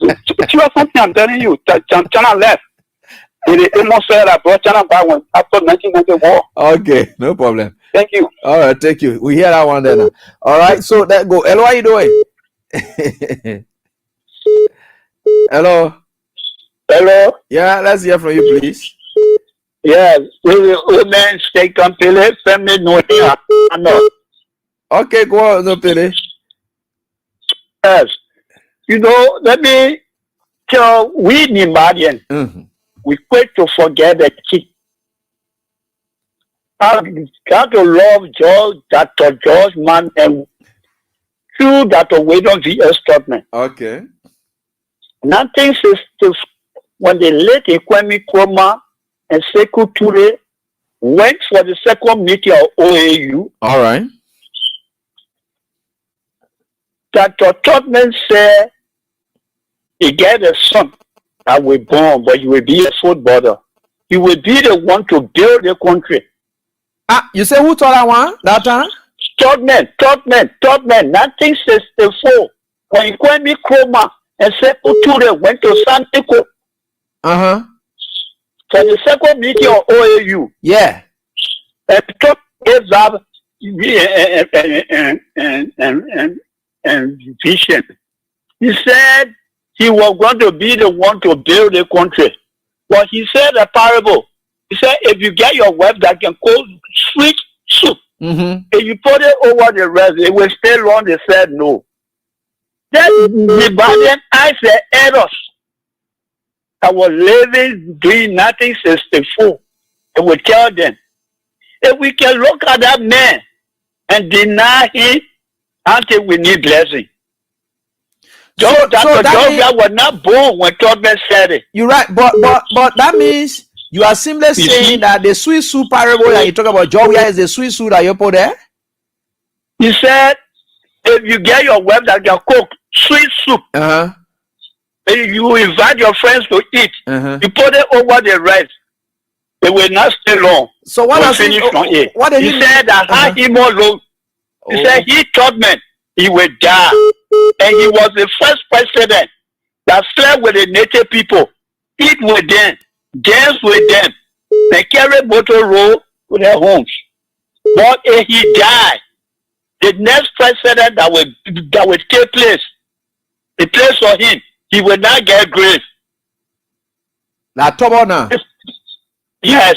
See something I'm telling you. China left. It almost said that brought China back when after 1990 war. Okay, no problem. Thank you. All right, thank you. We hear that one then. All right, so that go. Hello, how you doing? Hello. Hello. Yeah, let's hear from you, please. Yes, women stay completely family no here. Okay, go on, no pity. Yes. You know, let me tell we Nimadian. We quick to forget the key. How to love George, Dr. George Man, and through Dr. Wayne V.S. Tubman. Okay. Nothing is when they let Kwame Nkrumah and Sekou Toure went for the second meeting of OAU. All right. Dr. Tubman said he get a son that will born, but you will be a footballer. You will be the one to build the country. Ah, you say who told that one? That time? Tubman. 1964. When Kwame Nkrumah and Sekou Toure went to Santiago. Uh-huh. For the second meeting of OAU. Yeah. And Ahab and vision. He said he was going to be the one to build the country. But he said a parable. He said, if you get your wife that can cook sweet soup, if you put it over the rest, it will stay long. They said no. Then the Biden, I said, errors. I was living, doing nothing since before. I will tell them, if we can look at that man and deny him until we need blessing. Georgia was not born when Tubman said it. You're right, but that means you are simply saying that the sweet soup parable that you talk about, Georgia, is the sweet soup that you put there? He said, if you get your wife that can cook sweet soup, if you invite your friends to eat, you put it over the rice, it will not stay long. So what does he said that how he more low. He said he thought man he will die. And he was the first president that slept with the native people, eat with them, dance with them, and carry motor road to their homes. But if he died, the next president that will take place, the place for him, he will not get grave. Now, now. Yes.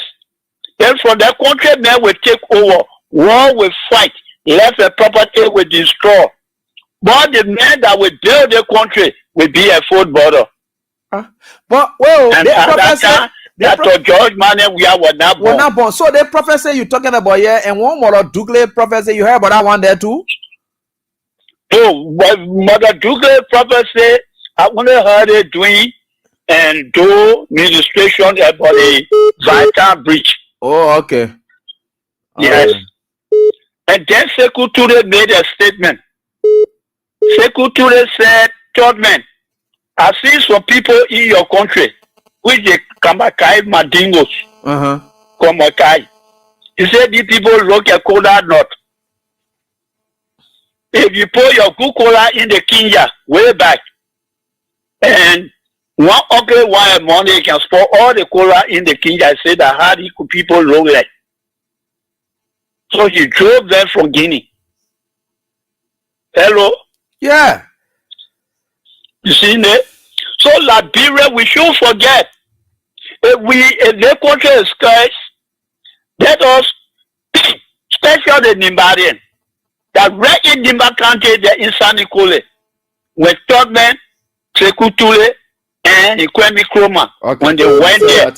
Then from that country, men will take over. War will fight. Left the property will destroy. But the men that will build the country will be a food border. But well, and that George Manning we were not born. Not born. So the prophecy you're talking about here, and one more Douglas prophecy, you heard about that one there too? Oh, Mother Douglas prophecy, I only heard it doing and do administration about the Vital Bridge. Oh, okay. Yes. And then Sekou Touré made a statement. Sekou Touré said, Tubman, I see some people in your country which they Kamakai Mandingos. Kamakai. He said these people look at cola nut. If you put your good cola in the Kenya way back, and one uncle want money can spoil all the cola in the Kenya, I said that how these people look like. So he drove them from Guinea. Hello? Yeah. You see that? So Liberia, we should forget. If the country is scarce, let us, especially the Nimbarian, that right in Nimba County, the Insani Kole, when Tubman, Sekou Touré, and Kwame Nkrumah, when they went there.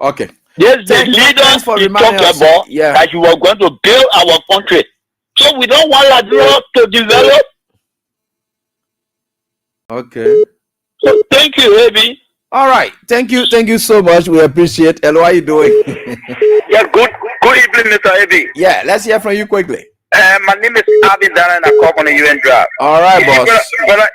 Okay. There's the leaders you talk about that you are going to build our country. So we don't want Liberia to develop. Okay. So thank you, Ebi. All right. Thank you so much. We appreciate it. Hello, how are you doing? Yeah, good evening, Mr. Ebi. Yeah, let's hear from you quickly. My name is Abby Dana and I call on the UN Drive. All right, boss. Brother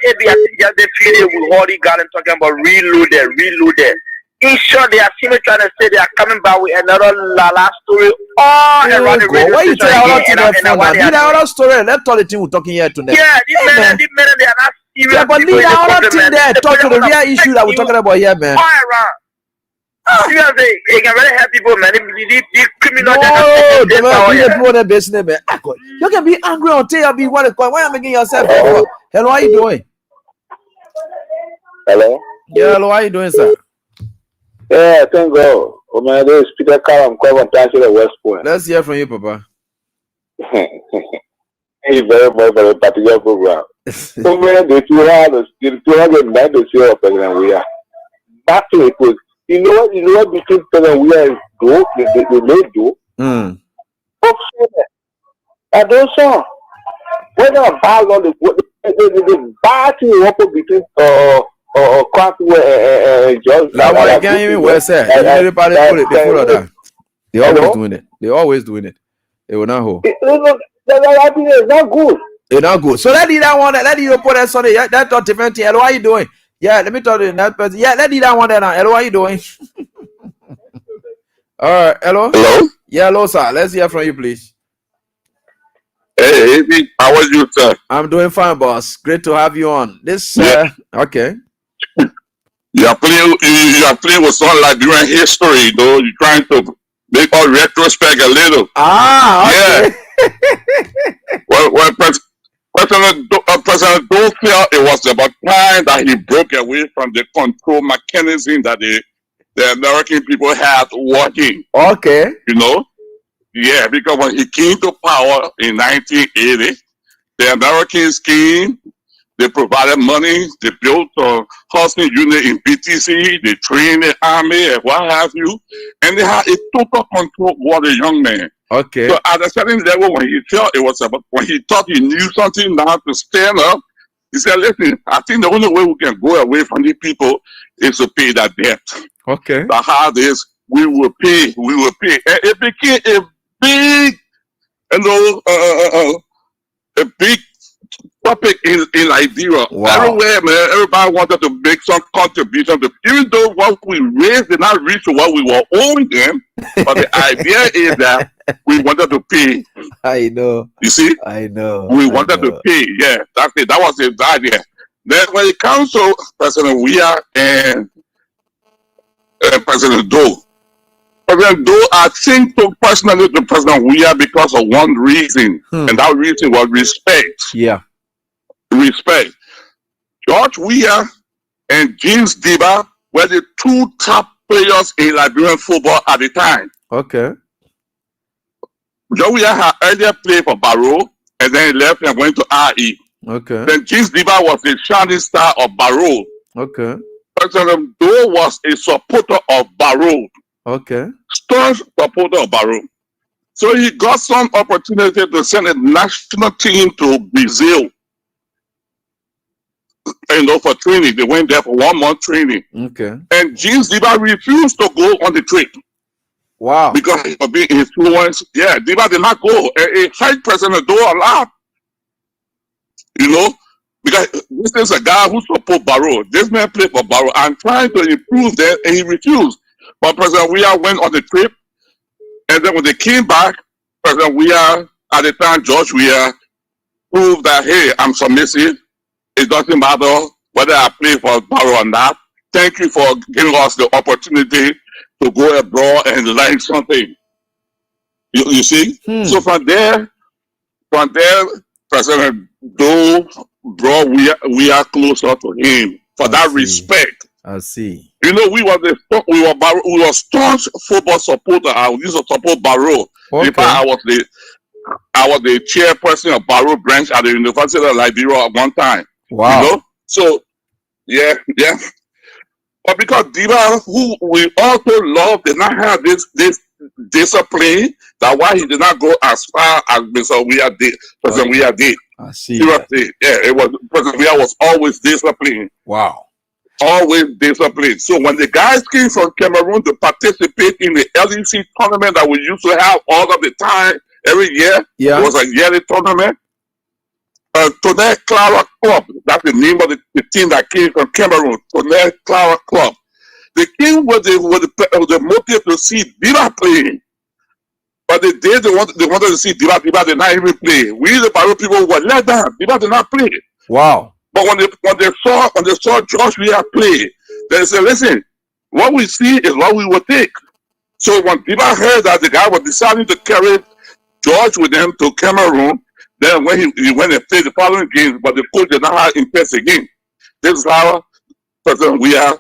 Ebi, I think just the video with Holy God and talking about reloaded. In short, they are simply trying to say they are coming back with another lala story all around the radio. Why you tell that other story? Let's talk the thing we're talking here today. Yeah, these men, they are not serious. Yeah, but leave that other thing there. Talk to the real issue that we're talking about here, man. All around. Seriously, it can really help people, man. These criminals, they people their business, man. You can be angry on TV. Why are you making yourself? Hello, how you doing? Hello. Yeah, hello, how you doing, sir? Yeah, thank God. Oh man, this is Peter Carr. I'm calling from West Point. Let's hear from you, Papa. Thank you very much for the particular program. So man, the 290 year of President we are back to it. You know what between President we are do they may do. I don't know. When they bad on the bad thing happen between George. Can't even well say. Everybody put it before that. They always doing it. They will not hold. It's not good. It's not good. So let you that one. Let you put that Sunday. That's not different. Hello, how you doing? Yeah, let me talk to that person. Yeah, let you that one there now. Hello, how you doing? All right. Hello. Hello. Yeah, hello, sir. Let's hear from you, please. Hey, how are you, sir? I'm doing fine, boss. Great to have you on. This okay. You are playing with some Liberian history, though. You're trying to make us retrospect a little. Okay. Yeah. Well, President Dole felt it was about time that he broke away from the control mechanism that the American people had working. Okay. You know? Yeah, because when he came to power in 1980, the Americans came, they provided money, they built a housing unit in BTC, they trained the army and what have you, and they had a total control over the young man. Okay. So at a certain level, when he felt it was about, when he thought he knew something now to stand up, he said, listen, I think the only way we can go away from these people is to pay that debt. Okay. The hard is, we will pay. And it became a big, a big topic in Nigeria. Wow. Everywhere, man, everybody wanted to make some contribution to, even though what we raised did not reach to what we were owing them, but the idea is that we wanted to pay. I know. You see? I know. We wanted to pay. Yeah, that's it. That was the idea. Then when it comes to President Weah and President Dole, I think so personally to President Weah because of one reason, and that reason was respect. Yeah. Respect. George Weah and James Diba were the two top players in Liberian football at the time. Okay. George Weah had earlier played for Barrow, and then he left and went to RE. Okay. Then James Diba was the shining star of Barrow. Okay. President Dole was a supporter of Barrow. Okay. Strong supporter of Barrow. So he got some opportunity to send a national team to Brazil. For training. They went there for 1 month training. Okay. And James Diba refused to go on the trip. Wow. Because he was being influenced. Yeah, Diba did not go. A high President Dole allowed. Because this is a guy who supports Barrow. This man played for Barrow and trying to improve them, and he refused. But President Weah went on the trip, and then when they came back, President Weah, at the time, George Weah, proved that, hey, I'm submissive. It doesn't matter whether I play for Barrow or not. Thank you for giving us the opportunity to go abroad and learn something. You see? So from there, President Dole brought Weah closer to him for that respect. I see. We were staunch football supporter. I used to support Barrow. Okay. In fact, I was the chairperson of Barrow branch at the University of Liberia at one time. Wow. So yeah. But because Diba, who we also love, did not have this discipline, that's why he did not go as far as Mr. Weah did. President Weah did. I see. Seriously, yeah, it was President Weah was always disciplined. Wow. Always disciplined. So when the guys came from Cameroon to participate in the LEC tournament that we used to have all of the time, every year, it was a yearly tournament. Tonnerre Clara Club, that's the name of the team that came from Cameroon, Tonnerre Clara Club. They came with the motive to see Diba playing. But the day they wanted to see Diba did not even play. We, the Barrow people, were let down. Diba did not play. Wow. But when they saw George Weah play, they said, listen, what we see is what we will take. So when Diba heard that the guy was deciding to carry George with them to Cameroon, then when he went and played the following games, but the coach did not have interest again. This is how President Weah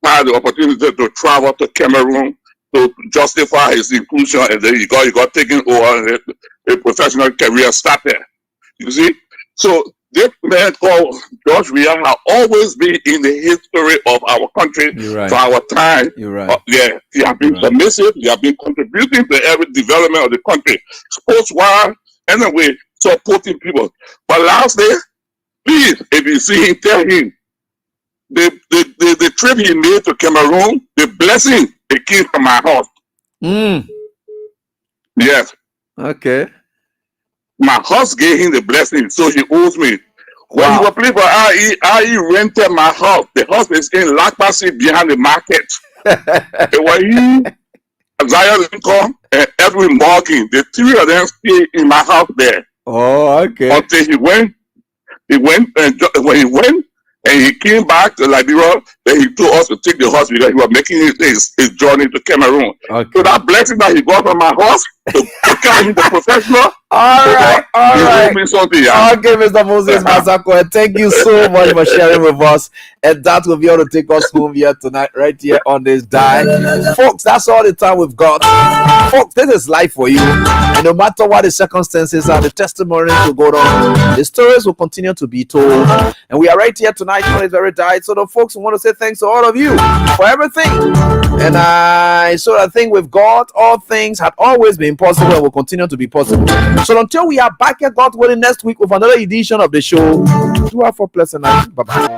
had the opportunity to travel to Cameroon to justify his inclusion, and then he got taken over, and a professional career started. You see? So this man called George Weah has always been in the history of our country for our time. You're right. Yeah, he has been submissive. He has been contributing to every development of the country. Sports-wise, anyway, supporting people. But lastly, please, if you see him, tell him the trip he made to Cameroon, the blessing, it came from my house. Yes. Okay. My house gave him the blessing, so he owes me. When he was playing for IE rented my house. The house is in Lakpasi behind the market. It was he, Zion Lincoln, and Edwin Morgan. The three of them stayed in my house there. Oh, okay. Until he went, and when he went, and he came back to Liberia, Then he told us to take the horse because he was making his journey to Cameroon. Okay. So that blessing that he got from my horse to carry him to professional. All right. Okay, Mr. Moses Masako, thank you so much for sharing with us. And that will be able to take us home here tonight, right here on this dial. Folks, that's all the time we've got. Folks, this is life for you. And no matter what the circumstances are, the testimonies will go on. The stories will continue to be told. And we are right here tonight on this very dial. So the folks, we want to say thanks to all of you for everything. And I think with God, all things had always been possible and will continue to be possible. So until we are back at God willing next week with another edition of the show, do have a pleasant night. Bye bye.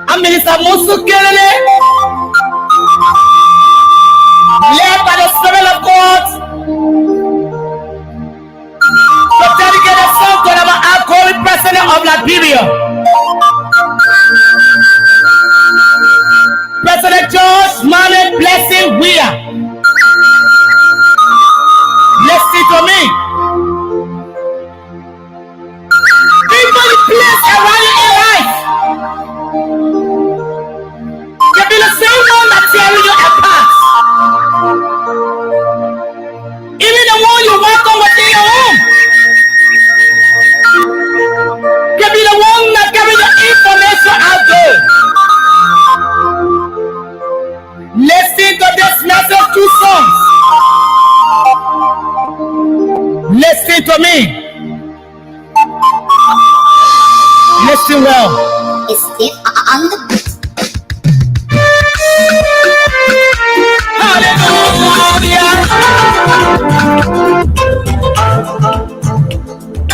I'm Minister Musu Kelele, led by the Spirit of God, to dedicate a song to our outgoing President of Liberia, President George Mohamed Blessing Weah. Listen to me. People in place around you in life, they be the same one that tearing you apart. Even the one you welcome within your home, they be the one that carry the information out there. Listen to this message, 2 songs. Listen to me. Listen well. Is it on the